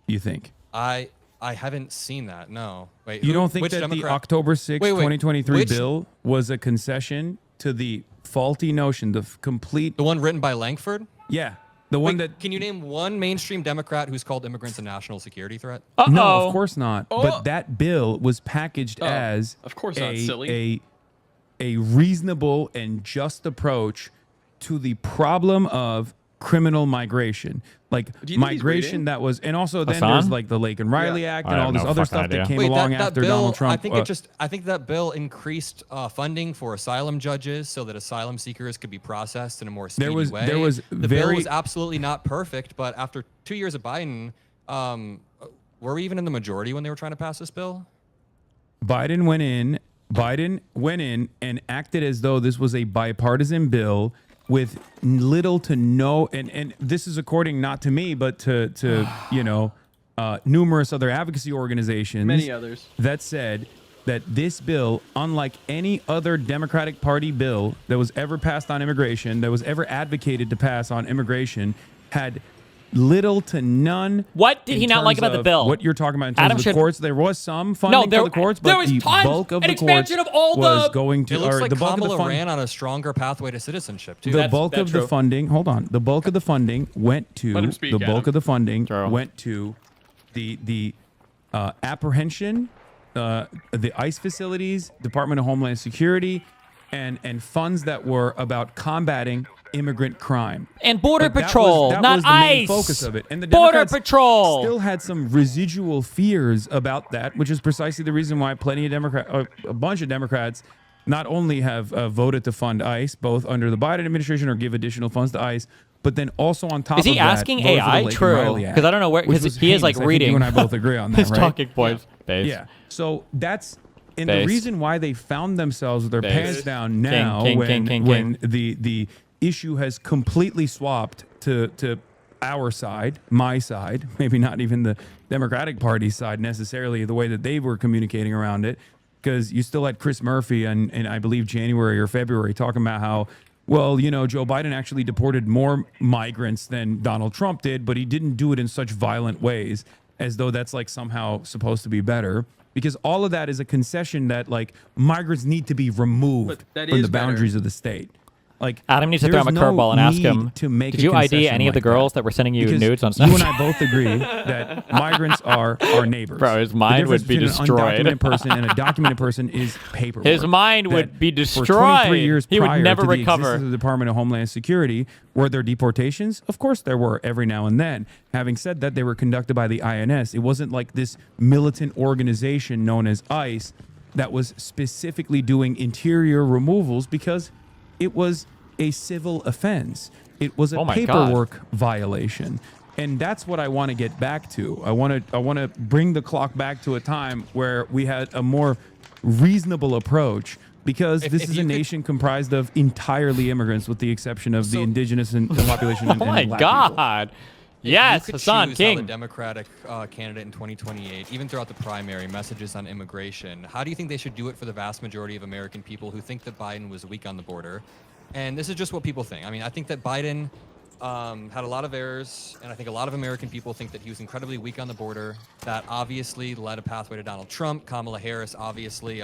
You think? I haven't seen that. No. Wait. You don't think which that Democrat? the October 6, Wait, 2023 which- bill was a concession to the faulty notion, the one written by Langford? Yeah. The one Wait, can you name one mainstream Democrat who's called immigrants a national security threat? No, of course not. But that bill was packaged as of course not, silly. a reasonable and just approach to the problem of criminal migration. Like migration that was, and also then Hasan? there's like the Lake and Riley Act and all this other stuff that came along after bill, Donald Trump. I think that bill increased funding for asylum judges so that asylum seekers could be processed in a more speedy way. The bill was absolutely not perfect, but after 2 years of Biden, were we even in the majority when they were trying to pass this bill? Biden went in Biden went in and acted as though this was a bipartisan bill with little to no, and this is according not to me, but to numerous other advocacy organizations, many others, that said that this bill, unlike any other Democratic Party bill that was ever passed on immigration, that was ever advocated to pass on immigration, had little to none. What did he not like about the bill? What you're talking about in terms of the courts? There was some funding for the courts, but the bulk of the courts was going to. It looks like the bulk Kamala of the ran on a stronger pathway to citizenship too. The bulk of the funding. Hold on. The bulk of the funding went to the bulk of the funding went to the apprehension, the ICE facilities, Department of Homeland Security, and funds that were about combating immigrant crime and border patrol, that was the main ICE. Focus of it, and the border Democrats patrol still had some residual fears about that, which is precisely the reason why a bunch of Democrats not only have voted to fund ICE, both under the Biden administration or give additional funds to ICE, but then also on top of that, is he asking AI? True, because I don't know where, because he is like reading. You and I both agree on that, his right? talking points. Yeah. So that's. And the reason why they found themselves with their pants down now, when the issue has completely swapped to our side, my side, maybe not even the Democratic Party side necessarily, the way that they were communicating around it, because you still had Chris Murphy in I believe January or February talking about how, well, Joe Biden actually deported more migrants than Donald Trump did, but he didn't do it in such violent ways, as though that's like somehow supposed to be better. Because all of that is a concession that like migrants need to be removed from the boundaries of the state. Like Adam needs to throw him a curveball and ask him, did you ID any of the girls that were sending you nudes on Snapchat? You and I both agree that migrants are our neighbors. Bro, his mind would be destroyed. An undocumented person and a documented person is paperwork. His mind would be destroyed. For 23 years he would never to the recover. existence of the Department of Homeland Security, were there deportations? Of course there were, every now and then. Having said that, they were conducted by the INS. It wasn't like this militant organization known as ICE that was specifically doing interior removals, because it was a civil offense. It was a paperwork violation. And that's what I want to get back to. I want to bring the clock back to a time where we had a more reasonable approach, because this is a nation comprised of entirely immigrants, with the exception of the indigenous and the population. Oh my God. Yes, Hasan King. The Democratic candidate in 2028, even throughout the primary, messages on immigration. How do you think they should do it for the vast majority of American people who think that Biden was weak on the border? And this is just what people think. I mean, I think that Biden had a lot of errors, and I think a lot of American people think that he was incredibly weak on the border. That obviously led a pathway to Donald Trump. Kamala Harris, obviously,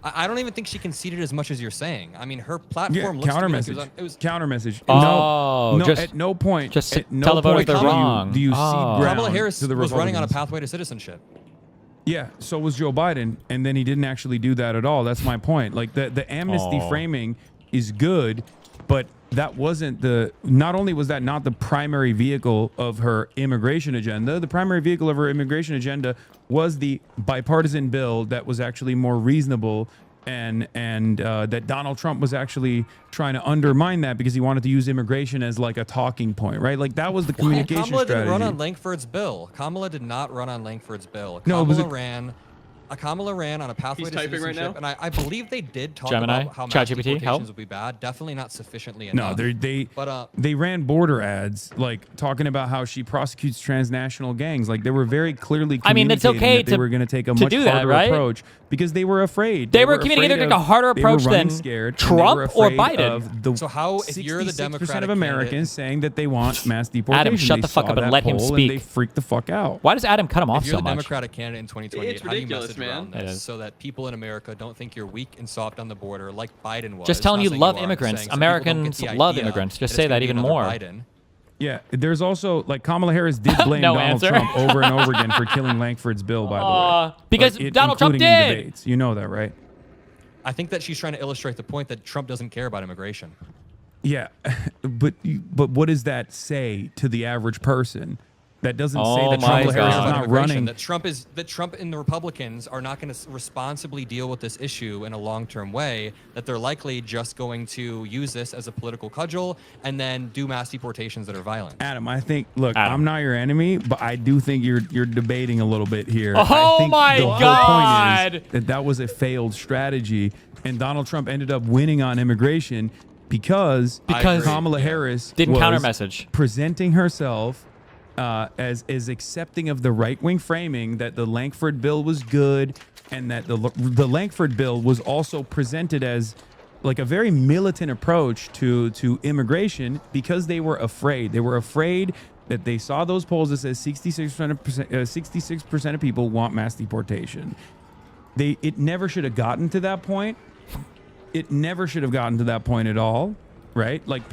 I don't even think she conceded as much as you're saying. I mean, her platform looks counter to me message. like it was Counter message. At no point. Just at no tell the voters point they're wrong. Do you see Kamala Harris was running on a Republicans. pathway to citizenship. Yeah, so was Joe Biden, and then he didn't actually do that at all. That's my point. Like the amnesty framing is good, but that wasn't not only was that not the primary vehicle of her immigration agenda, the primary vehicle of her immigration agenda was the bipartisan bill that was actually more reasonable, and that Donald Trump was actually trying to undermine that because he wanted to use immigration as like a talking point, right? Like that was the communication Kamala strategy. didn't run on Langford's bill. Kamala did not run on Langford's bill. No, Kamala ran on a pathway He's to typing citizenship, right now? and I believe they did talk Gemini, about how mass ChatGPT, deportations help? would be bad. Definitely not sufficiently No, enough. they ran border ads like talking about how she prosecutes transnational gangs. Like they were very clearly. I mean, it's okay that they were going to take a to much do that, harder right? approach because they were afraid. They were communicating like a harder approach than Trump or Biden. So how, if you're the Democratic of Americans saying that they want mass deportation, Adam, shut the fuck up and let him speak. And they freaked the fuck out. Why does Adam cut him off If you're so the much? Democratic candidate in 2028, It's how do you ridiculous, message man. around this so that people in America don't think you're weak and soft on the border like Biden was? Just tell him Not you saying love are, I'm immigrants. saying so people don't get Americans the love idea immigrants. Just that say it's gonna that be even another more. Biden. Yeah, there's also like Kamala Harris did blame No Donald answer. Trump over and over again for killing Langford's bill, by the way. Because Like, Donald Trump including in did. debates. You know that, right? I think that she's trying to illustrate the point that Trump doesn't care about immigration. Yeah, but what does that say to the average person? That doesn't say that Kamala Harris is not running. That Trump and the Republicans are not going to responsibly deal with this issue in a long-term way. That they're likely just going to use this as a political cudgel and then do mass deportations that are violent. Adam, I think. Look, I'm not your enemy, but I do think you're debating a little bit here. Oh I think my the whole God! point is that was a failed strategy, and Donald Trump ended up winning on immigration because Kamala Harris didn't was counter message, presenting herself as accepting of the right-wing framing that the Lankford bill was good, and that the Lankford bill was also presented as like a very militant approach to immigration because they were afraid. They were afraid that they saw those polls that says 66% of people want mass deportation. It never should have gotten to that point. It never should have gotten to that point at all, right? Like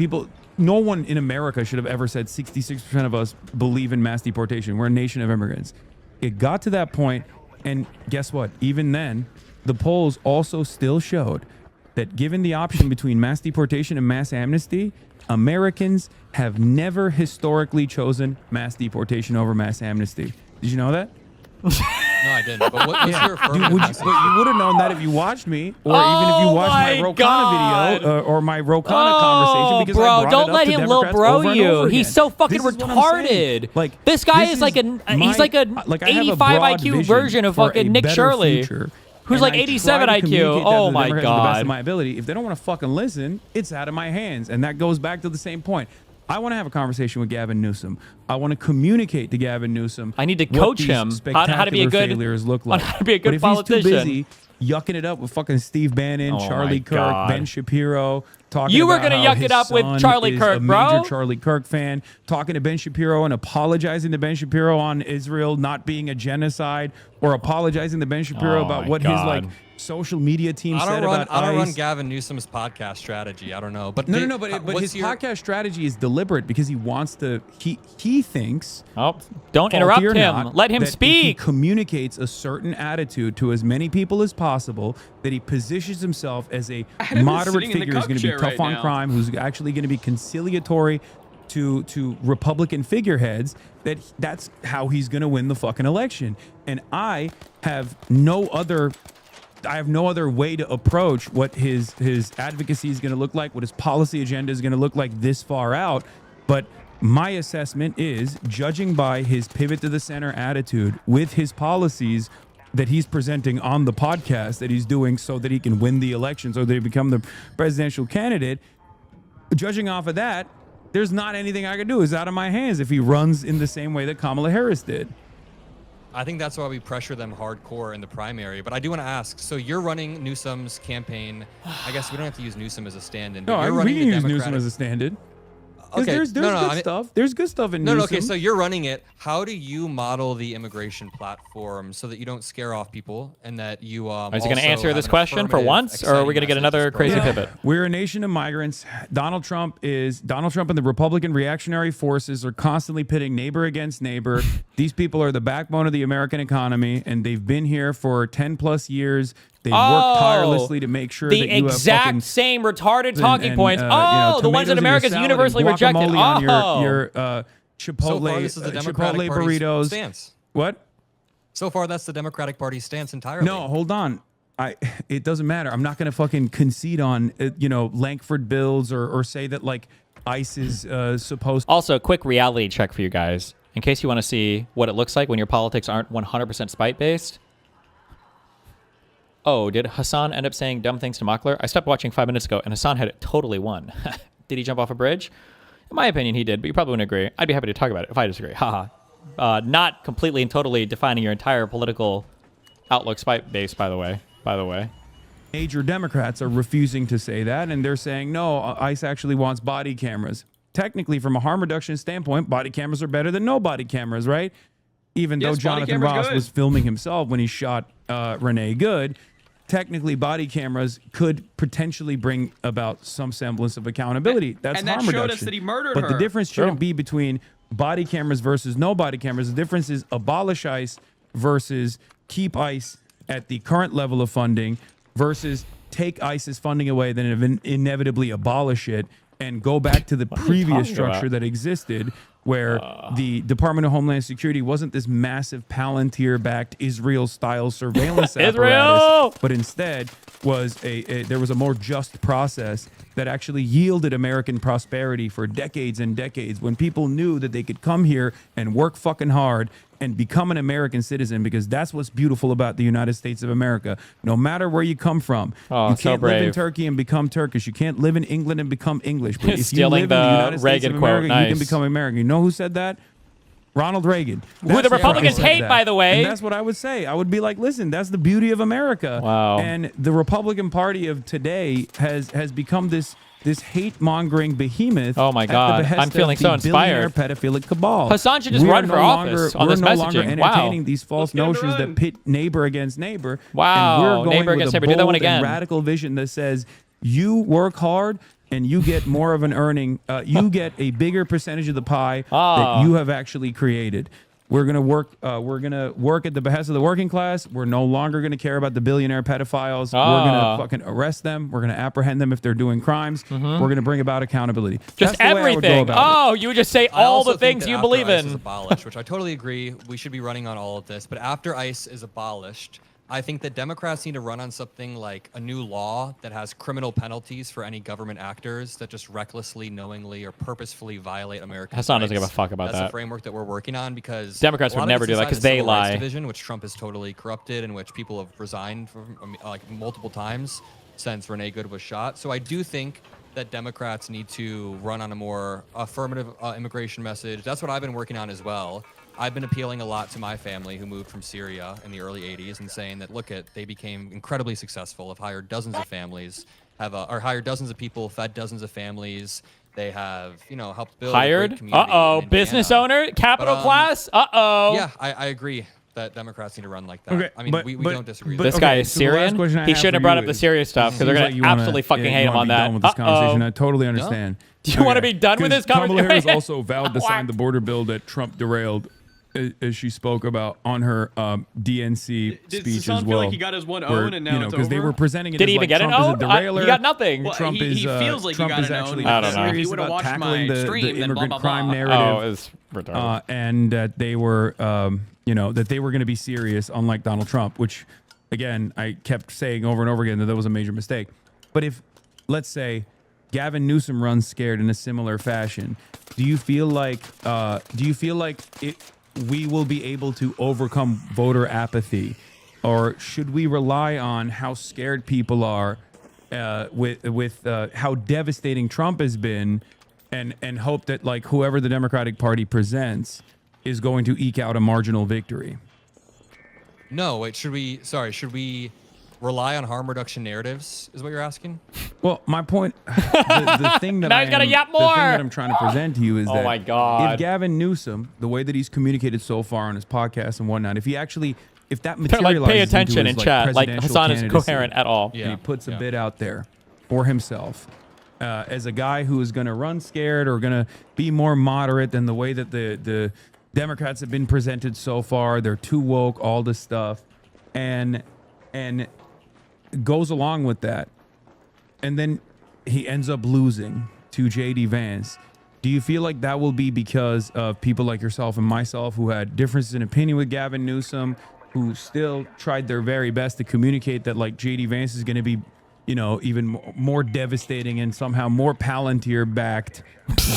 no one in America should have ever said 66% of us believe in mass deportation. We're a nation of immigrants. It got to that point, and guess what? Even then, the polls also still showed that given the option between mass deportation and mass amnesty, Americans have never historically chosen mass deportation over mass amnesty. Did you know that? No, I didn't. But what's your affirmative message? But you would have known that if you watched me, or even if you watched my Rokana video or my Rokana conversation. Because bro, I brought don't it up let to him Democrats little bro over and you. over He's again. so fucking This is what I'm saying. retarded. Like this guy this is like he's like a like I have a 85 broad IQ vision version of for a fucking Nick better Shirley, future, who's and like I 87 try to IQ. communicate that Oh to the my Democrats to the best of God. my ability. If they don't want to fucking listen, it's out of my hands, and that goes back to the same point. I want to have a conversation with Gavin Newsom. I want to communicate to Gavin Newsom. I need to what coach these him how to be a good failures look like. how to be a good but if politician. he's too busy yucking it up with fucking Steve Bannon, Oh Charlie my Kirk, God. Ben Shapiro, talking You were about gonna how yuck it his up with son Charlie is Kirk, a bro. major Charlie Kirk fan, talking to Ben Shapiro and apologizing to Ben Shapiro on Israel not being a genocide, or apologizing to Ben Shapiro Oh about my what God. his social media team I said don't about run ICE. Gavin Newsom's podcast strategy. I don't know, but No, but his podcast strategy is deliberate because he wants to. He thinks. Oh, don't faulty interrupt or him. not, Let him that if speak. he communicates a certain attitude to as many people as possible, that he positions himself as a Adam is moderate sitting in the figure who's going to be cup tough chair on right now. crime, who's actually going to be conciliatory to Republican figureheads. That's how he's going to win the fucking election. And I have no other way to approach what his advocacy is going to look like, what his policy agenda is going to look like this far out. But my assessment is, judging by his pivot to the center attitude with his policies that he's presenting on the podcast that he's doing so that he can win the election, so that he become the presidential candidate, judging off of that, there's not anything I can do. It's out of my hands if he runs in the same way that Kamala Harris did. I think that's why we pressure them hardcore in the primary. But I do want to ask, so you're running Newsom's campaign. I guess we don't have to use Newsom as a stand-in. But No, you're we running can the use Democratic... Newsom as a stand-in. Okay, There's good stuff. There's good stuff in Newsom. No, okay, so you're running it. How do you model the immigration platform so that you don't scare off people and that you Is he going to answer this question for once, or are we going to get another crazy pivot? We're a nation of migrants. Donald Trump and the Republican reactionary forces are constantly pitting neighbor against neighbor. These people are the backbone of the American economy, and they've been here for 10 plus years. They've worked tirelessly to make sure that you have the exact same retarded talking points. The ones that America's universally rejected. On your Chipotle, So far, this is the Democratic Chipotle Party's burritos. stance. What? So far, that's the Democratic Party's stance entirely. No, hold on. It doesn't matter. I'm not going to fucking concede on Lankford bills or say that like ICE is supposed. Also, quick reality check for you guys, in case you want to see what it looks like when your politics aren't 100% spite based. Oh, did Hasan end up saying dumb things to Mockler? I stopped watching 5 minutes ago, and Hasan had totally won. Did he jump off a bridge? In my opinion, he did, but you probably wouldn't agree. I'd be happy to talk about it if I disagree. Haha. Not completely and totally defining your entire political outlook spite base, by the way. Major Democrats are refusing to say that, and they're saying, no, ICE actually wants body cameras. Technically, from a harm reduction standpoint, body cameras are better than no body cameras, right? Even though Jonathan Ross was filming himself when he shot Renee Good, technically body cameras could potentially bring about some semblance of accountability. That's and that harm showed reduction. us that he murdered but her. the difference shouldn't be between body cameras versus no body cameras. The difference is abolish ICE versus keep ICE at the current level of funding versus take ICE's funding away, then inevitably abolish it and go back to the previous structure that existed, where the Department of Homeland Security wasn't this massive Palantir-backed Israel-style surveillance apparatus, but instead was there was a more just process that actually yielded American prosperity for decades and decades, when people knew that they could come here and work fucking hard and become an American citizen, because that's what's beautiful about the United States of America. No matter where you come from, you can't live in Turkey and become Turkish. You can't live in England and become English. But if you live in the United States of America, you can become American. You know who said that? Ronald Reagan. Who the Republicans hate, by the way. And that's what I would say. I would be like, listen, that's the beauty of America. Wow. And the Republican Party of today has become this hate-mongering behemoth. Oh my God, I'm feeling so inspired. Pedophilic cabal. Hasan should just run for office on this messaging. We're no longer entertaining these false notions that pit neighbor against neighbor. Wow, and we're going neighbor against with neighbor. a Do that one bold again. and radical vision that says you work hard and you get more of an earning. You get a bigger percentage of the pie that you have actually created. We're gonna work. We're gonna work at the behest of the working class. We're no longer gonna care about the billionaire pedophiles. We're gonna fucking arrest them. We're gonna apprehend them if they're doing crimes. We're gonna bring about accountability. Just That's the way I would go everything. about it. You would just say all the things you believe in. ICE is abolished, which I totally agree. We should be running on all of this. But after ICE is abolished, I think that Democrats need to run on something like a new law that has criminal penalties for any government actors that just recklessly, knowingly, or purposefully violate American rights. Hasan doesn't give a fuck about That's that. the framework that we're working on, because Democrats would never do that because they lie. Division, which Trump has totally corrupted, and which people have resigned from like multiple times since Renee Good was shot. So I do think that Democrats need to run on a more affirmative immigration message. That's what I've been working on as well. I've been appealing a lot to my family who moved from Syria in the early 80s and saying that, look, they became incredibly successful, have hired dozens of families, or hired dozens of people, fed dozens of families. They have, helped build a great community. Business owner, capital class. Yeah, I agree that Democrats need to run like that. Okay, I mean, we don't disagree. This guy is Syrian. He shouldn't have brought up the Syria stuff because they're going to absolutely fucking hate him on that. With this conversation. I totally understand. Do you want to be done with this conversation? Kamala Harris also vowed to sign the border bill that Trump derailed, as she spoke about on her DNC speech as well. Feel like he got his one own and now it's over? Because they were presenting it Did as he even like get Trump an is a own? derailer. He got nothing. Well, Trump he feels like Trump he got is an actually own. I don't know. serious He would've about watched tackling my the stream and immigrant blah, blah, crime blah. narrative. It's retarded. And that they were, that they were going to be serious, unlike Donald Trump, which, again, I kept saying over and over again that was a major mistake. But if, let's say, Gavin Newsom runs scared in a similar fashion, do you feel like we will be able to overcome voter apathy, or should we rely on how scared people are with how devastating Trump has been, and hope that like whoever the Democratic Party presents is going to eke out a marginal victory? No, wait, should we rely on harm reduction narratives, is what you're asking? Well, my point, the thing that Now he's gotta yap more. The thing that I'm trying to present to you is Oh that my God. if Gavin Newsom, the way that he's communicated so far on his podcast and whatnot, if that They're materializes like, pay attention into his, in chat. Like presidential Hasan is candidacy, coherent at all. and he puts a bid out there for himself as a guy who is going to run scared or going to be more moderate than the way that the Democrats have been presented so far. They're too woke, all this stuff, and goes along with that, and then he ends up losing to J.D. Vance. Do you feel like that will be because of people like yourself and myself who had differences in opinion with Gavin Newsom, who still tried their very best to communicate that like J.D. Vance is going to be, even more devastating and somehow more Palantir backed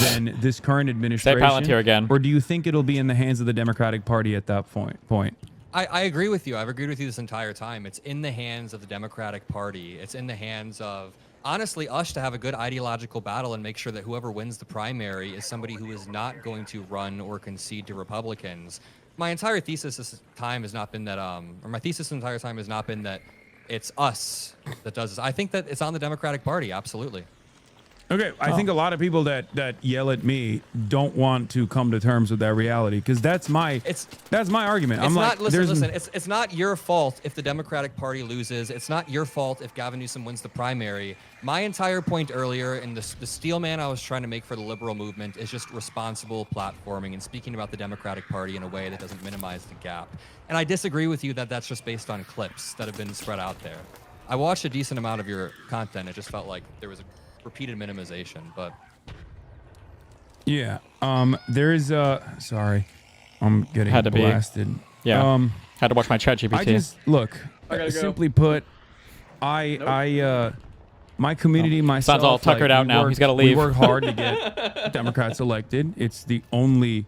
than this current administration? Say Palantir again. Or do you think it'll be in the hands of the Democratic Party at that point? I agree with you. I've agreed with you this entire time. It's in the hands of the Democratic Party. It's in the hands of, honestly, us to have a good ideological battle and make sure that whoever wins the primary is somebody who is not going to run or concede to Republicans. My entire thesis this time has not been that, my thesis the entire time has not been that it's us that does this. I think that it's on the Democratic Party, absolutely. Okay, I think a lot of people that yell at me don't want to come to terms with that reality, because that's my argument. I'm like, listen. It's not your fault if the Democratic Party loses. It's not your fault if Gavin Newsom wins the primary. My entire point earlier, and the steel man I was trying to make for the liberal movement, is just responsible platforming and speaking about the Democratic Party in a way that doesn't minimize the gap. And I disagree with you that that's just based on clips that have been spread out there. I watched a decent amount of your content. It just felt like there was repeated minimization, but yeah. There is sorry, I'm getting Had to be. blasted. Yeah. Had to watch my ChatGPT. I just look. Simply put, my community, myself. Sounds all tuckered out now. He's got to leave. We work hard to get Democrats elected. It's the only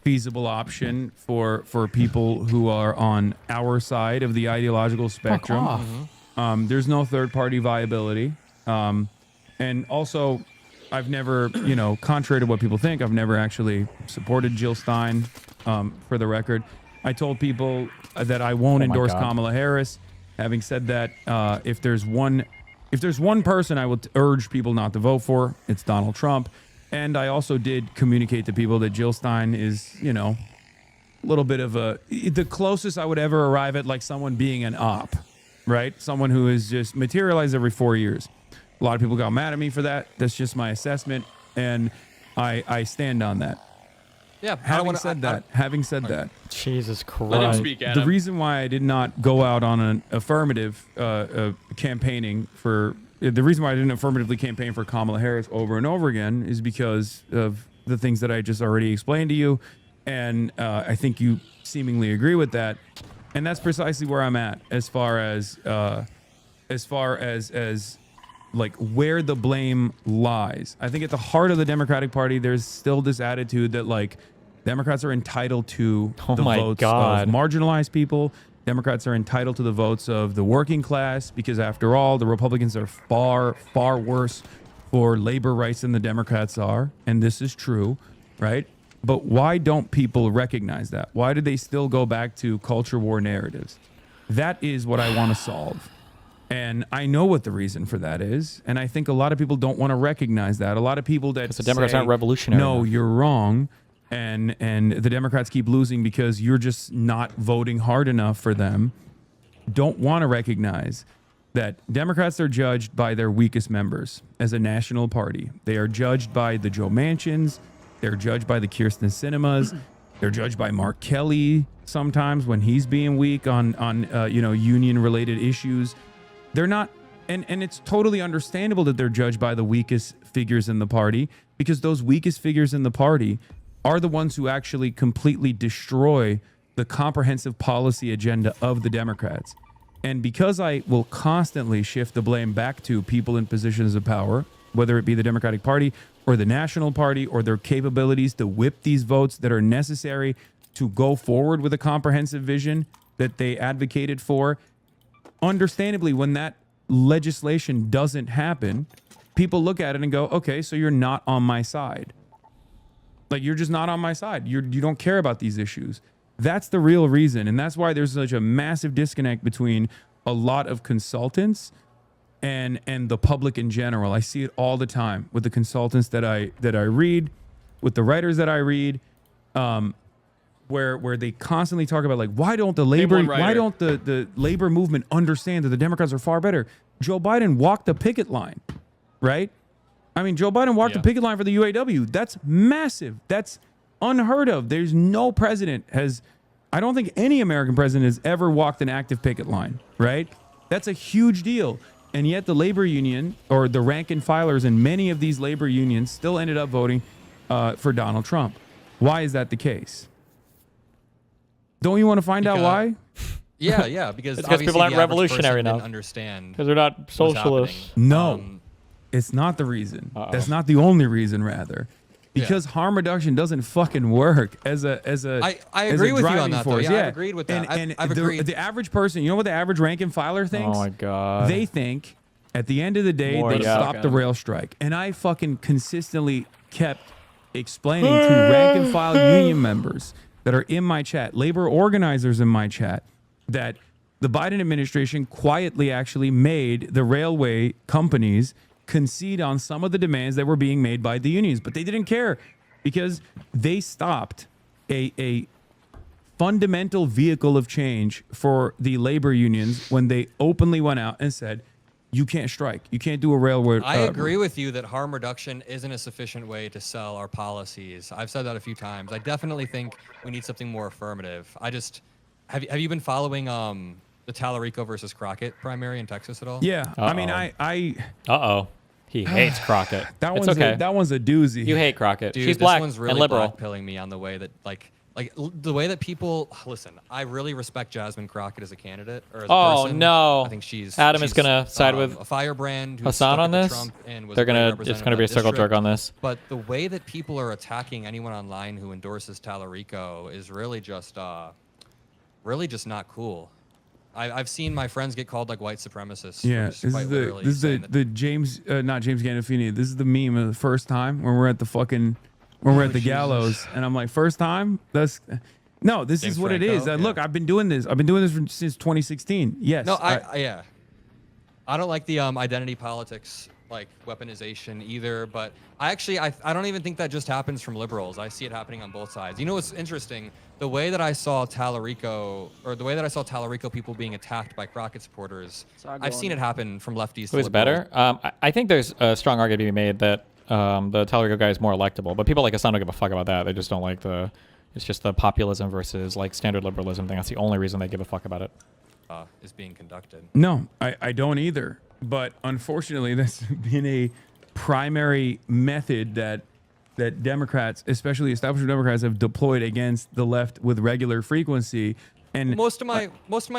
feasible option for people who are on our side of the ideological spectrum. There's no third party viability. And also, I've never, contrary to what people think, I've never actually supported Jill Stein, for the record. I told people that I won't endorse Kamala Harris. Having said that, if there's one person I would urge people not to vote for, it's Donald Trump. And I also did communicate to people that Jill Stein is, a little bit of the closest I would ever arrive at like someone being an op, right? Someone who is just materialized every 4 years. A lot of people got mad at me for that. That's just my assessment, and I stand on that. Yeah. Having said that, Jesus Christ. Let him speak, Adam. the reason why I did not go out on an affirmative campaigning for the reason why I didn't affirmatively campaign for Kamala Harris over and over again is because of the things that I just already explained to you, and I think you seemingly agree with that, and that's precisely where I'm at as far as like where the blame lies. I think at the heart of the Democratic Party, there's still this attitude that like Democrats are entitled to the votes of marginalized people. Democrats are entitled to the votes of the working class because after all, the Republicans are far, far worse for labor rights than the Democrats are. And this is true, right? But why don't people recognize that? Why do they still go back to culture war narratives? That is what I want to solve. And I know what the reason for that is. And I think a lot of people don't want to recognize that. A lot of people that the Democrats say, aren't revolutionary. No, you're wrong. And the Democrats keep losing because you're just not voting hard enough for them. Don't want to recognize that Democrats are judged by their weakest members as a national party. They are judged by the Joe Manchins. They're judged by the Kirsten Sinemas. They're judged by Mark Kelly sometimes when he's being weak on union-related issues. They're not, and it's totally understandable that they're judged by the weakest figures in the party because those weakest figures in the party are the ones who actually completely destroy the comprehensive policy agenda of the Democrats. And because I will constantly shift the blame back to people in positions of power, whether it be the Democratic Party or the National Party or their capabilities to whip these votes that are necessary to go forward with a comprehensive vision that they advocated for, understandably, when that legislation doesn't happen, people look at it and go, okay, so you're not on my side. Like, you're just not on my side. You don't care about these issues. That's the real reason. And that's why there's such a massive disconnect between a lot of consultants and the public in general. I see it all the time with the consultants that I read, with the writers that I read, where they constantly talk about like, why don't the labor movement understand that the Democrats are far better? Joe Biden walked the picket line, right? I mean, Joe Biden walked the picket line for the UAW. That's massive. That's unheard of. There's no president I don't think any American president has ever walked an active picket line, right? That's a huge deal. And yet the labor union or the rank and filers in many of these labor unions still ended up voting for Donald Trump. Why is that the case? Don't you want to find out why? Yeah, because people aren't revolutionary enough. Understand because they're not socialists. No, it's not the reason. That's not the only reason, rather. Because harm reduction doesn't fucking work as a I agree with you on that, force. though. Yeah, I've agreed with that. And I've agreed. The average person, you know what the average rank and filer thinks? Oh my God. They think at the end of the day they stopped the rail strike. And I fucking consistently kept explaining to rank and file union members that are in my chat, labor organizers in my chat, that the Biden administration quietly actually made the railway companies concede on some of the demands that were being made by the unions, but they didn't care because they stopped a fundamental vehicle of change for the labor unions when they openly went out and said, you can't strike. You can't do a railroad. I agree with you that harm reduction isn't a sufficient way to sell our policies. I've said that a few times. I definitely think we need something more affirmative. Have you been following the Tallarico versus Crockett primary in Texas at all? Yeah. I mean, He hates Crockett. That it's one's okay. that one's a doozy. You hate Crockett. Dude, She's black this one's really and liberal. blackpilling me on the way that like the way that people listen. I really respect Jasmine Crockett as a candidate or as a person. No! I think she's Adam is gonna side with a firebrand. Hasan on this. Trump and was They're very gonna. representative It's gonna be a of that circle jerk district. on this. But the way that people are attacking anyone online who endorses Tallarico is really just not cool. I've seen my friends get called like white supremacists. Yeah, this is the James, not James Gandolfini. This is the meme of the first time when we're at the fucking, when we're at the gallows, and I'm like, first time? That's no. This James is what Franco? it is. Yeah. Look, I've been doing this. I've been doing this since 2016. Yes. No, yeah. I don't like the identity politics, like weaponization either. But I don't even think that just happens from liberals. I see it happening on both sides. You know what's interesting? The way that I saw Tallarico people being attacked by Crockett supporters, I've seen it happen from lefties. Who's better? I think there's a strong argument to be made that the Tallarico guy is more electable, but people like Hasan don't give a fuck about that. They just don't like the. It's just the populism versus like standard liberalism thing. That's the only reason they give a fuck about it. Is being conducted. No, I don't either. But unfortunately, that's been a primary method that Democrats, especially establishment Democrats, have deployed against the left with regular frequency. And most of my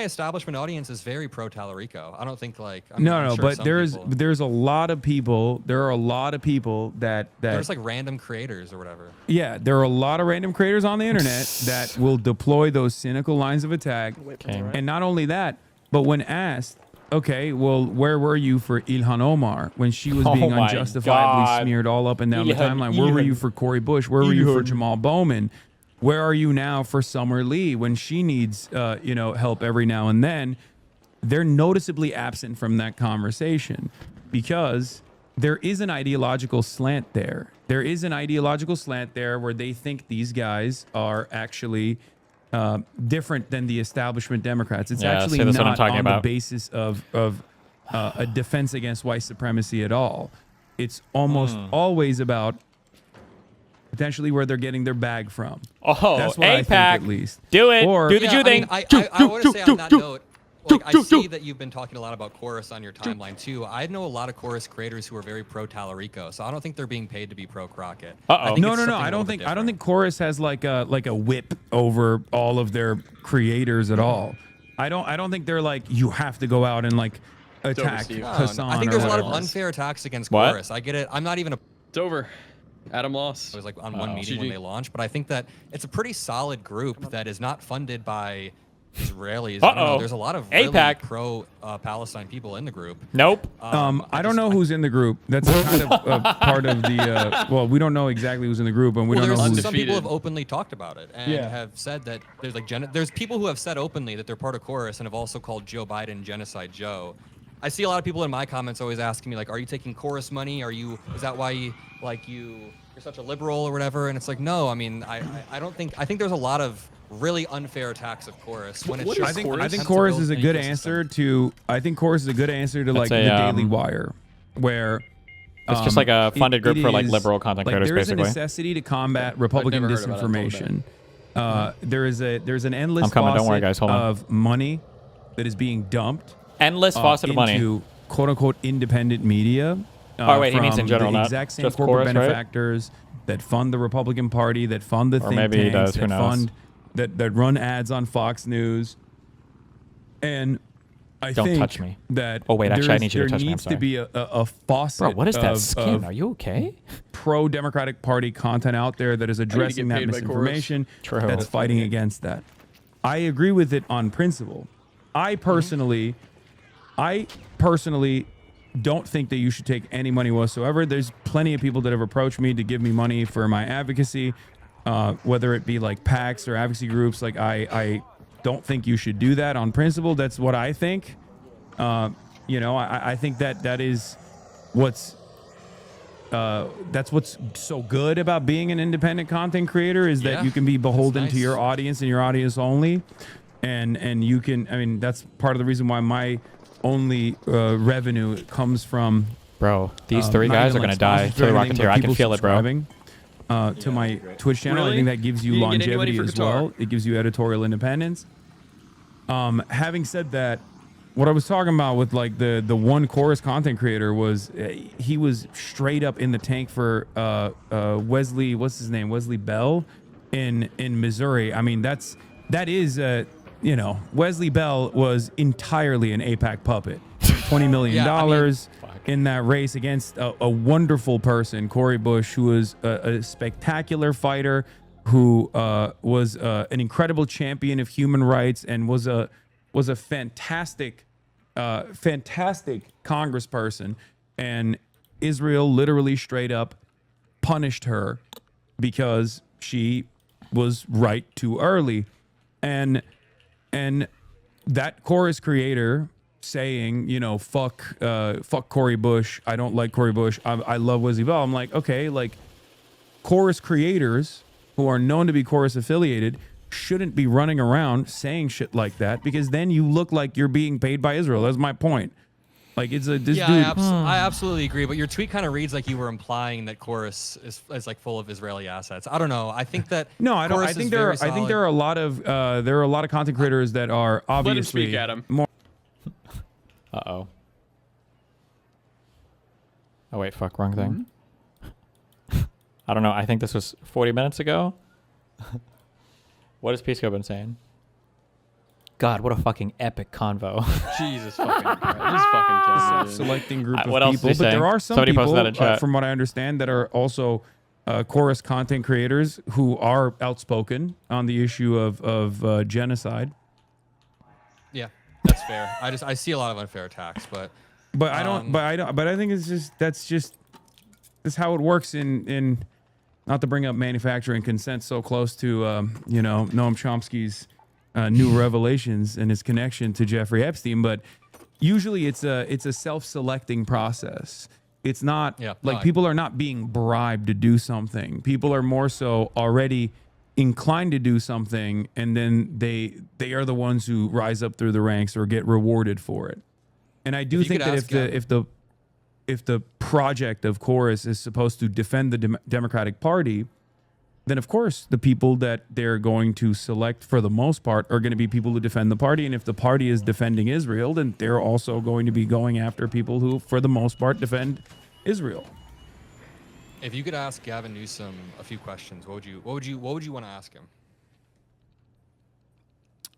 establishment audience is very pro Tallarico. I don't think like I'm no, sure but some there's people, a lot of people. There are a lot of people that there's like random creators or whatever. Yeah, there are a lot of random creators on the internet that will deploy those cynical lines of attack. Okay. And not only that, but when asked, okay, well, where were you for Ilhan Omar when she was being my unjustifiably God. smeared all up and down the Ilhan, timeline? Where were you Ilhan. for Cori Bush? Where were you for Jamal Bowman? Where are you now for Summer Lee when she needs, help every now and then? They're noticeably absent from that conversation because there is an ideological slant there. There is an ideological slant there where they think these guys are actually different than the establishment Democrats. It's actually that's what I'm not talking on about. the basis of a defense against white supremacy at all. It's almost always about potentially where they're getting their bag from. Oh, that's what I think AIPAC. at least. Do it. Or, Do the Jew thing. I want to say on that note, like, I see that you've been talking a lot about Chorus on your timeline too. I know a lot of Chorus creators who are very pro Tallarico, so I don't think they're being paid to be pro Crockett. No. I don't think Chorus has like a whip over all of their creators at all. I don't think they're like, you have to go out and like attack Hasan. I think there's a lot of unfair attacks against Chorus. I get it. I'm not even It's over. Adam lost. I was like on one meeting when they launched, but I think that it's a pretty solid group that is not funded by Israelis. I don't know. There's a lot of really pro Palestine people in the group. Nope. I don't know who's in the group. That's kind of part of the. Well, we don't know exactly who's in the group, and we don't know who's. Some people have openly talked about it and have said that there's like there's people who have said openly that they're part of Chorus and have also called Joe Biden Genocide Joe. I see a lot of people in my comments always asking me like, "Are you taking Chorus money? Is that why you're such a liberal or whatever?" And it's like, no. I mean, I don't think. I think there's a lot of really unfair attacks of Chorus when it's just. I think Chorus is a good answer to. I think Chorus is a good answer to like the Daily Wire, where it's just like a funded group for like liberal content creators. There is basically, a necessity to combat Republican disinformation. There's an endless faucet of money that is being dumped. Endless faucet of money into quote unquote independent media. Oh wait, he means in general, the not exact same just corporate Chorus, benefactors that fund the Republican Party, that fund the think tanks, that fund that run ads on Fox News. And I don't think touch me. That oh wait, actually, I need you to touch me. There needs to be a faucet. Bro, what is that skin? Of Are you okay? Pro-Democratic Party content out there that is addressing that misinformation. That's fighting against that. I agree with it on principle. I personally don't think that you should take any money whatsoever. There's plenty of people that have approached me to give me money for my advocacy, whether it be like PACs or advocacy groups. Like I don't think you should do that on principle. That's what I think. I think that is that's what's so good about being an independent content creator is that you can be beholden to your audience and your audience only. And you can, I mean, that's part of the reason why my only revenue comes from. Bro, these three guys are going to die to the Rocketeer. I can feel it, bro. To my Twitch channel. I think that gives you longevity as well. It gives you editorial independence. Having said that, what I was talking about with like the one chorus content creator was he was straight up in the tank for Wesley, what's his name, Wesley Bell in Missouri. I mean, that is you know, Wesley Bell was entirely an AIPAC puppet. $20 million in that race against a wonderful person, Cori Bush, who was a spectacular fighter, who was an incredible champion of human rights and was a fantastic congressperson. And Israel literally straight up punished her because she was right too early. And that chorus creator saying, you know, fuck Cori Bush, I don't like Cori Bush, I love Wesley Bell. I'm like, okay, like chorus creators who are known to be chorus affiliated shouldn't be running around saying shit like that, because then you look like you're being paid by Israel. That's my point. Like, it's this dude. I absolutely agree. But your tweet kind of reads like you were implying that chorus is like full of Israeli assets. I don't know. I think that no, I don't. I think there are a lot of content creators that are obviously Let him speak, Adam. more. Uh-oh. Oh, wait, fuck, wrong thing. I don't know. I think this was 40 minutes ago. What has Pisco been saying? God, what a fucking epic convo. Jesus fucking Christ. This fucking kills me. Selecting group What of else is people, he but saying? there are some Somebody posted people, that in chat. from what I understand, that are also chorus content creators who are outspoken on the issue of genocide. Yeah, that's fair. I see a lot of unfair attacks, but I think it's just that's how it works in not to bring up manufacturing consent so close to you know, Noam Chomsky's new revelations and his connection to Jeffrey Epstein, but usually it's a self-selecting process. It's not people are not being bribed to do something. People are more so already inclined to do something, and then they are the ones who rise up through the ranks or get rewarded for it. And I do think that if the project of Chorus is supposed to defend the Democratic Party, then of course the people that they're going to select for the most part are going to be people who defend the party. And if the party is defending Israel, then they're also going to be going after people who, for the most part, defend Israel. if you could ask Gavin Newsom a few questions, what would you want to ask him?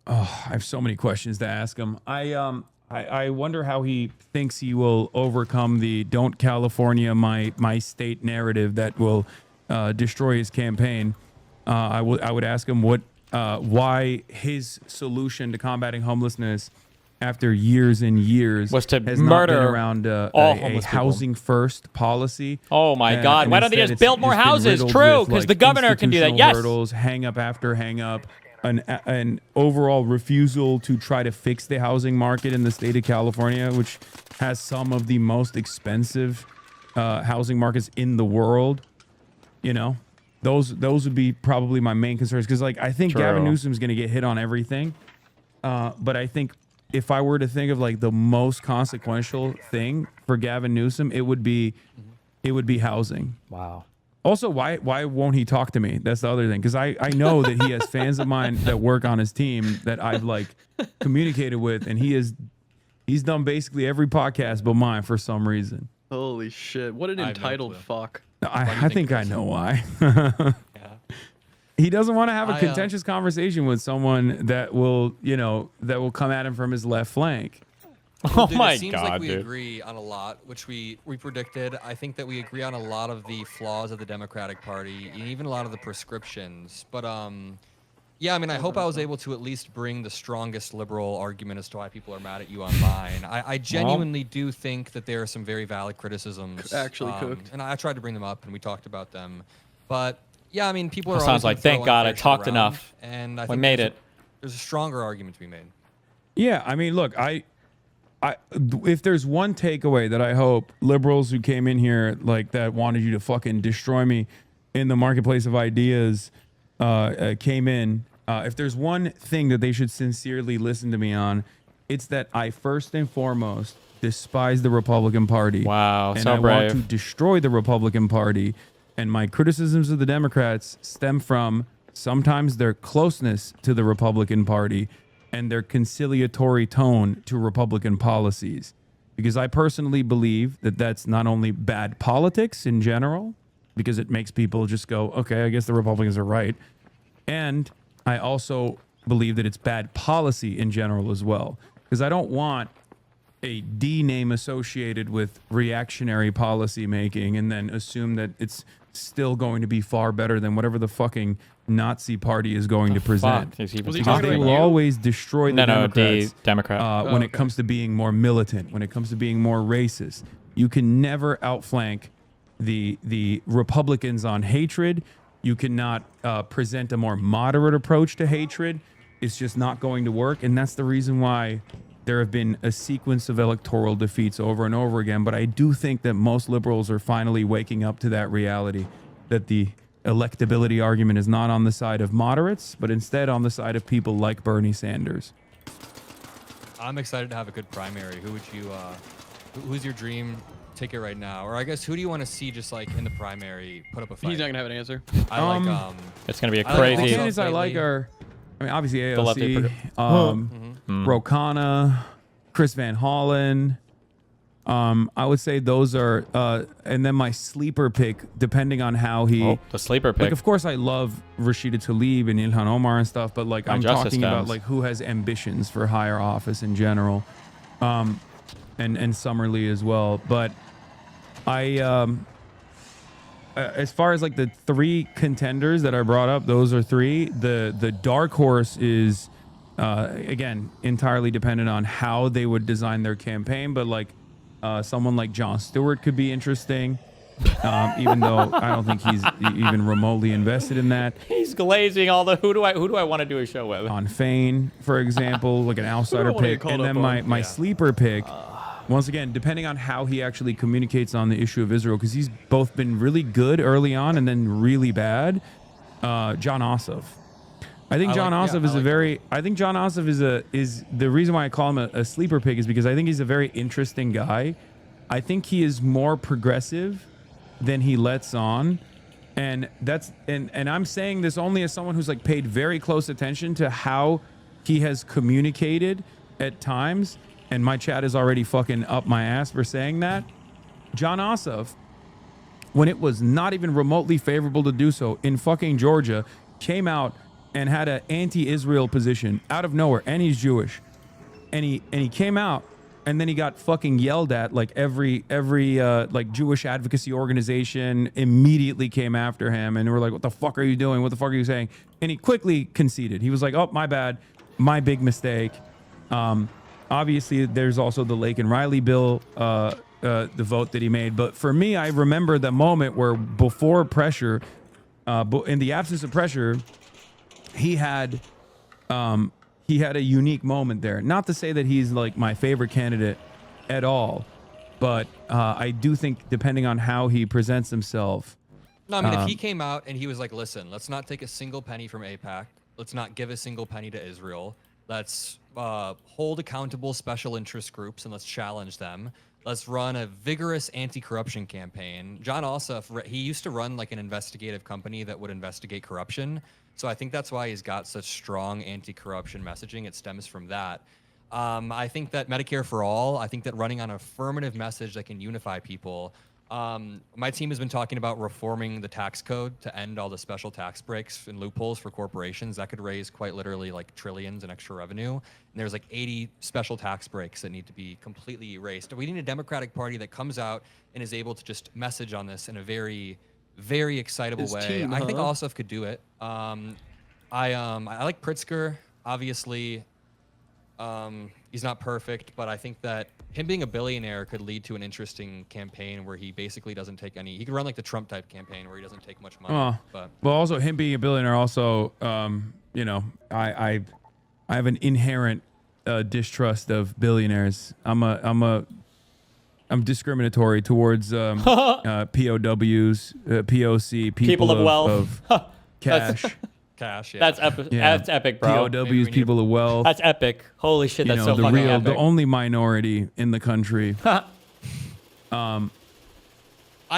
Oh, I have so many questions to ask him. I wonder how he thinks he will overcome the "Don't California my state" narrative that will destroy his campaign. I would ask him why his solution to combating homelessness after years and years was to has murder not been around all a housing first policy. Oh my God! Why don't they just build more houses? True, because the governor can do that. Yes. Hurdles, hang up after hang up. An overall refusal to try to fix the housing market in the state of California, which has some of the most expensive housing markets in the world. You know, those would be probably my main concerns, because like I think Gavin Newsom's going to get hit on everything, but I think if I were to think of like the most consequential thing for Gavin Newsom, it would be housing. Wow. Also, why won't he talk to me? That's the other thing, because I know that he has fans of mine that work on his team that I've like communicated with, and he's done basically every podcast but mine for some reason. Holy shit! What an entitled fuck. I think I know why. He doesn't want to have a contentious conversation with someone that will come at him from his left flank. Well, dude, it seems like we agree on a lot, which we predicted. I think that we agree on a lot of the flaws of the Democratic Party, and even a lot of the prescriptions. But yeah, I mean, I hope I was able to at least bring the strongest liberal argument as to why people are mad at you online. I genuinely do think that there are some very valid criticisms. Actually cooked. And I tried to bring them up, and we talked about them. But yeah, I mean, people are. Sounds like, thank God I talked enough. And I we think made it. There's a stronger argument to be made. Yeah, I mean, look, if there's one takeaway that I hope liberals who came in here like that wanted you to fucking destroy me in the marketplace of ideas came in, if there's one thing that they should sincerely listen to me on, it's that I first and foremost despise the Republican Party. Wow, and so I brave. want to destroy the Republican Party. And my criticisms of the Democrats stem from sometimes their closeness to the Republican Party, and their conciliatory tone to Republican policies. Because I personally believe that that's not only bad politics in general, because it makes people just go, okay, I guess the Republicans are right. And I also believe that it's bad policy in general as well. Because I don't want a D name associated with reactionary policy making and then assume that it's still going to be far better than whatever the fucking Nazi party is going to present. Because they will always destroy the Democrats when it comes to being more militant, when it comes to being more racist. You can never outflank the Republicans on hatred. You cannot present a more moderate approach to hatred. It's just not going to work. And that's the reason why there have been a sequence of electoral defeats over and over again. But I do think that most liberals are finally waking up to that reality, that the electability argument is not on the side of moderates, but instead on the side of people like Bernie Sanders. I'm excited to have a good primary. Who would you, who's your dream ticket right now? Or I guess, who do you want to see just like in the primary put up a fight? He's not going to have an answer. I like, it's going to be a crazy. The candidates I like are, I mean, obviously AOC, Ro Khanna, Chris Van Hollen. I would say those are, and then my sleeper pick, depending on how he. The sleeper pick. Like, of course, I love Rashida Tlaib and Ilhan Omar and stuff, but like, I'm talking about like who has ambitions for higher office in general, and Summerlee as well. But I, as far as like the three contenders that I brought up, those are three. The dark horse is, again, entirely dependent on how they would design their campaign, but like. Someone like Jon Stewart could be interesting, even though I don't think he's even remotely invested in that. He's glazing all the who do I want to do a show with? On Fein, for example, like an outsider pick, and then my sleeper pick. Once again, depending on how he actually communicates on the issue of Israel, because he's both been really good early on and then really bad. Jon Ossoff. I think Jon Ossoff is a very. I think Jon Ossoff is the reason why I call him a sleeper pick is because I think he's a very interesting guy. I think he is more progressive than he lets on, and that's and I'm saying this only as someone who's like paid very close attention to how he has communicated at times, and my chat is already fucking up my ass for saying that. Jon Ossoff, when it was not even remotely favorable to do so in fucking Georgia, came out and had an anti-Israel position out of nowhere, and he's Jewish, and he came out, and then he got fucking yelled at. Like every like Jewish advocacy organization immediately came after him, and were like, "What the fuck are you doing? What the fuck are you saying?" And he quickly conceded. He was like, "Oh, my bad, my big mistake." Obviously, there's also the Lake and Riley bill, the vote that he made. But for me, I remember the moment where before pressure, in the absence of pressure. He had a unique moment there. Not to say that he's like my favorite candidate at all, but I do think depending on how he presents himself. No, I mean, if he came out and he was like, listen, let's not take a single penny from AIPAC. Let's not give a single penny to Israel. Let's hold accountable special interest groups and let's challenge them. Let's run a vigorous anti-corruption campaign. Jon Ossoff, he used to run like an investigative company that would investigate corruption. So I think that's why he's got such strong anti-corruption messaging. It stems from that. I think that Medicare for all, I think that running on an affirmative message that can unify people. My team has been talking about reforming the tax code to end all the special tax breaks and loopholes for corporations. That could raise quite literally like trillions in extra revenue. And there's like 80 special tax breaks that need to be completely erased. We need a Democratic Party that comes out and is able to just message on this in a very excitable way. Team, I think Ossoff could do it. I like Pritzker. Obviously, he's not perfect, but I think that him being a billionaire could lead to an interesting campaign where he basically doesn't take any. He could run like the Trump type campaign where he doesn't take much money. But also him being a billionaire, also, you know, I have an inherent distrust of billionaires. I'm discriminatory towards POWs, POC, people of wealth, of cash. Cash, yeah. That's epic, bro. POWs, people of wealth. That's epic. Holy shit, that's so fucking epic. The only minority in the country. I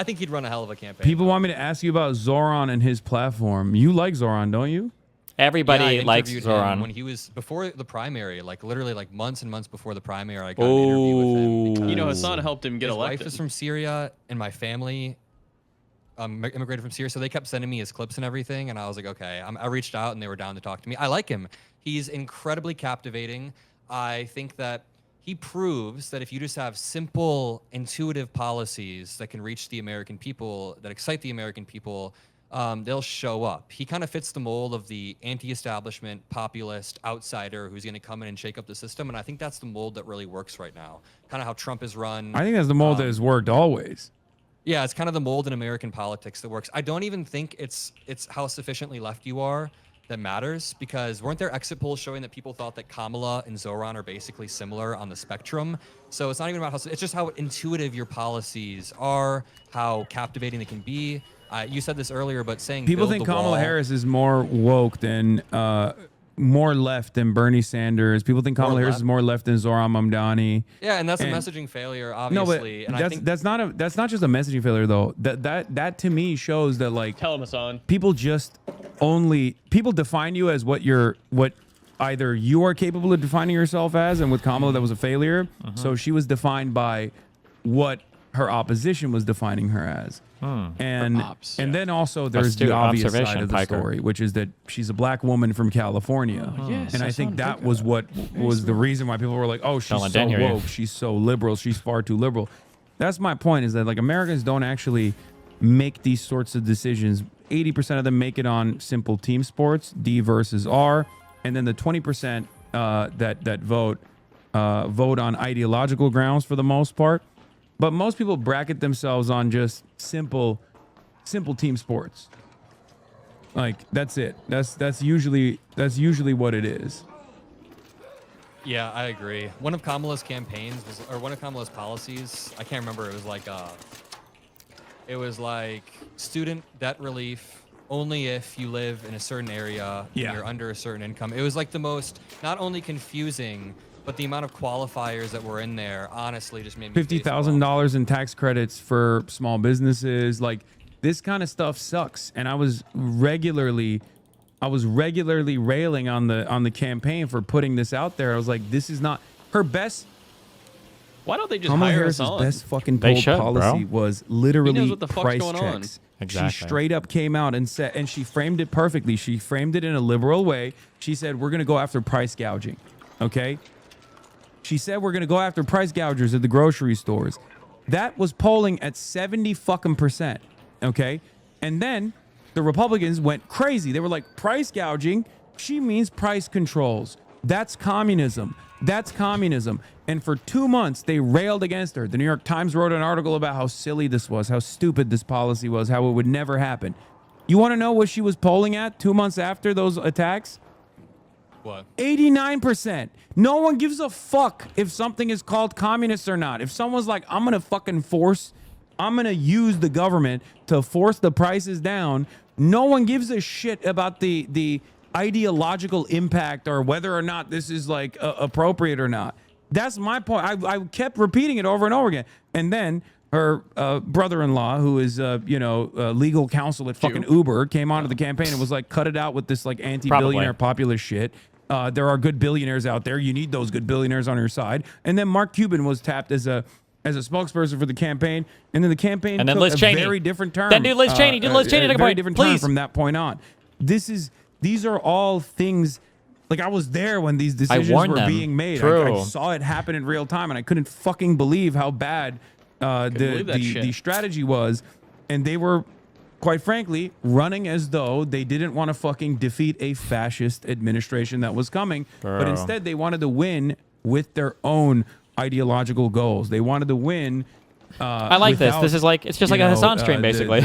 think he'd run a hell of a campaign. People want me to ask you about Zoran and his platform. You like Zoran, don't you? Everybody I likes interviewed Zoran. him when he was before the primary, like literally like months and months before the primary. I got an interview with him. Because You know, Hasan helped him get his elected. wife is from Syria, and my family immigrated from Syria, so they kept sending me his clips and everything, and I was like, okay. I reached out, and they were down to talk to me. I like him. He's incredibly captivating. I think that he proves that if you just have simple, intuitive policies that can reach the American people, that excite the American people, they'll show up. He kind of fits the mold of the anti-establishment, populist, outsider who's going to come in and shake up the system, and I think that's the mold that really works right now. Kind of how Trump is run. I think that's the mold that has worked always. Yeah, it's kind of the mold in American politics that works. I don't even think it's how sufficiently left you are that matters, because weren't there exit polls showing that people thought that Kamala and Zoran are basically similar on the spectrum? So it's not even about how, it's just how intuitive your policies are, how captivating they can be. You said this earlier, but saying People build think the Kamala wall, Harris is more woke than more left than Bernie Sanders. People think Kamala Harris is more left than Zoran Mamdani. Yeah, and that's a messaging failure, obviously. No, but and I think that's not just a messaging failure though. That to me shows that like Tell him, Hasan. people define you as what either you are capable of defining yourself as, and with Kamala that was a failure. So she was defined by what her opposition was defining her as. And then also there's the obvious side of the story, which is that she's a black woman from California. Yes, and I think that was what was the reason why people were like, oh, she's so woke, she's so liberal, she's far too liberal. That's my point, is that like Americans don't actually make these sorts of decisions. 80% of them make it on simple team sports, D versus R, and then the 20% that vote on ideological grounds for the most part. But most people bracket themselves on just simple team sports. Like that's it. That's usually what it is. Yeah, I agree. One of Kamala's campaigns was, or one of Kamala's policies, I can't remember. It was like student debt relief only if you live in a certain area and you're under a certain income. It was like the most not only confusing, but the amount of qualifiers that were in there honestly just made me $50,000 in tax credits for small businesses. Like this kind of stuff sucks. And I was regularly railing on the campaign for putting this out there. I was like, this is not her best. Why don't they just Kamala hire Harris's Hasan? best fucking policy was literally price going checks. on. Exactly. She straight up came out and said, and she framed it perfectly. She framed it in a liberal way. She said, we're going to go after price gouging. Okay. She said, we're going to go after price gougers at the grocery stores. That was polling at 70%. Okay. And then the Republicans went crazy. They were like, price gouging, she means price controls. That's communism. That's communism. And for 2 months, they railed against her. The New York Times wrote an article about how silly this was, how stupid this policy was, how it would never happen. You want to know what she was polling at 2 months after those attacks? What? 89%. No one gives a fuck if something is called communist or not. If someone's like, I'm going to use the government to force the prices down, no one gives a shit about the ideological impact or whether or not this is like appropriate or not. That's my point. I kept repeating it over and over again. And then her brother-in-law, who is legal counsel at fucking Uber, came onto the campaign and was like, cut it out with this like anti-billionaire populist shit. There are good billionaires out there. You need those good billionaires on your side. And then Mark Cuban was tapped as a spokesperson for the campaign, and then the campaign and then took Liz Cheney. A very different turn. Then do Liz Cheney. Do Liz Cheney. A very different turn from that point on. These are all things. Like I was there when these decisions were being made. I saw it happen in real time, and I couldn't fucking believe how bad the strategy was. And they were, quite frankly, running as though they didn't want to fucking defeat a fascist administration that was coming, but instead they wanted to win with their own ideological goals. They wanted to win. I like this. This is like, it's just like a Hasan stream, basically.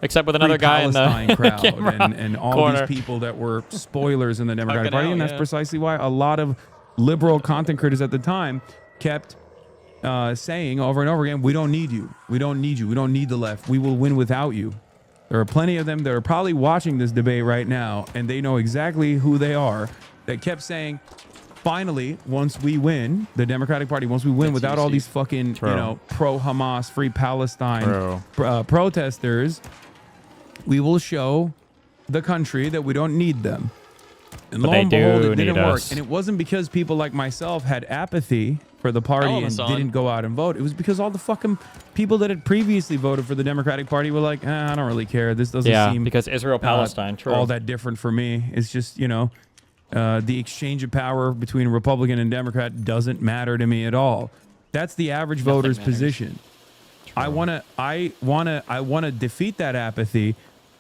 Except with another guy in the crowd and all corner. these people that were spoilers in the Democratic Party. And that's precisely why a lot of liberal content creators at the time kept saying over and over again, we don't need you. We don't need you. We don't need the left. We will win without you. There are plenty of them that are probably watching this debate right now, and they know exactly who they are, that kept saying, finally, once we win, the Democratic Party, once we win without all these fucking, pro-Hamas, free Palestine protesters, we will show the country that we don't need them. And But lo they and behold, do it didn't need work. us. And it wasn't because people like myself had apathy for the party and didn't go out and vote. It was because all the fucking people that had previously voted for the Democratic Party were like, I don't really care. This doesn't seem because Israel-Palestine, true. all that different for me. It's just, you know, the exchange of power between Republican and Democrat doesn't matter to me at all. That's the average voter's position. I wanna defeat that apathy,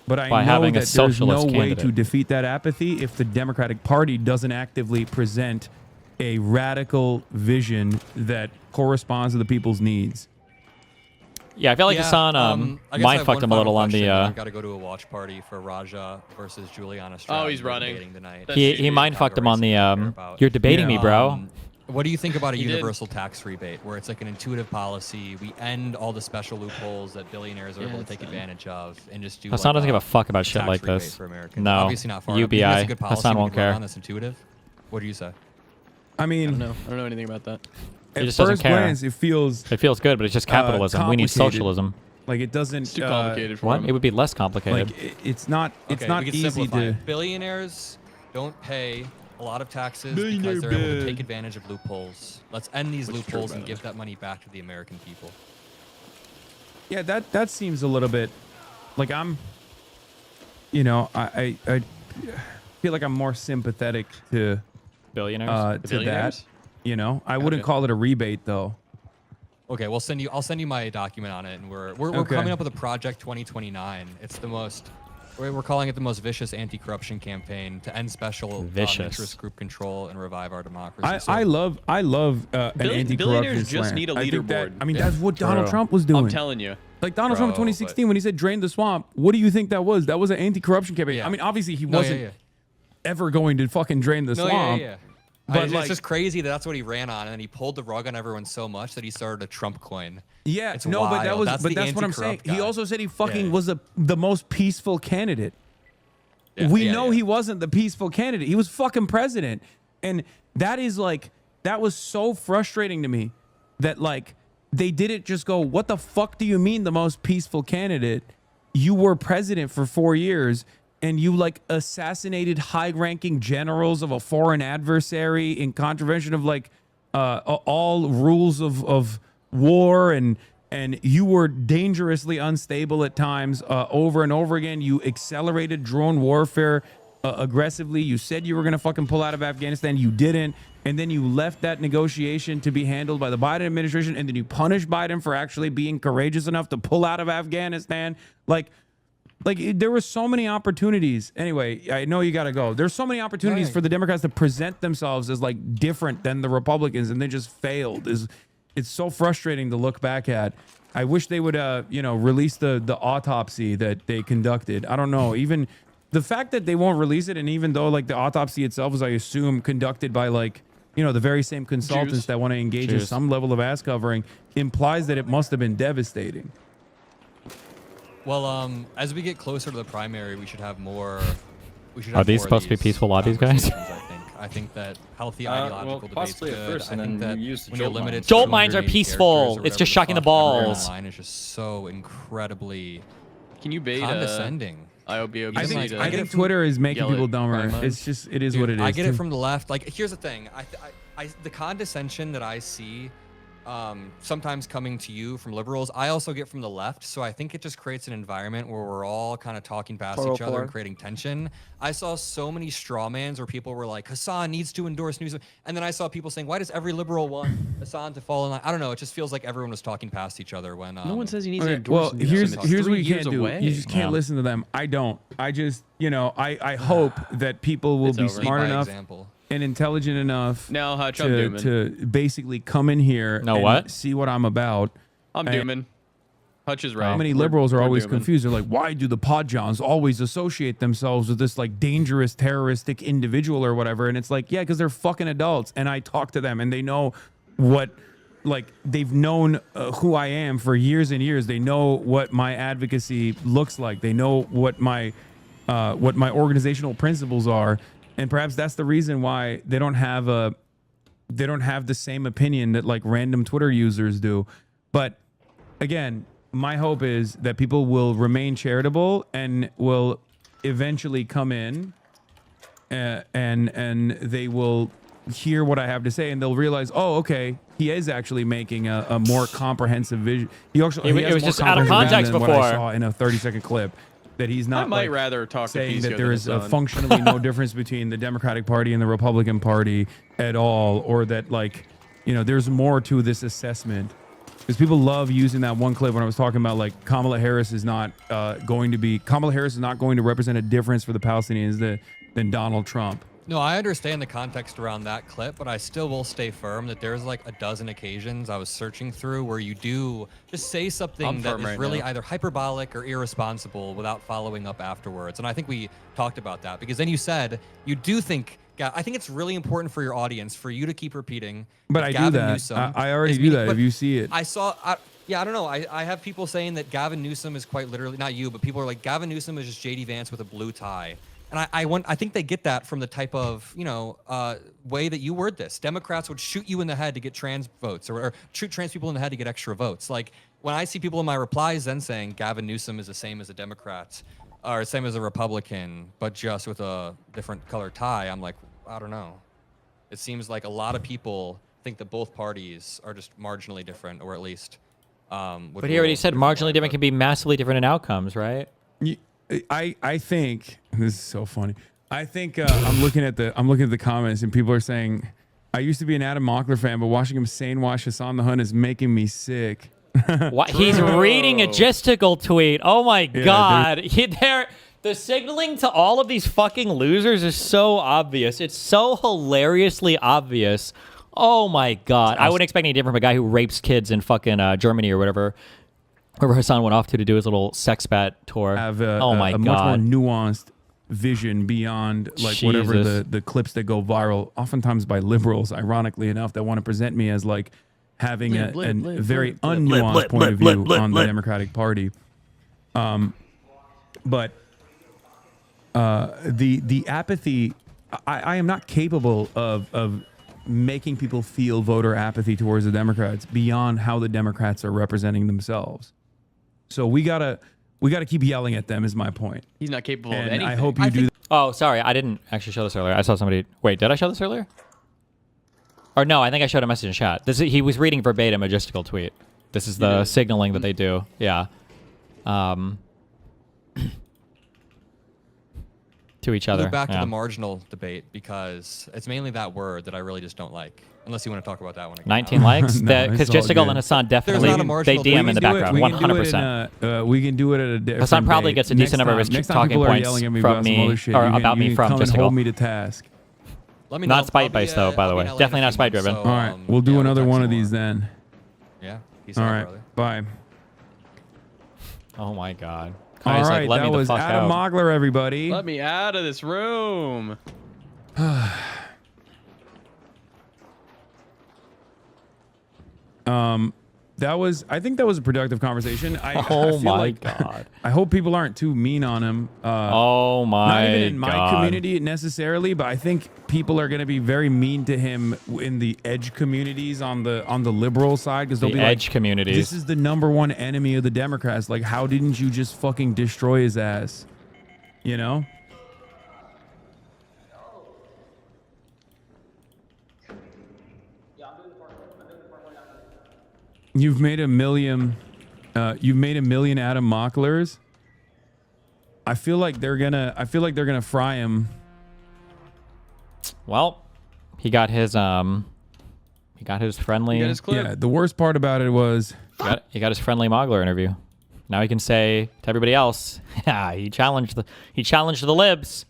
but I know that there's no way to defeat that apathy if the Democratic Party doesn't actively present a radical vision that corresponds to the people's needs. Yeah, I feel like Hasan mind fucked him a little on the. I've got to go to a watch party for Raja versus Juliana Stratton. Oh, he's running. Tonight. He mind fucked him on the. You're debating me, bro. What do you think about a universal tax rebate, where it's like an intuitive policy? We end all the special loopholes that billionaires are able to take advantage of, and just do. Hasan doesn't give a fuck about shit like this. No, obviously not. UBI. Hasan won't care. That's intuitive. What do you say? I mean, I don't know anything about that. He just doesn't care. Glance, it feels good, but it's just capitalism. We need socialism. Like it doesn't. It's too complicated for what? him. It would be less complicated. Like it's not. It's Okay, not we can easy simplify to. it. Billionaires don't pay a lot of taxes because they're able to take advantage of loopholes. Let's end these loopholes and give that money back to the American people. Yeah, that seems a little bit like I'm. You know, I feel like I'm more sympathetic to billionaires. To that. You know, I wouldn't call it a rebate though. Okay, I'll send you my document on it, and we're coming up with a Project 2029. It's the most. We're calling it the most vicious anti-corruption campaign to end special interest group control and revive our democracy. I love an anti-corruption billionaires just slant. need a I think that- leaderboard. I mean, that's what Donald Trump was doing. I'm telling you. Like Donald Trump in 2016 when he said drain the swamp, what do you think that was? That was an anti-corruption campaign. I mean, obviously he wasn't ever going to fucking drain the swamp. But it's just crazy that's what he ran on, and then he pulled the rug on everyone so much that he started a Trump coin. Yeah, it's no, wild. but that was that's what I'm saying. guy. He also said he fucking was the most peaceful candidate. Yeah, we know he wasn't the peaceful candidate. He was fucking president. And that is like, that was so frustrating to me that like they didn't just go, what the fuck do you mean the most peaceful candidate? You were president for 4 years and you like assassinated high-ranking generals of a foreign adversary in contravention of like all rules of war, and you were dangerously unstable at times over and over again. You accelerated drone warfare aggressively. You said you were going to fucking pull out of Afghanistan. You didn't. And then you left that negotiation to be handled by the Biden administration. And then you punished Biden for actually being courageous enough to pull out of Afghanistan. Like there were so many opportunities. Anyway, I know you got to go. There's so many opportunities for the Democrats to present themselves as like different than the Republicans, and they just failed. It's so frustrating to look back at. I wish they would, release the autopsy that they conducted. I don't know. Even the fact that they won't release it, and even though like the autopsy itself is, I assume, conducted by like, the very same consultants that want to engage in some level of ass covering, implies that it must have been devastating. Well, as we get closer to the primary, we should have more. Are these supposed to be peaceful lobbies, guys? I think that healthy ideological debate's good. First, I think that when you're limited to jolt mines are peaceful. It's just shocking the balls. Line is just so incredibly. Can you bait condescending? I think Twitter is making people dumber. It's just, it is what it is. I get it from the left. Like, here's the thing. The condescension that I see sometimes coming to you from liberals, I also get from the left. So I think it just creates an environment where we're all kind of talking past each other and creating tension. I saw so many straw mans where people were like, Hasan needs to endorse Newsom. And then I saw people saying, why does every liberal want Hasan to fall in line? I don't know. It just feels like everyone was talking past each other when. No one says he needs to Well, endorse Newsom. here's what you can't do. You just can't listen to them. I don't. I just, I hope that people will be smart enough and intelligent enough to basically come in here and see what I'm about. I'm dooming. Hutch is right. How many liberals are always confused? They're like, why do the Podjons always associate themselves with this like dangerous terroristic individual or whatever? And it's like, yeah, because they're fucking adults. And I talk to them and they know what, like, they've known who I am for years and years. They know what my advocacy looks like. They know what my organizational principles are. And perhaps that's the reason why they don't have the same opinion that like random Twitter users do. But again, my hope is that people will remain charitable and will eventually come in and they will hear what I have to say, and they'll realize, oh, okay, he is actually making a more comprehensive vision. He has it was more just out of context than before. What I saw in a 30-second clip. That he's not. I might rather talk saying to that there is son. functionally no difference between the Democratic Party and the Republican Party at all, or that like, you know, there's more to this assessment. Because people love using that one clip when I was talking about like Kamala Harris is not going to represent a difference for the Palestinians than Donald Trump. No, I understand the context around that clip, but I still will stay firm that there's like a dozen occasions I was searching through where you do just say something that is really either hyperbolic or irresponsible without following up afterwards. And I think we talked about that because then you said you do think, I think it's really important for your audience for you to keep repeating. But I Gavin do that. Newsom I already do that if you see it. I don't know. I have people saying that Gavin Newsom is quite literally, not you, but people are like, Gavin Newsom is just J.D. Vance with a blue tie. And I think they get that from the type of, you know, way that you word this. Democrats would shoot you in the head to get trans votes or shoot trans people in the head to get extra votes. Like when I see people in my replies then saying Gavin Newsom is the same as a Democrat or same as a Republican, but just with a different color tie, I'm like, I don't know. It seems like a lot of people think that both parties are just marginally different, or at least. But he already said marginally different can be massively different in outcomes, right? I think this is so funny. I think I'm looking at the comments and people are saying, I used to be an Adam Mockler fan, but watching him sane wash Hasan the Hun is making me sick. What? He's reading a gesticle tweet. Oh my God. The signaling to all of these fucking losers is so obvious. It's so hilariously obvious. Oh my God. I wouldn't expect any different from a guy who rapes kids in fucking Germany or whatever. Wherever Hasan went off to do his little sex bat tour. Have oh my a God. much more nuanced vision beyond like whatever the clips that go viral, oftentimes by liberals, ironically enough, that want to present me as like having a very unnuanced point of view on the Democratic Party. But the apathy, I am not capable of making people feel voter apathy towards the Democrats beyond how the Democrats are representing themselves. So we gotta keep yelling at them is my point. He's not capable of and anything. I hope you do. Oh, sorry. I didn't actually show this earlier. I saw somebody. Wait, did I show this earlier? Or no, I think I showed a message in chat. He was reading verbatim a gesticle tweet. This is the signaling that they do. Yeah. To each other. Move back to the marginal debate because it's mainly that word that I really just don't like. Unless you want to talk about that one again. 19 likes? Because Gesticle and Hasan definitely, they DM in the background, 100%. We can do it at a different Hasan probably date. gets a decent number of his talking points from me, or about me from Gesticle. Hold me to task. Not spite-based, though, by the way. Definitely not spite-driven. All right, we'll do another one of these then. Yeah. All right, bye. Oh, my God. All right, that was Adam Mockler, everybody. Let me out of this room. I think that was a productive conversation. Oh my God. I hope people aren't too mean on him. Oh my God. Not even in my community necessarily, but I think people are going to be very mean to him in the edge communities on the liberal side, because they'll be edge like, communities. This is the #1 enemy of the Democrats. Like, how didn't you just fucking destroy his ass? You know? You've made a million Adam Mocklers. I feel like they're gonna fry him. Well, he got his friendly. He got his clip. Yeah, the worst part about it was he got his friendly Mogler interview. Now he can say to everybody else, yeah, he challenged the libs.